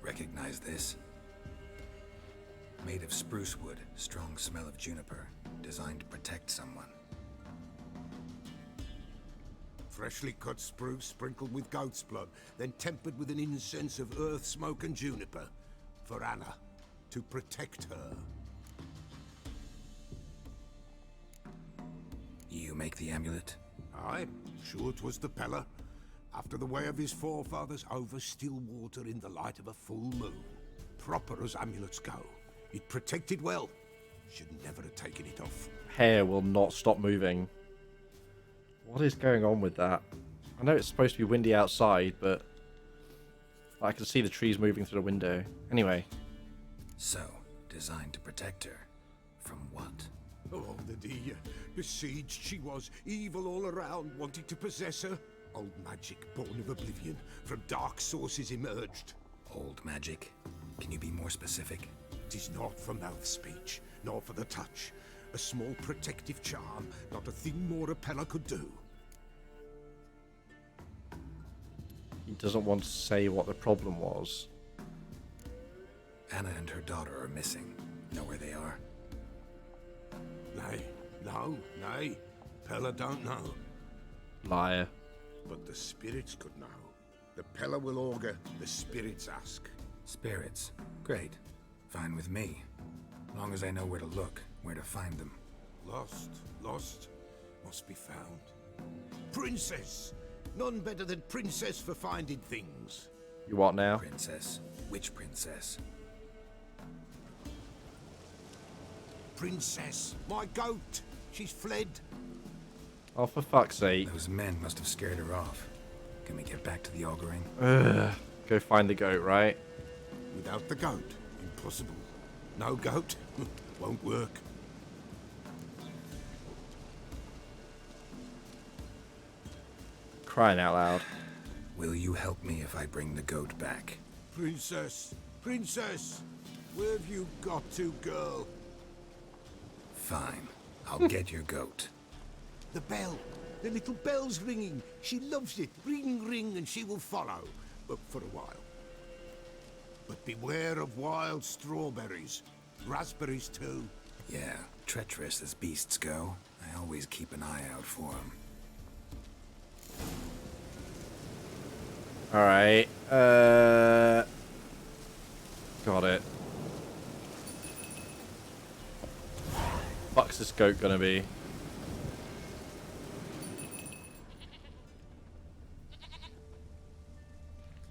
Recognize this? Made of spruce wood, strong smell of juniper, designed to protect someone. Freshly cut spruce sprinkled with goat's blood, then tempered with an incense of earth, smoke and juniper. For Anna, to protect her. You make the amulet? Aye, sure 'twas the Peller. After the way of his forefathers, over still water in the light of a full moon. Proper as amulets go. It protected well. Should never have taken it off. Hair will not stop moving. What is going on with that? I know it's supposed to be windy outside, but I can see the trees moving through the window. Anyway. So, designed to protect her. From what? Oh, the dear. Besieged she was, evil all around, wanting to possess her. Old magic, born of oblivion, from dark sources emerged. Old magic? Can you be more specific? 'Tis not for mouth speech, nor for the touch. A small protective charm, not a thing more a Peller could do. He doesn't want to say what the problem was. Anna and her daughter are missing. Know where they are? No, nay. Pella don't know. Liar. But the spirits could know. The Pella will augur, the spirits ask. Spirits. Great. Fine with me. Long as I know where to look, where to find them. Lost, must be found. Princess! None better than Princess for finding things. You what now? Princess? Which princess? Princess, my goat! She's fled. Oh, for fuck's sake. Those men must have scared her off. Can we get back to the auguring? Ugh. Go find the goat, right? Without the goat, impossible. No goat, won't work. Crying out loud. Will you help me if I bring the goat back? Princess, princess, where have you got to, girl? Fine. I'll get your goat. The bell. The little bell's ringing. She loves it. Ring, ring, and she will follow. But for a while. But beware of wild strawberries. Raspberries, too. Yeah, treacherous as beasts go. I always keep an eye out for them. Alright. Got it. Fuck's this goat gonna be?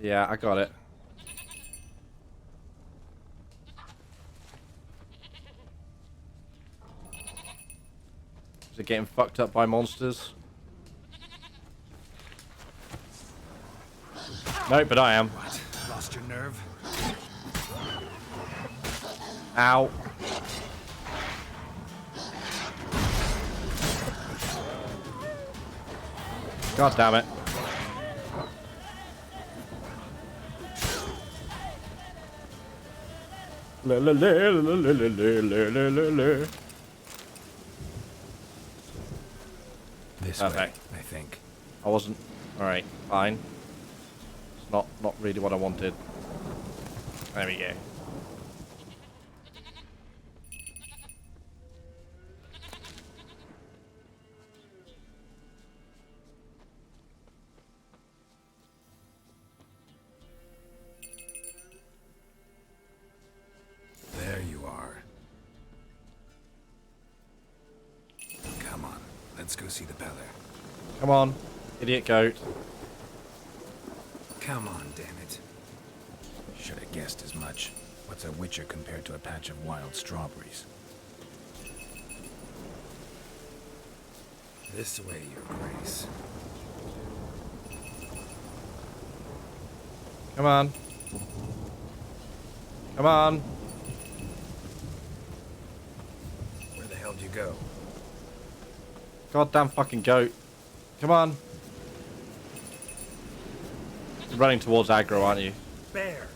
Yeah, I got it. Is it getting fucked up by monsters? No, but I am. What? Lost your nerve? Ow. God damn it. La la la la la la la la la la. This Okay. way, I think. I wasn't. Alright, fine. It's not really what I wanted. There we go. There you are. Come on, let's go see the Peller. Come on, idiot goat. Come on, damn it. Should have guessed as much. What's a witcher compared to a patch of wild strawberries? This way, your grace. Come on. Come on. Where the hell did you go? Goddamn fucking goat. Come on. You're running towards aggro, aren't you? Bear!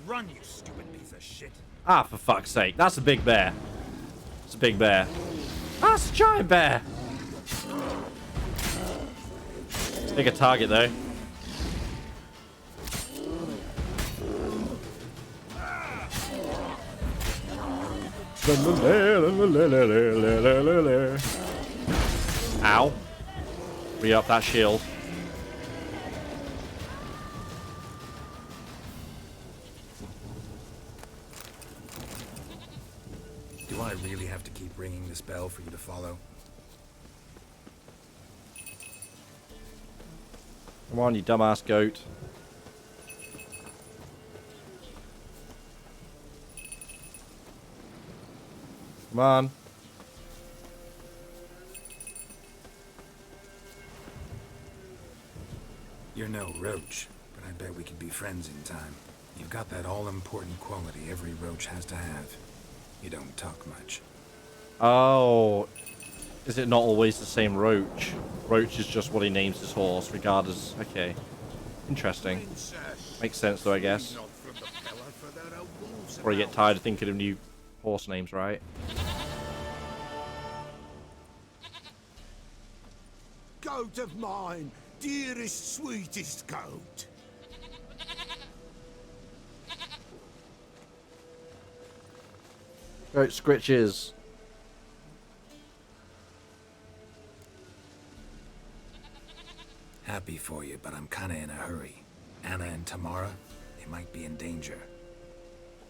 Run, you stupid piece of shit! Ah, for fuck's sake. That's a big bear. It's a big bear. Ah, it's a giant bear. Bigger target, though. Ow. Re-up that shield. Do I really have to keep ringing this bell for you to follow? Come on, you dumbass goat. Come on. You're no roach, but I bet we could be friends in time. You've got that all-important quality every roach has to have. You don't talk much. Oh. Is it not always the same roach? Roach is just what he names his horse, regardless. Okay. Interesting. Makes sense, though, I guess. Or you get tired of thinking of new horse names, right? Goat of mine, dearest, sweetest goat. Goat scritches. Happy for you, but I'm kinda in a hurry. Anna and Tamara, they might be in danger.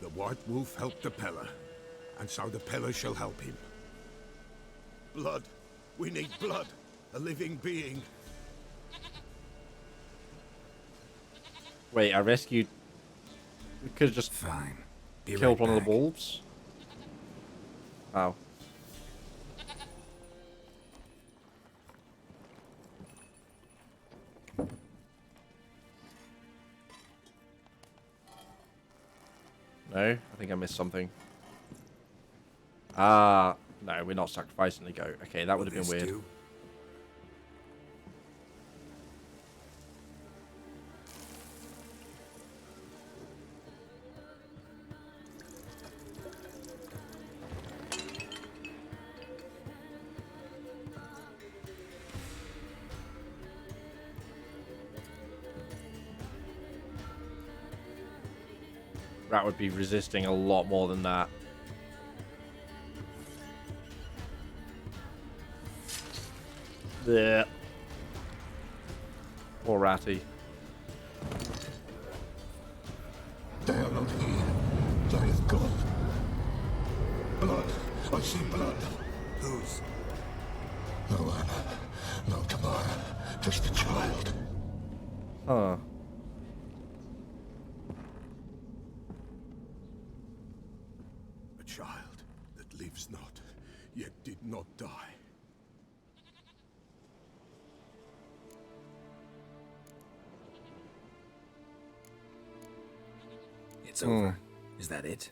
The White Wolf helped the Pella, and so the Pella shall help him. Blood. We need blood. A living being. Wait, I rescued... We could have just Fine. Be killed right one of back. the wolves. Wow. No, I think I missed something. Ah, no, we're not sacrificing the goat. Okay, that would have been weird. Rat would be resisting a lot more than that. There. Poor Ratty. They are not here. There is God. Blood. I see blood. Whose? No Anna. No Tamara. Just the child. Huh. A child that lives not, yet did not die. It's over. Is that it?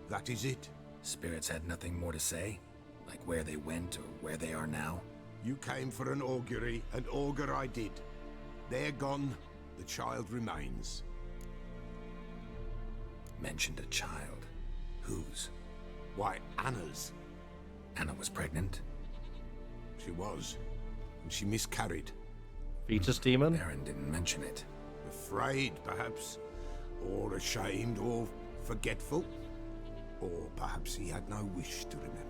That is it. Spirits had nothing more to say? Like where they went or where they are now? You came for an augury, and augur I did. They're gone, the child remains. Mentioned a child. Whose? Why, Anna's. Anna was pregnant? She was, and she miscarried. Fetus demon? Baron didn't mention it. Afraid, perhaps. Or ashamed, or forgetful. Or perhaps he had no wish to remember.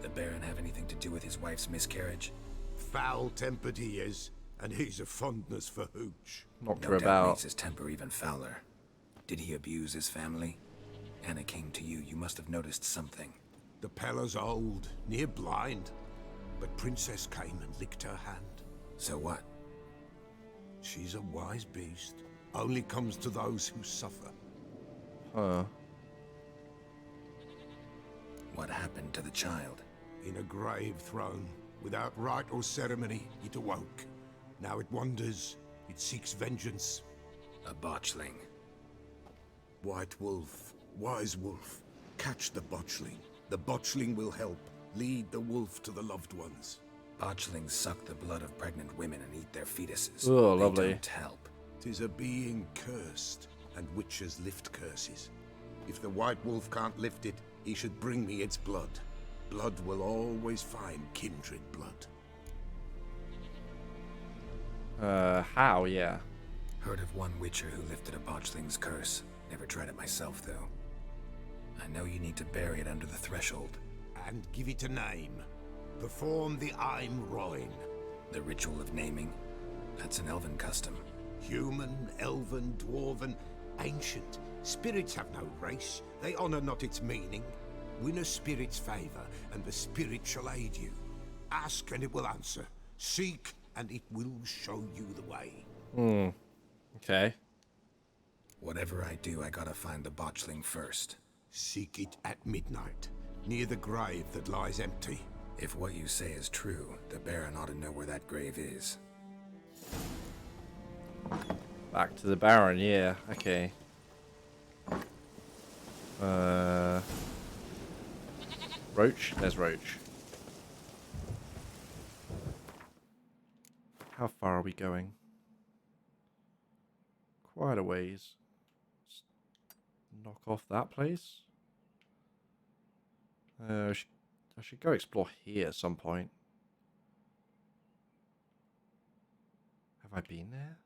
The Baron have anything to do with his wife's miscarriage? Foul-tempered he is, and he's a fondness for hooch. Knocked No her doubt about. makes his temper even fouler. Did he abuse his family? Anna came to you. You must have noticed something. The Pella's old, near blind. But Princess came and licked her hand. So what? She's a wise beast. Only comes to those who suffer. Huh. What happened to the child? In a grave thrown, without rite or ceremony, it awoke. Now it wanders, it seeks vengeance. A botchling. White wolf, wise wolf, catch the botchling. The botchling will help, lead the wolf to the loved ones. Botchlings suck the blood of pregnant women and eat their fetuses. Oh, They lovely. don't help. 'Tis a being cursed, and witches lift curses. If the white wolf can't lift it, he should bring me its blood. Blood will always find kindred blood. How? Yeah. Heard of one witcher who lifted a botchling's curse. Never tried it myself, though. I know you need to bury it under the threshold. And give it a name. Perform the Aim Roin. The ritual of naming? That's an elven custom. Human, elven, dwarven, ancient. Spirits have no race. They honor not its meaning. Win a spirit's favor, and the spirit shall aid you. Ask, and it will answer. Seek, and it will show you the way. Okay. Whatever I do, I gotta find the botchling first. Seek it at midnight, near the grave that lies empty. If what you say is true, the Baron ought to know where that grave is. Back to the Baron, yeah. Okay. Roach? There's Roach. How far are we going? Quite a ways. Just knock off that place. I should go explore here at some point. Have I been there?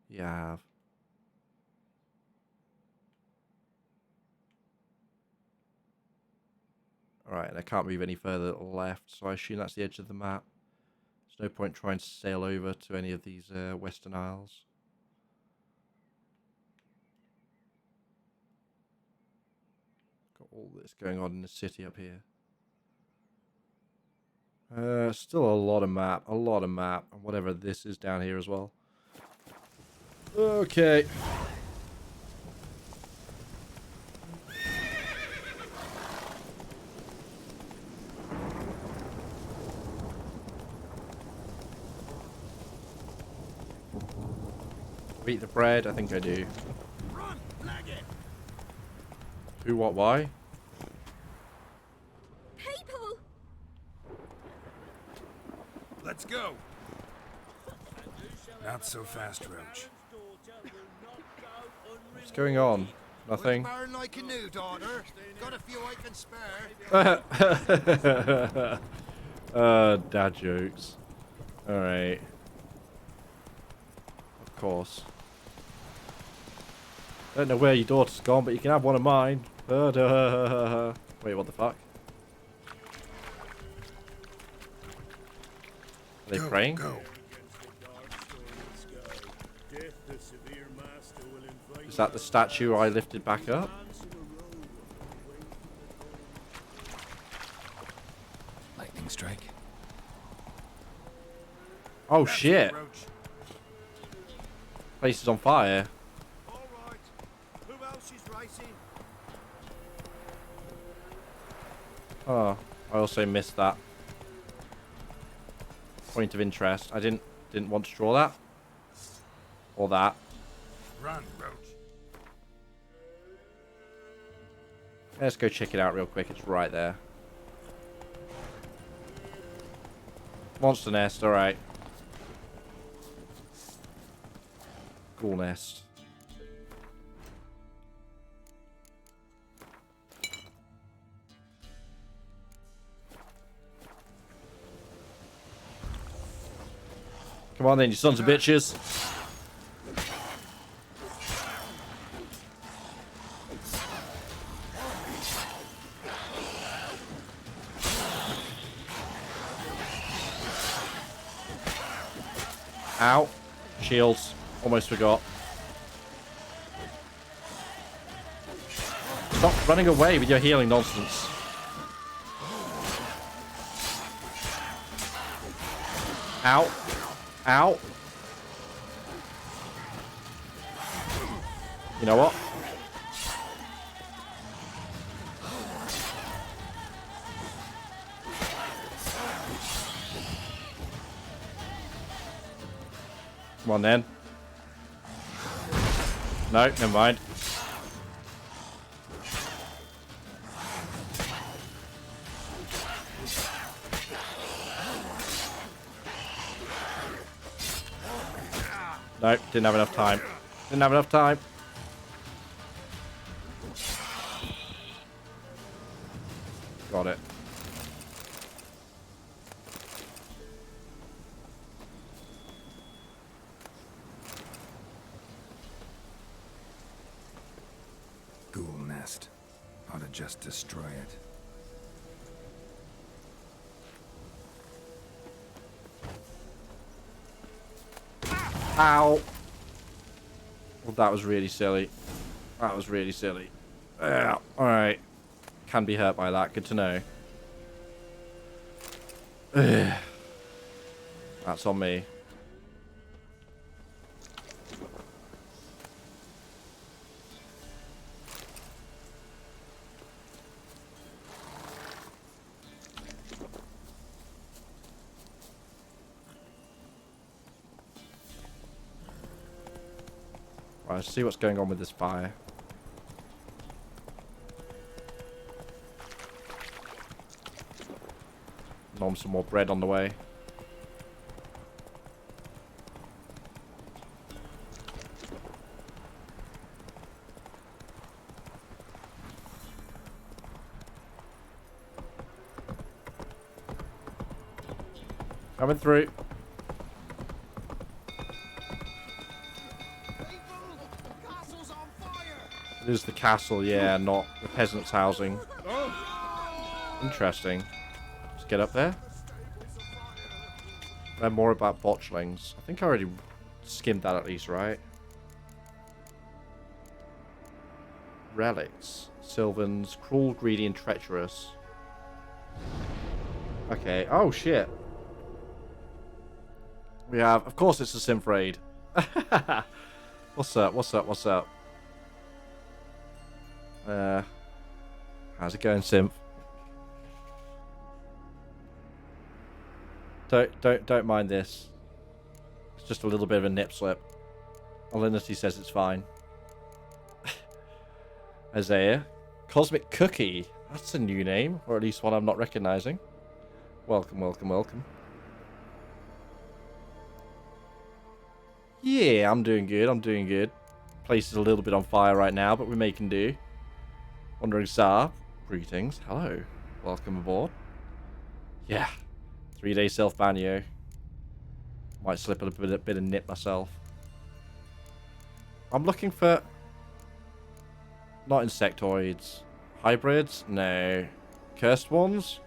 Yeah, I have. Alright, I can't move any further left, so I assume that's the edge of the map. There's no point trying to sail over to any of these Western Isles. Got all this going on in the city up here. Still a lot of map, and whatever this is down here as well. Okay. Eat the bread, I think I do. Run, leg it. Who, what, why? People! Let's go. Not so fast, Roach. What's going on? Nothing. Burn like a new daughter. Got a few I can spare. Dad jokes. Alright. Of course. Don't know where your daughter's gone, but you can have one of mine. Wait, what the fuck? Are they praying? Go. Is that the statue I lifted back up? Lightning strike. Oh shit! Place is on fire. Who else is racing? Oh, I also missed that. Point of interest. I didn't want to draw that. Or that. Run, Roach. Let's go check it out real quick. It's right there. Monster nest, alright. Ghoul nest. Come on then, you sons of bitches. Ow. Shields. Almost forgot. Stop running away with your healing nonsense. Ow. Ow. You know what? Come on then. No, never mind. No, didn't have enough time. Didn't have enough time. Got it. Ghoul nest. Ought to just destroy it. Ow. Well, that was really silly. That was really silly. Alright. Can be hurt by that. Good to know. That's on me. Right, let's see what's going on with this fire. Nom some more bread on the way. Coming through. It is the castle, yeah, not the peasants' housing. Interesting. Let's get up there. Learn more about botchlings. I think I already skimmed that at least, right? Relics. Sylvans. Cruel, greedy, and treacherous. Okay. Oh, shit. We have... Of course it's a synth raid. What's up? What's up? What's up? How's it going, synth? Don't mind this. It's just a little bit of a nip slip. Alinity says it's fine. Isaiah. Cosmic Cookie. That's a new name, or at least one I'm not recognizing. Welcome, welcome, welcome. Yeah, I'm doing good. I'm doing good. Place is a little bit on fire right now, but we're making do. Wandering Tsar. Greetings. Hello. Welcome aboard. Yeah. 3-day self-ban, yo. Might slip a bit of nip myself. I'm looking for... Not insectoids. Hybrids? No. Cursed ones?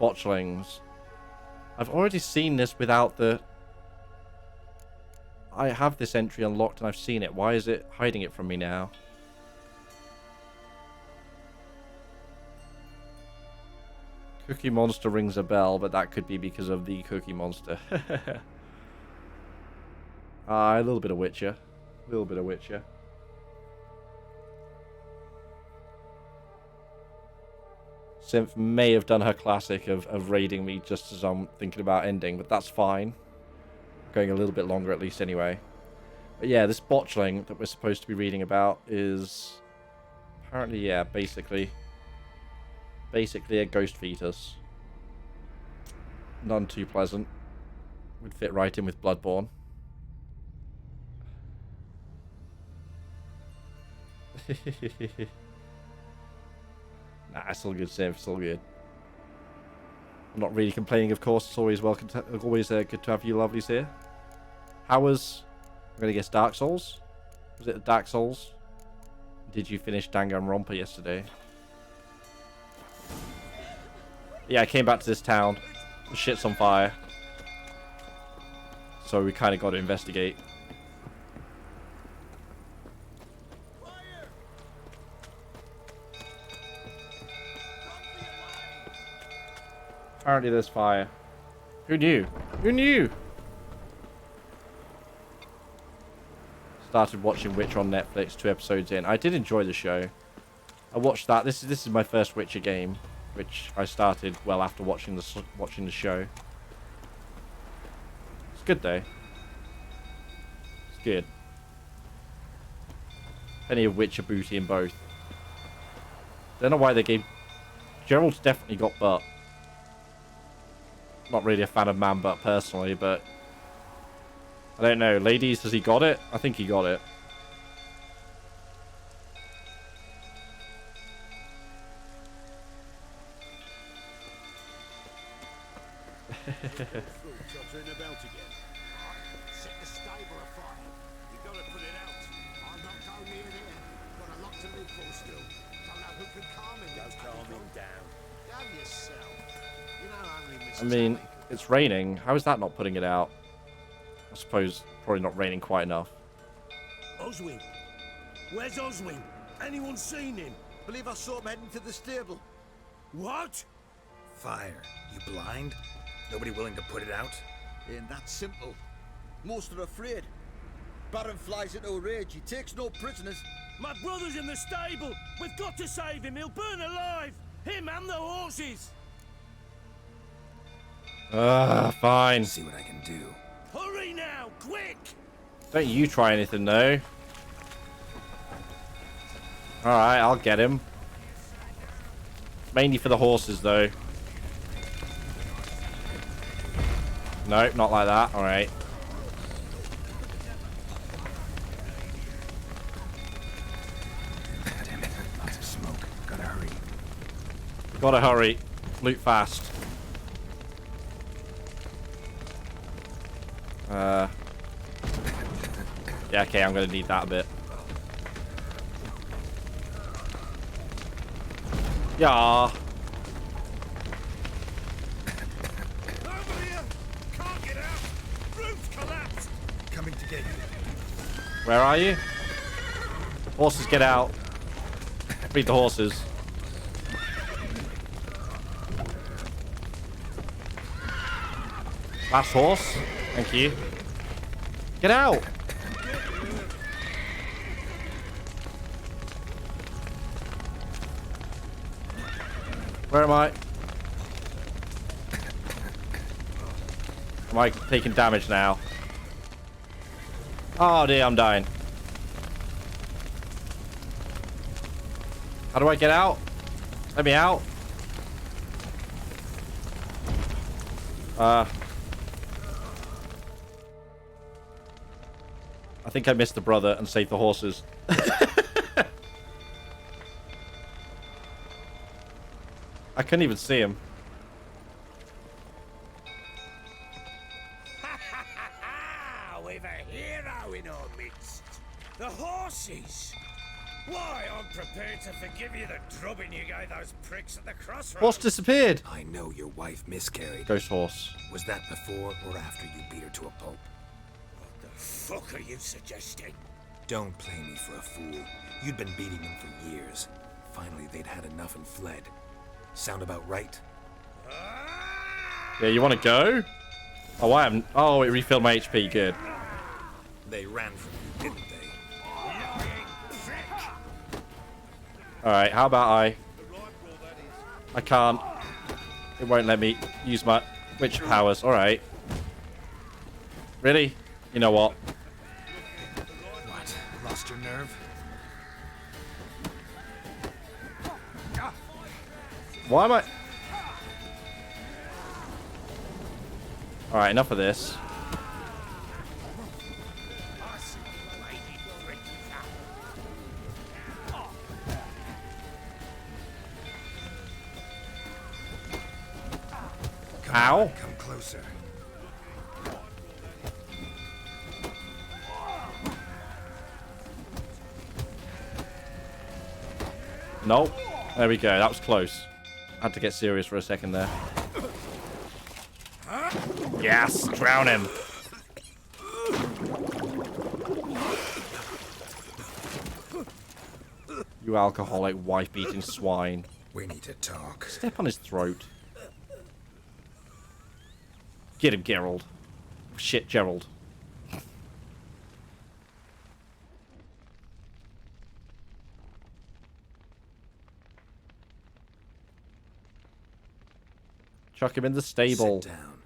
Botchlings. I've already seen this without the... I have this entry unlocked and I've seen it. Why is it hiding it from me now? Cookie Monster rings a bell, but that could be because of the Cookie Monster. A little bit of Witcher. A little bit of Witcher. Synth may have done her classic of raiding me just as I'm thinking about ending, but that's fine. Going a little bit longer at least anyway. But yeah, this botchling that we're supposed to be reading about is apparently, yeah, basically a ghost fetus. None too pleasant. Would fit right in with Bloodborne. Nah, it's all good, Synth. It's all good. I'm not really complaining, of course. It's always welcome to, always good to have you lovelies here. How was... I'm going to guess Dark Souls? Was it Dark Souls? Did you finish Danganronpa yesterday? Yeah, I came back to this town. The shit's on fire. So we kind of got to investigate. Apparently there's fire. Who knew? Who knew? Started watching Witcher on Netflix 2 episodes in. I did enjoy the show. I watched that. This is my first Witcher game, which I started well after watching the show. It's good though. It's good. Plenty of Witcher booty in both. Don't know why they gave... Gerald's definitely got butt. Not really a fan of man butt personally, but I don't know. Ladies, has he got it? I think he got it. I mean, it's raining. How is that not putting it out? I suppose probably not raining quite enough. Oswin? Where's Oswin? Anyone seen him? Believe I saw him heading to the stable. What? Fire. You blind? Nobody willing to put it out? Ain't that simple. Most are afraid. Baron flies into a rage. He takes no prisoners. My brother's in the stable. We've got to save him. He'll burn alive. Him and the horses. Fine. See what I can do. Hurry now, quick! Don't you try anything though. Alright, I'll get him. Mainly for the horses though. Nope, not like that. Alright. Damn it. Lots of smoke. Gotta hurry. Gotta hurry. Loot fast. Yeah, okay, I'm gonna need that a bit. Yeah. Roof collapsed! Coming to get you. Where are you? Horses, get out. Feed the horses. Last horse. Thank you. Get out. Where am I? Am I taking damage now? Oh dear, I'm dying. How do I get out? Let me out. I think I missed the brother and saved the horses. I couldn't even see him. We've a hero in our midst. The horses. Why, I'm prepared to forgive you the drubbing you gave those pricks at the crossroads. Horse disappeared. I know your wife miscarried. Ghost horse. Was that before or after you beat her to a pulp? What the fuck are you suggesting? Don't play me for a fool. You'd been beating them for years. Finally, they'd had enough and fled. Sound about right? Yeah, you want to go? Oh, I haven't. Oh, it refilled my HP. Good. They ran from you, didn't they? Alright, how about I can't. It won't let me use my witch powers. Alright. Really? You know what? What? Lost your nerve? Why am I... Alright, enough of this. Ow. Come closer. Nope. There we go. That was close. I had to get serious for a second there. Yes, drown him. You alcoholic, wife-beating swine. We need to talk. Step on his throat. Get him, Gerald. Shit, Gerald. Chuck him in the stable. Sit down.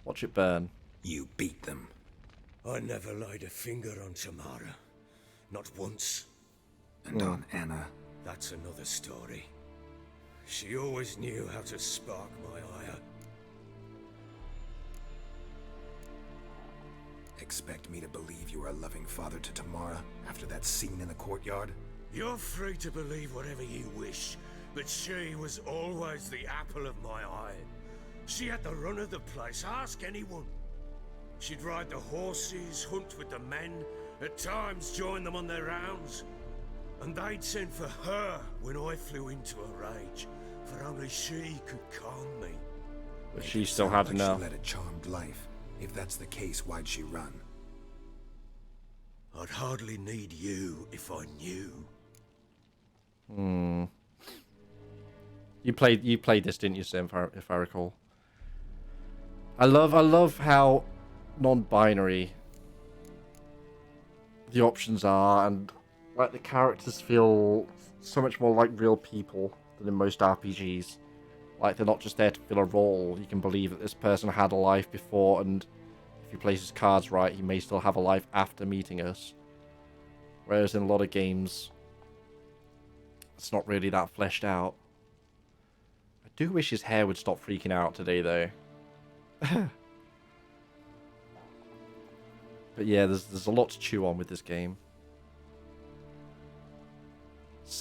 Watch it burn. You beat them. I never laid a finger on Tamara. Not once. And on Anna. That's another story. She always knew how to spark my ire. Expect me to believe you were a loving father to Tamara after that scene in the courtyard? You're free to believe whatever you wish, but she was always the apple of my eye. She had the run of the place, ask anyone. She'd ride the horses, hunt with the men, at times join them on their rounds. And they'd send for her when I flew into a rage, for only she could calm me. But she still had enough. She led a charmed life. If that's the case, why'd she run? I'd hardly need you if I knew. Hmm. You played this, didn't you, Sim? If I recall. I love how non-binary the options are, and like the characters feel so much more like real people than in most RPGs. Like they're not just there to fill a role. You can believe that this person had a life before, and if he plays his cards right, he may still have a life after meeting us. Whereas in a lot of games, it's not really that fleshed out. I do wish his hair would stop freaking out today, though. But yeah, there's a lot to chew on with this game.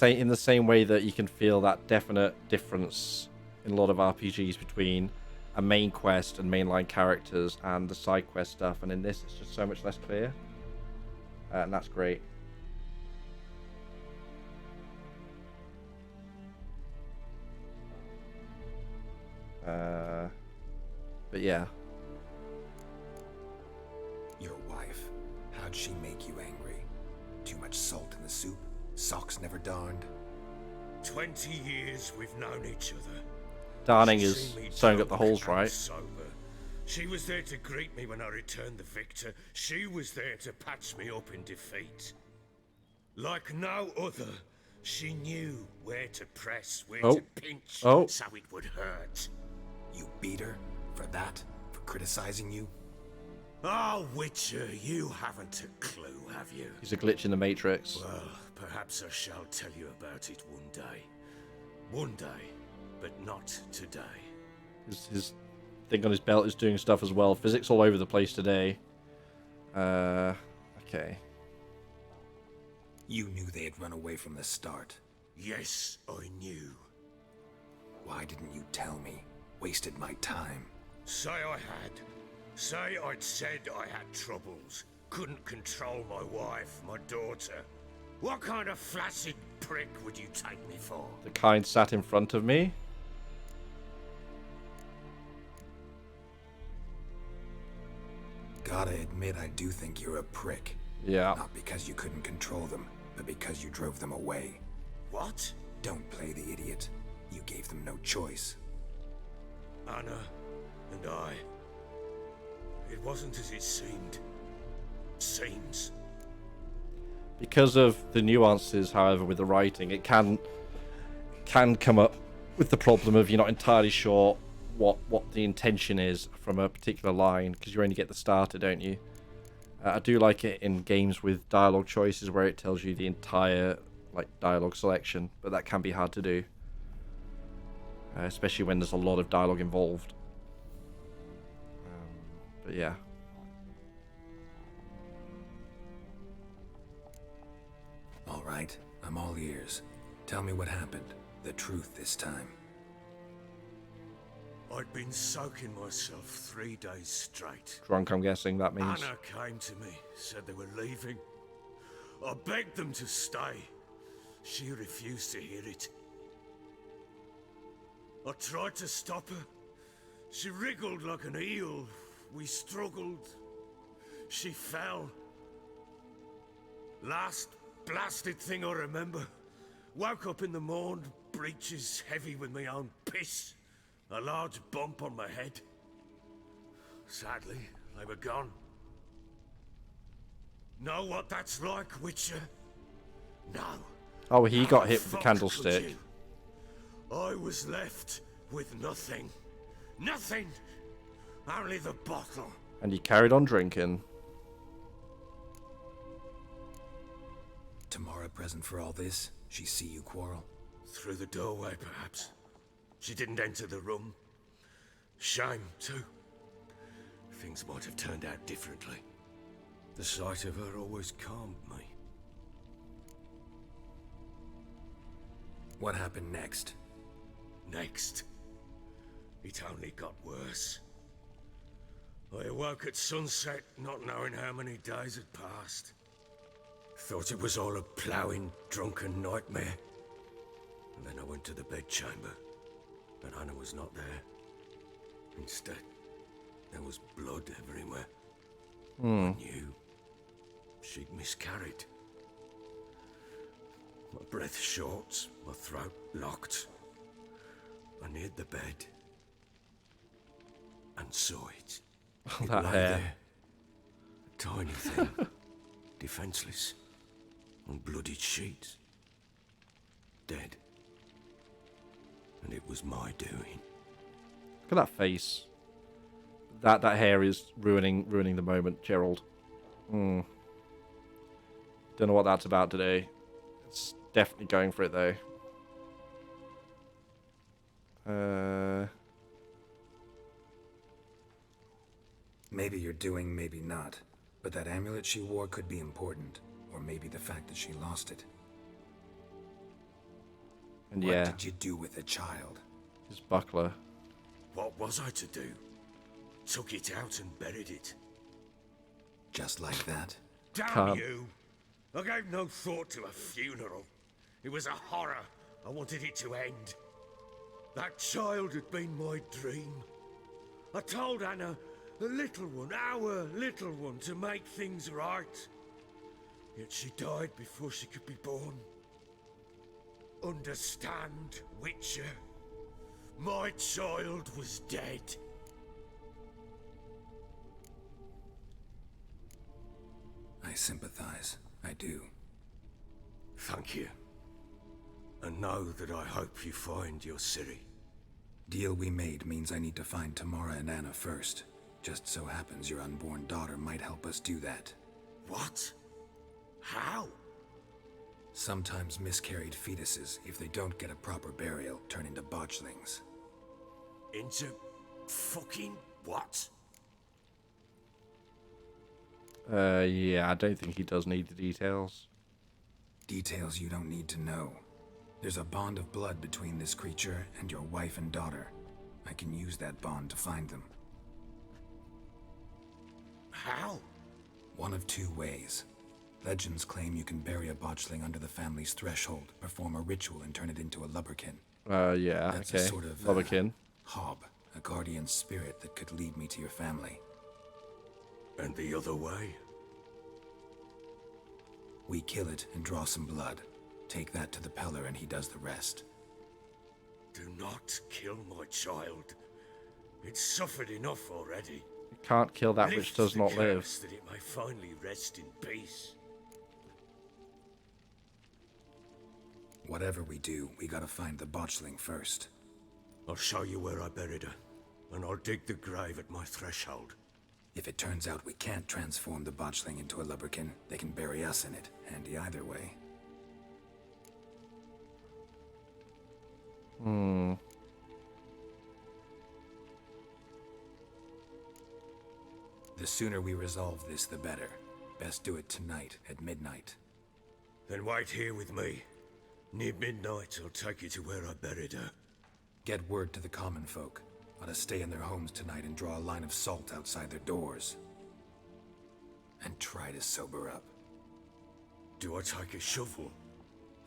In the same way that you can feel that definite difference in a lot of RPGs between a main quest and mainline characters and the side quest stuff, and in this it's just so much less clear. And that's great. But yeah. How'd she make you angry? Too much salt in the soup? Socks never darned? 20 years we've known each other. Darning She's is seen me sewing up the drunk holes, and right? sober. She was there to greet me when I returned the victor. She was there to patch me up in defeat. Like no other, she knew where to press, where to pinch, so it would hurt. You beat her? For that? For criticizing you? Oh, Witcher, you haven't a clue, have you? He's a glitch in the Matrix. Well, perhaps I shall tell you about it one day. One day, but not today. His thing on his belt is doing stuff as well. Physics all over the place today. Okay. You knew they had run away from the start. Yes, I knew. Why didn't you tell me? Wasted my time. Say I had. Say I'd said I had troubles. Couldn't control my wife, my daughter. What kind of flaccid prick would you take me for? The kind sat in front of me. Gotta admit, I do think you're a prick. Yeah. Not because you couldn't control them, but because you drove them away. What? Don't play the idiot. You gave them no choice. Anna and I. It wasn't as it seemed. Seems. Because of the nuances, however, with the writing, it can come up with the problem of you're not entirely sure what the intention is from a particular line, because you only get the starter, don't you? I do like it in games with dialogue choices where it tells you the entire dialogue selection, but that can be hard to do, especially when there's a lot of dialogue involved. But yeah. All right, I'm all ears. Tell me what happened. The truth this time. I'd been soaking myself 3 days straight. Drunk, I'm guessing that means. Anna came to me, said they were leaving. I begged them to stay. She refused to hear it. I tried to stop her. She wriggled like an eel. We struggled. She fell. Last blasted thing I remember. Woke up in the morn, breeches heavy with my own piss. A large bump on my head. Sadly, they were gone. Know what that's like, Witcher? No. Oh, he got hit with the Fuck candlestick. could you? I was left with nothing. Nothing! Only the bottle. And he carried on drinking. Tamara present for all this? She see you quarrel? Through the doorway, perhaps. She didn't enter the room. Shame, too. Things might have turned out differently. The sight of her always calmed me. What happened next? Next? It only got worse. I awoke at sunset, not knowing how many days had passed. Thought it was all a ploughing, drunken nightmare. And then I went to the bedchamber, but Anna was not there. Instead, there was blood everywhere. I knew she'd miscarried. My breath short, my throat locked. I neared the bed and saw it. It That lay hair. there, a tiny thing, defenseless, on bloodied sheets, dead. And it was my doing. Look at that face. That hair is ruining the moment, Gerald. Don't know what that's about today. It's definitely going for it though. Maybe you're doing, maybe not. But that amulet she wore could be important. Or maybe the fact that she lost it. And What yeah, did you do with the child? his buckler. What was I to do? Took it out and buried it. Just like that? Damn Can't. you! I gave no thought to a funeral. It was a horror. I wanted it to end. That child had been my dream. I told Anna, the little one, our little one, to make things right. Yet she died before she could be born. Understand, Witcher? My child was dead. I sympathize. I do. Thank you. And know that I hope you find your Ciri. Deal we made means I need to find Tamara and Anna first. Just so happens your unborn daughter might help us do that. What? How? Sometimes miscarried fetuses, if they don't get a proper burial, turn into botchlings. Into fucking what? Yeah, I don't think he does need the details. Details you don't need to know. There's a bond of blood between this creature and your wife and daughter. I can use that bond to find them. How? One of two ways. Legends claim you can bury a botchling under the family's threshold, perform a ritual, and turn it into a lubberkin. Yeah, That's okay. a sort of Lubberkin. hob, a guardian spirit that could lead me to your family. And the other way? We kill it and draw some blood. Take that to the Peller and he does the rest. Do not kill my child. It's suffered enough already. You can't kill that which Lift does the not live. curse that it may finally rest in peace. Whatever we do, we gotta find the botchling first. I'll show you where I buried her, and I'll dig the grave at my threshold. If it turns out we can't transform the botchling into a lubberkin, they can bury us in it. Handy either way. The sooner we resolve this, the better. Best do it tonight, at midnight. Then wait here with me. Near midnight, I'll take you to where I buried her. Get word to the common folk. Ought to stay in their homes tonight and draw a line of salt outside their doors. And try to sober up. Do I take a shovel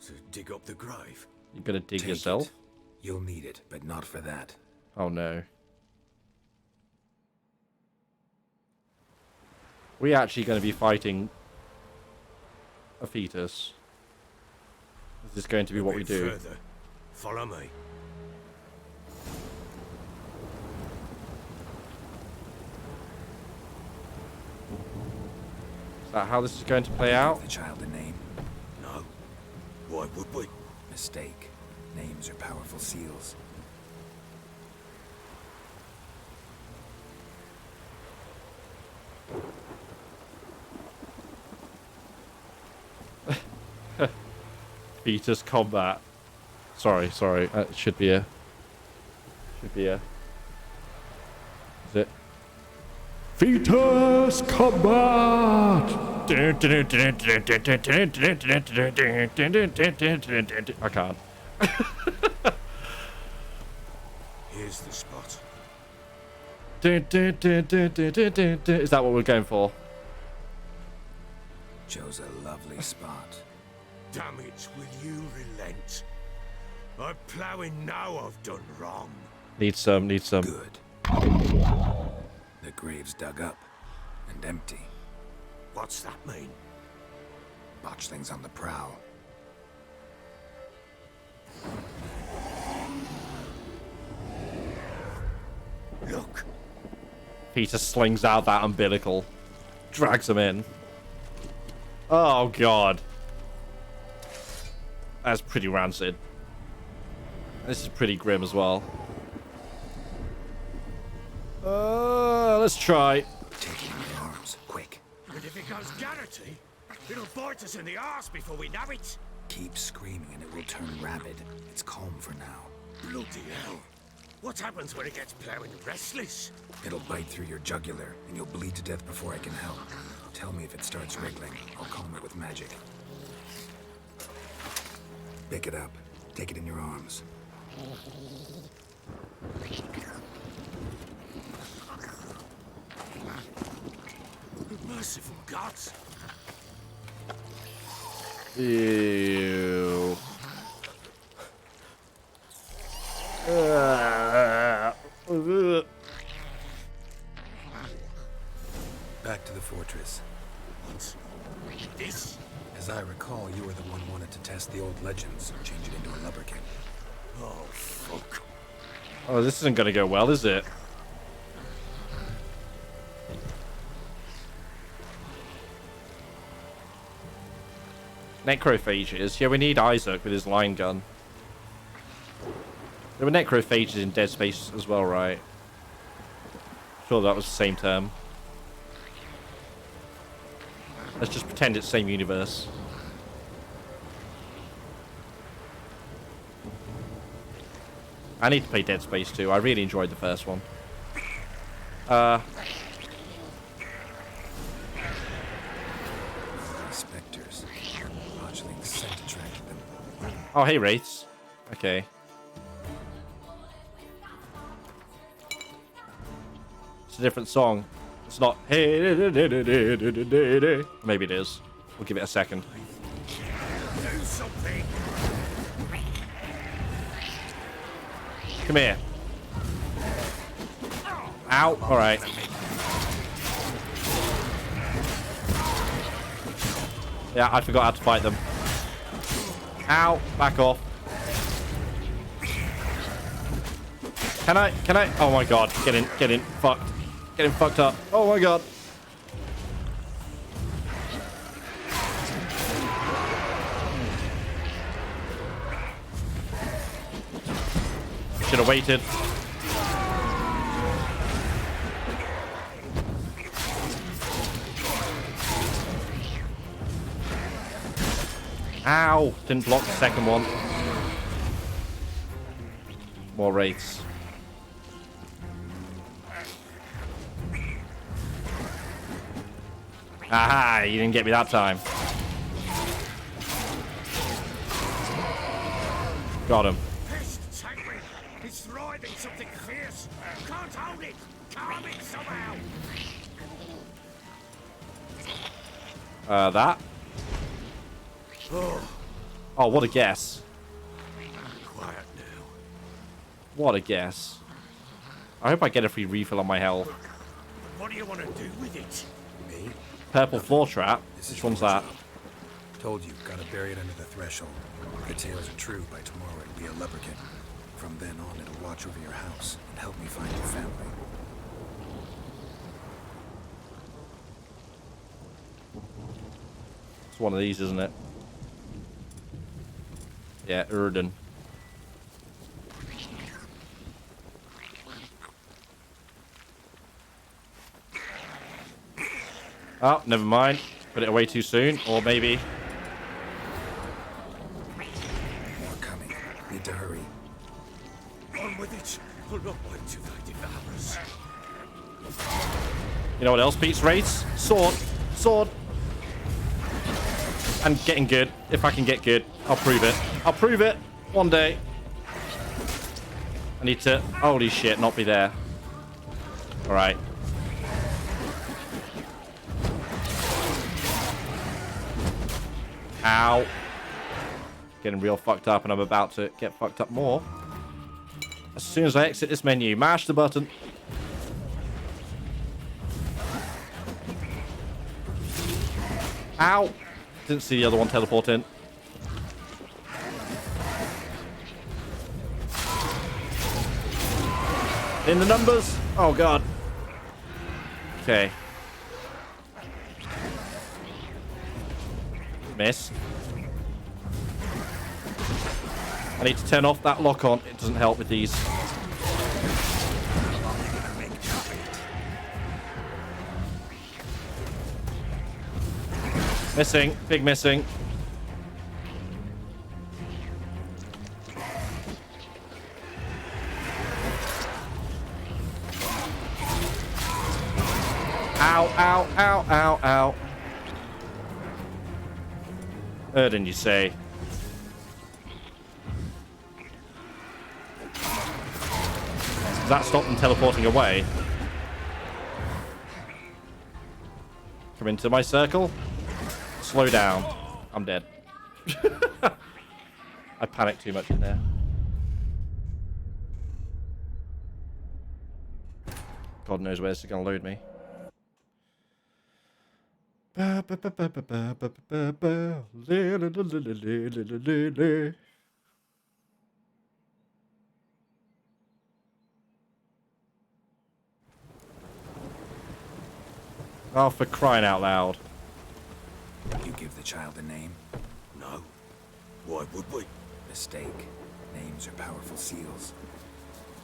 to dig up the grave? You gonna dig Take yourself? it. You'll need it, but not for that. Oh no. We actually going to be fighting a fetus? Is this going to be what we do? Further. Follow me. Is that how this is going to play out? Give the child a name? No. Why would we? Mistake. Names are powerful seals. Fetus combat. Sorry. It should be a. Is it? Fetus combat! I can't. Here's the spot. Is that what we're going for? Chose a lovely spot. Damn it, will you relent? I'm ploughing now I've done wrong. Need some. Good. The grave's dug up and empty. What's that mean? Botchling's on the prowl. Look. Fetus slings out that umbilical. Drags him in. Oh god. That's pretty rancid. This is pretty grim as well. Let's try. Take it in your arms, quick. And if it goes Garrity, it'll bite us in the arse before we know it. Keep screaming and it will turn rabid. It's calm for now. Bloody hell. What happens when it gets ploughing restless? It'll bite through your jugular and you'll bleed to death before I can help. Tell me if it starts wriggling. I'll calm it with magic. Pick it up. Take it in your arms. Merciful gods. Ew. Back to the fortress. once. This? As I recall, you were the one wanted to test the old legends, change it into a lubberkin. Oh, fuck. Oh, this isn't going to go well, is it? Necrophages. Yeah, we need Isaac with his line gun. There were necrophages in Dead Space as well, right? Sure, that was the same term. Let's just pretend it's the same universe. I need to play Dead Space 2. I really enjoyed the first one. Spectres. Moduling scent attracted them. Oh, hey, Wraiths. Okay. It's a different song. It's not. Hey, maybe it is. We'll give it a second. Do something. Come here. Ow. All right. Yeah, I forgot how to fight them. Ow. Back off. Can I? Oh my god. Get in. Fucked. Getting fucked up. Oh my god. Should have waited. Ow! Didn't block the second one. More wraiths. Aha! You didn't get me that time. Got him. It's writhing something fierce. Can't hold it. Calm it somehow. That. Oh, what a guess. Quiet now. What a guess. I hope I get a free refill on my health. What do you want to do with it? Me? Purple floor trap. Which one's that? Told you, gotta bury it under the threshold. If the tales are true, by tomorrow it'll be a lubberkin. From then on, it'll watch over your house and help me find your family. It's one of these, isn't it? Yeah, Urden. Oh, never mind. Put it away too soon, or maybe. More coming. Need to hurry. On with it. I'll not wait till they devour us. You know what else beats raids? Sword. Sword. And getting good. If I can get good, I'll prove it. I'll prove it one day. I need to, holy shit, not be there. Alright. Ow. Getting real fucked up, and I'm about to get fucked up more. As soon as I exit this menu, mash the button. Ow. Didn't see the other one teleport in. In the numbers. Oh, God. Okay. Miss. I need to turn off that lock on. It doesn't help with these. Missing. Big missing. Ow, ow, ow, ow, ow. Erden, you say? Does that stop them teleporting away? Come into my circle. Slow down. I'm dead. I panicked too much in there. God knows where this is going to load me. Oh, for crying out loud. You give the child a name? No. Why would we? Mistake. Names are powerful seals.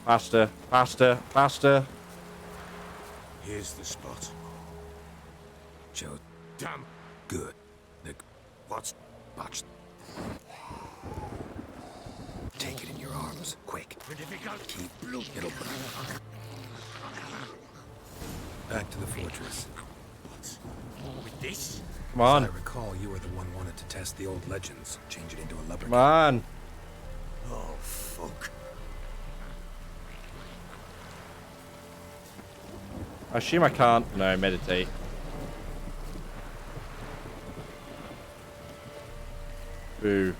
Faster, faster, faster. Here's the spot. Joe. Damn. Good. What's... Botched. Take it in your arms, quick. Keep. It'll burn. Back to the fortress. With this? Come on. As I recall, you were the one wanted to test the old legends, change it into a lubricant. Come on. Oh, fuck. I assume I can't. No, meditate. Boo.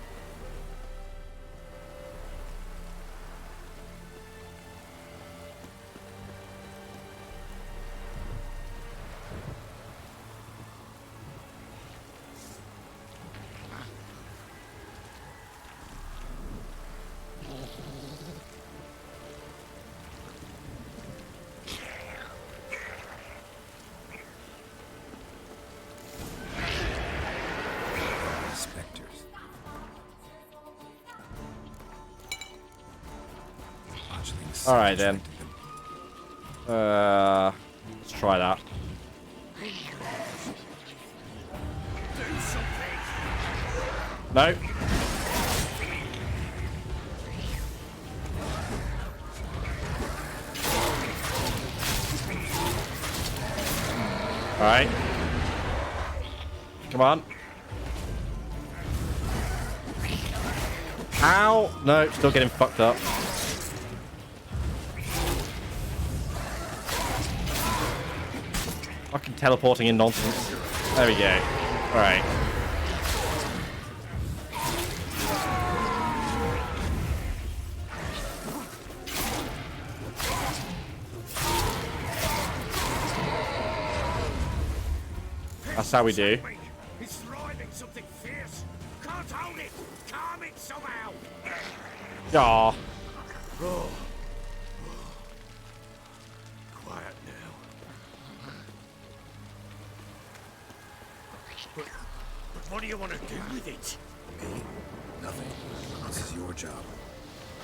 Spectres. All right then. Let's try that. No. All right. Come on. Ow! No, still getting fucked up. Fucking teleporting in nonsense. There we go. Alright. That's how we do. It's thriving something fierce. Can't hold it. Calm it somehow. Aw. Oh. Quiet now. But what do you want to do with it? Me? Nothing. This is your job.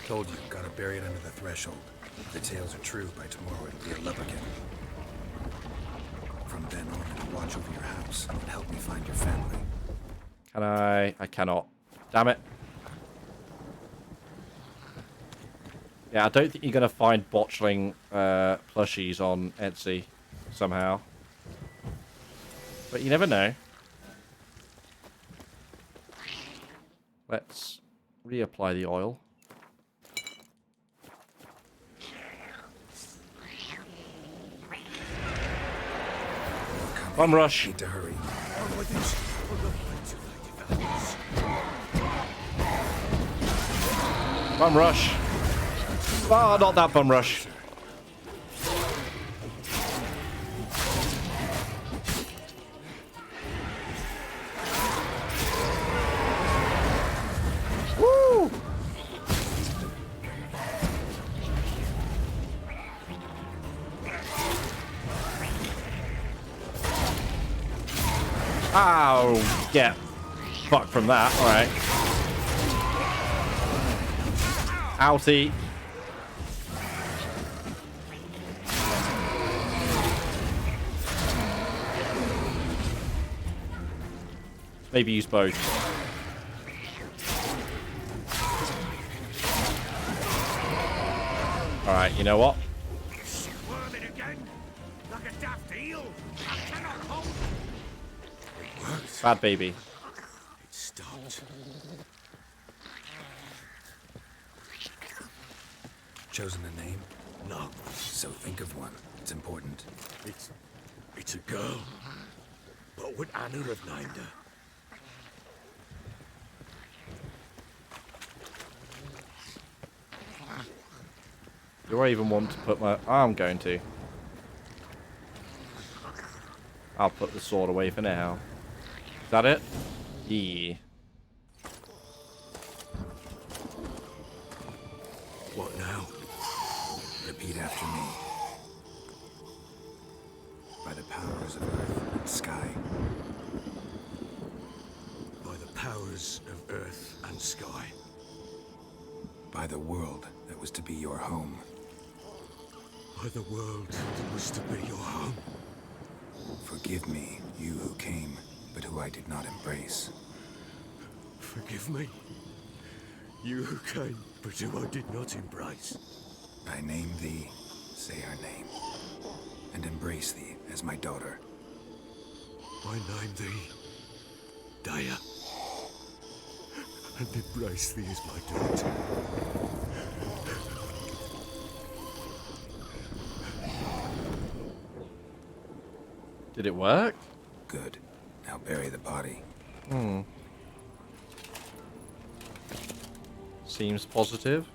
Told you, gotta bury it under the threshold. If the tales are true, by tomorrow it'll be a lubricant. From then on, it'll watch over your house and help me find your family. Can I? I cannot. Damn it. Yeah, I don't think you're going to find botchling plushies on Etsy somehow. But you never know. Let's reapply the oil. Bum rush. Need to hurry. Bum rush. Oh, not that bum rush. Woo! Ow! Get fucked from that. All right. Outie. Maybe use both. Alright, you know what? Squirming again, like a daft eel. I cannot hold. It worked. Bad baby. It stopped. Chosen a name? No. So think of one. It's important. It's a girl. What would Anna have named her? Do I even want to put my... I'm going to. I'll put the sword away for now. Is that it? Yeah. What now? Repeat after me. By the powers of earth and sky. By the powers of earth and sky. By the world that was to be your home. By the world that was to be your home. Forgive me, you who came, but who I did not embrace. Forgive me, you who came, but who I did not embrace. I name thee, say her name, and embrace thee as my daughter. I name thee, Daya, and embrace thee as my daughter. Did it work? Good. Now bury the body. Seems positive.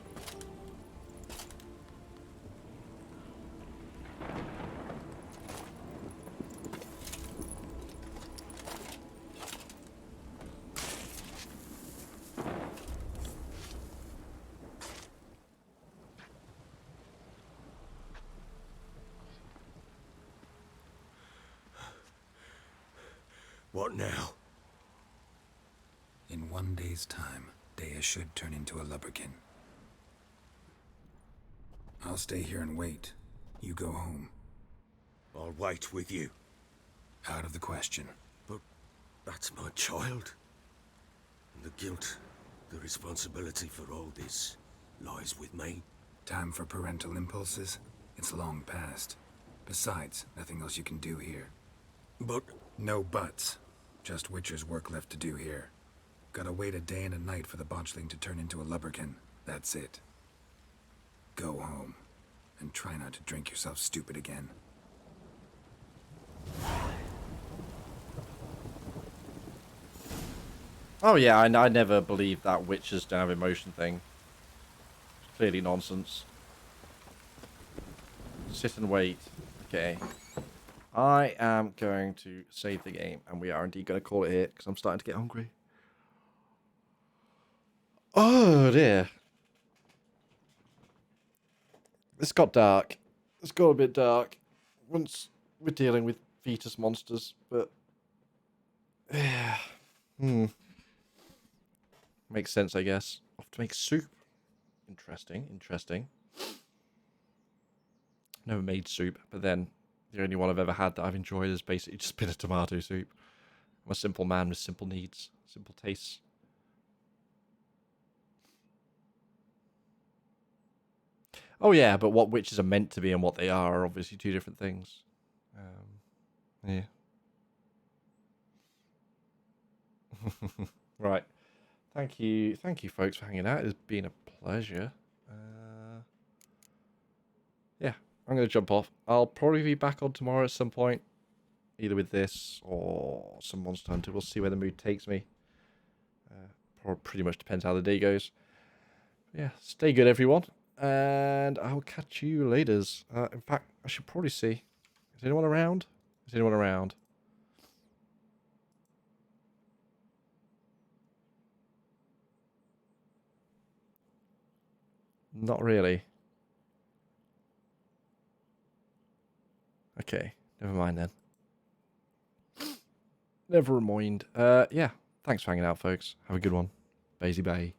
What now? In 1 day's time, Daya should turn into a lubberkin. I'll stay here and wait. You go home. I'll wait with you. Out of the question. But that's my child. And the guilt, the responsibility for all this lies with me. Time for parental impulses? It's long past. Besides, nothing else you can do here. But... No buts. Just Witcher's work left to do here. Gotta wait a day and a night for the botchling to turn into a lubberkin. That's it. Go home. And try not to drink yourself stupid again. Oh yeah, I never believed that witches don't have emotion thing. It's clearly nonsense. Sit and wait. Okay. I am going to save the game, and we are indeed going to call it here, because I'm starting to get hungry. Oh dear. This got dark. It's got a bit dark once we're dealing with fetus monsters, but... yeah. Makes sense, I guess. Off to make soup. Interesting, interesting. Never made soup, but then the only one I've ever had that I've enjoyed has basically just been a tomato soup. I'm a simple man with simple needs, simple tastes. Oh yeah, but what witches are meant to be and what they are obviously two different things. Yeah. Right. Thank you, folks, for hanging out. It's been a pleasure. Yeah, I'm going to jump off. I'll probably be back on tomorrow at some point, either with this or some Monster Hunter. We'll see where the mood takes me. Pretty much depends how the day goes. Yeah, stay good, everyone, and I'll catch you later. In fact, I should probably see. Is anyone around? Is anyone around? Not really. Okay, never mind then. Never mind. Yeah, thanks for hanging out, folks. Have a good one. Bazy bay.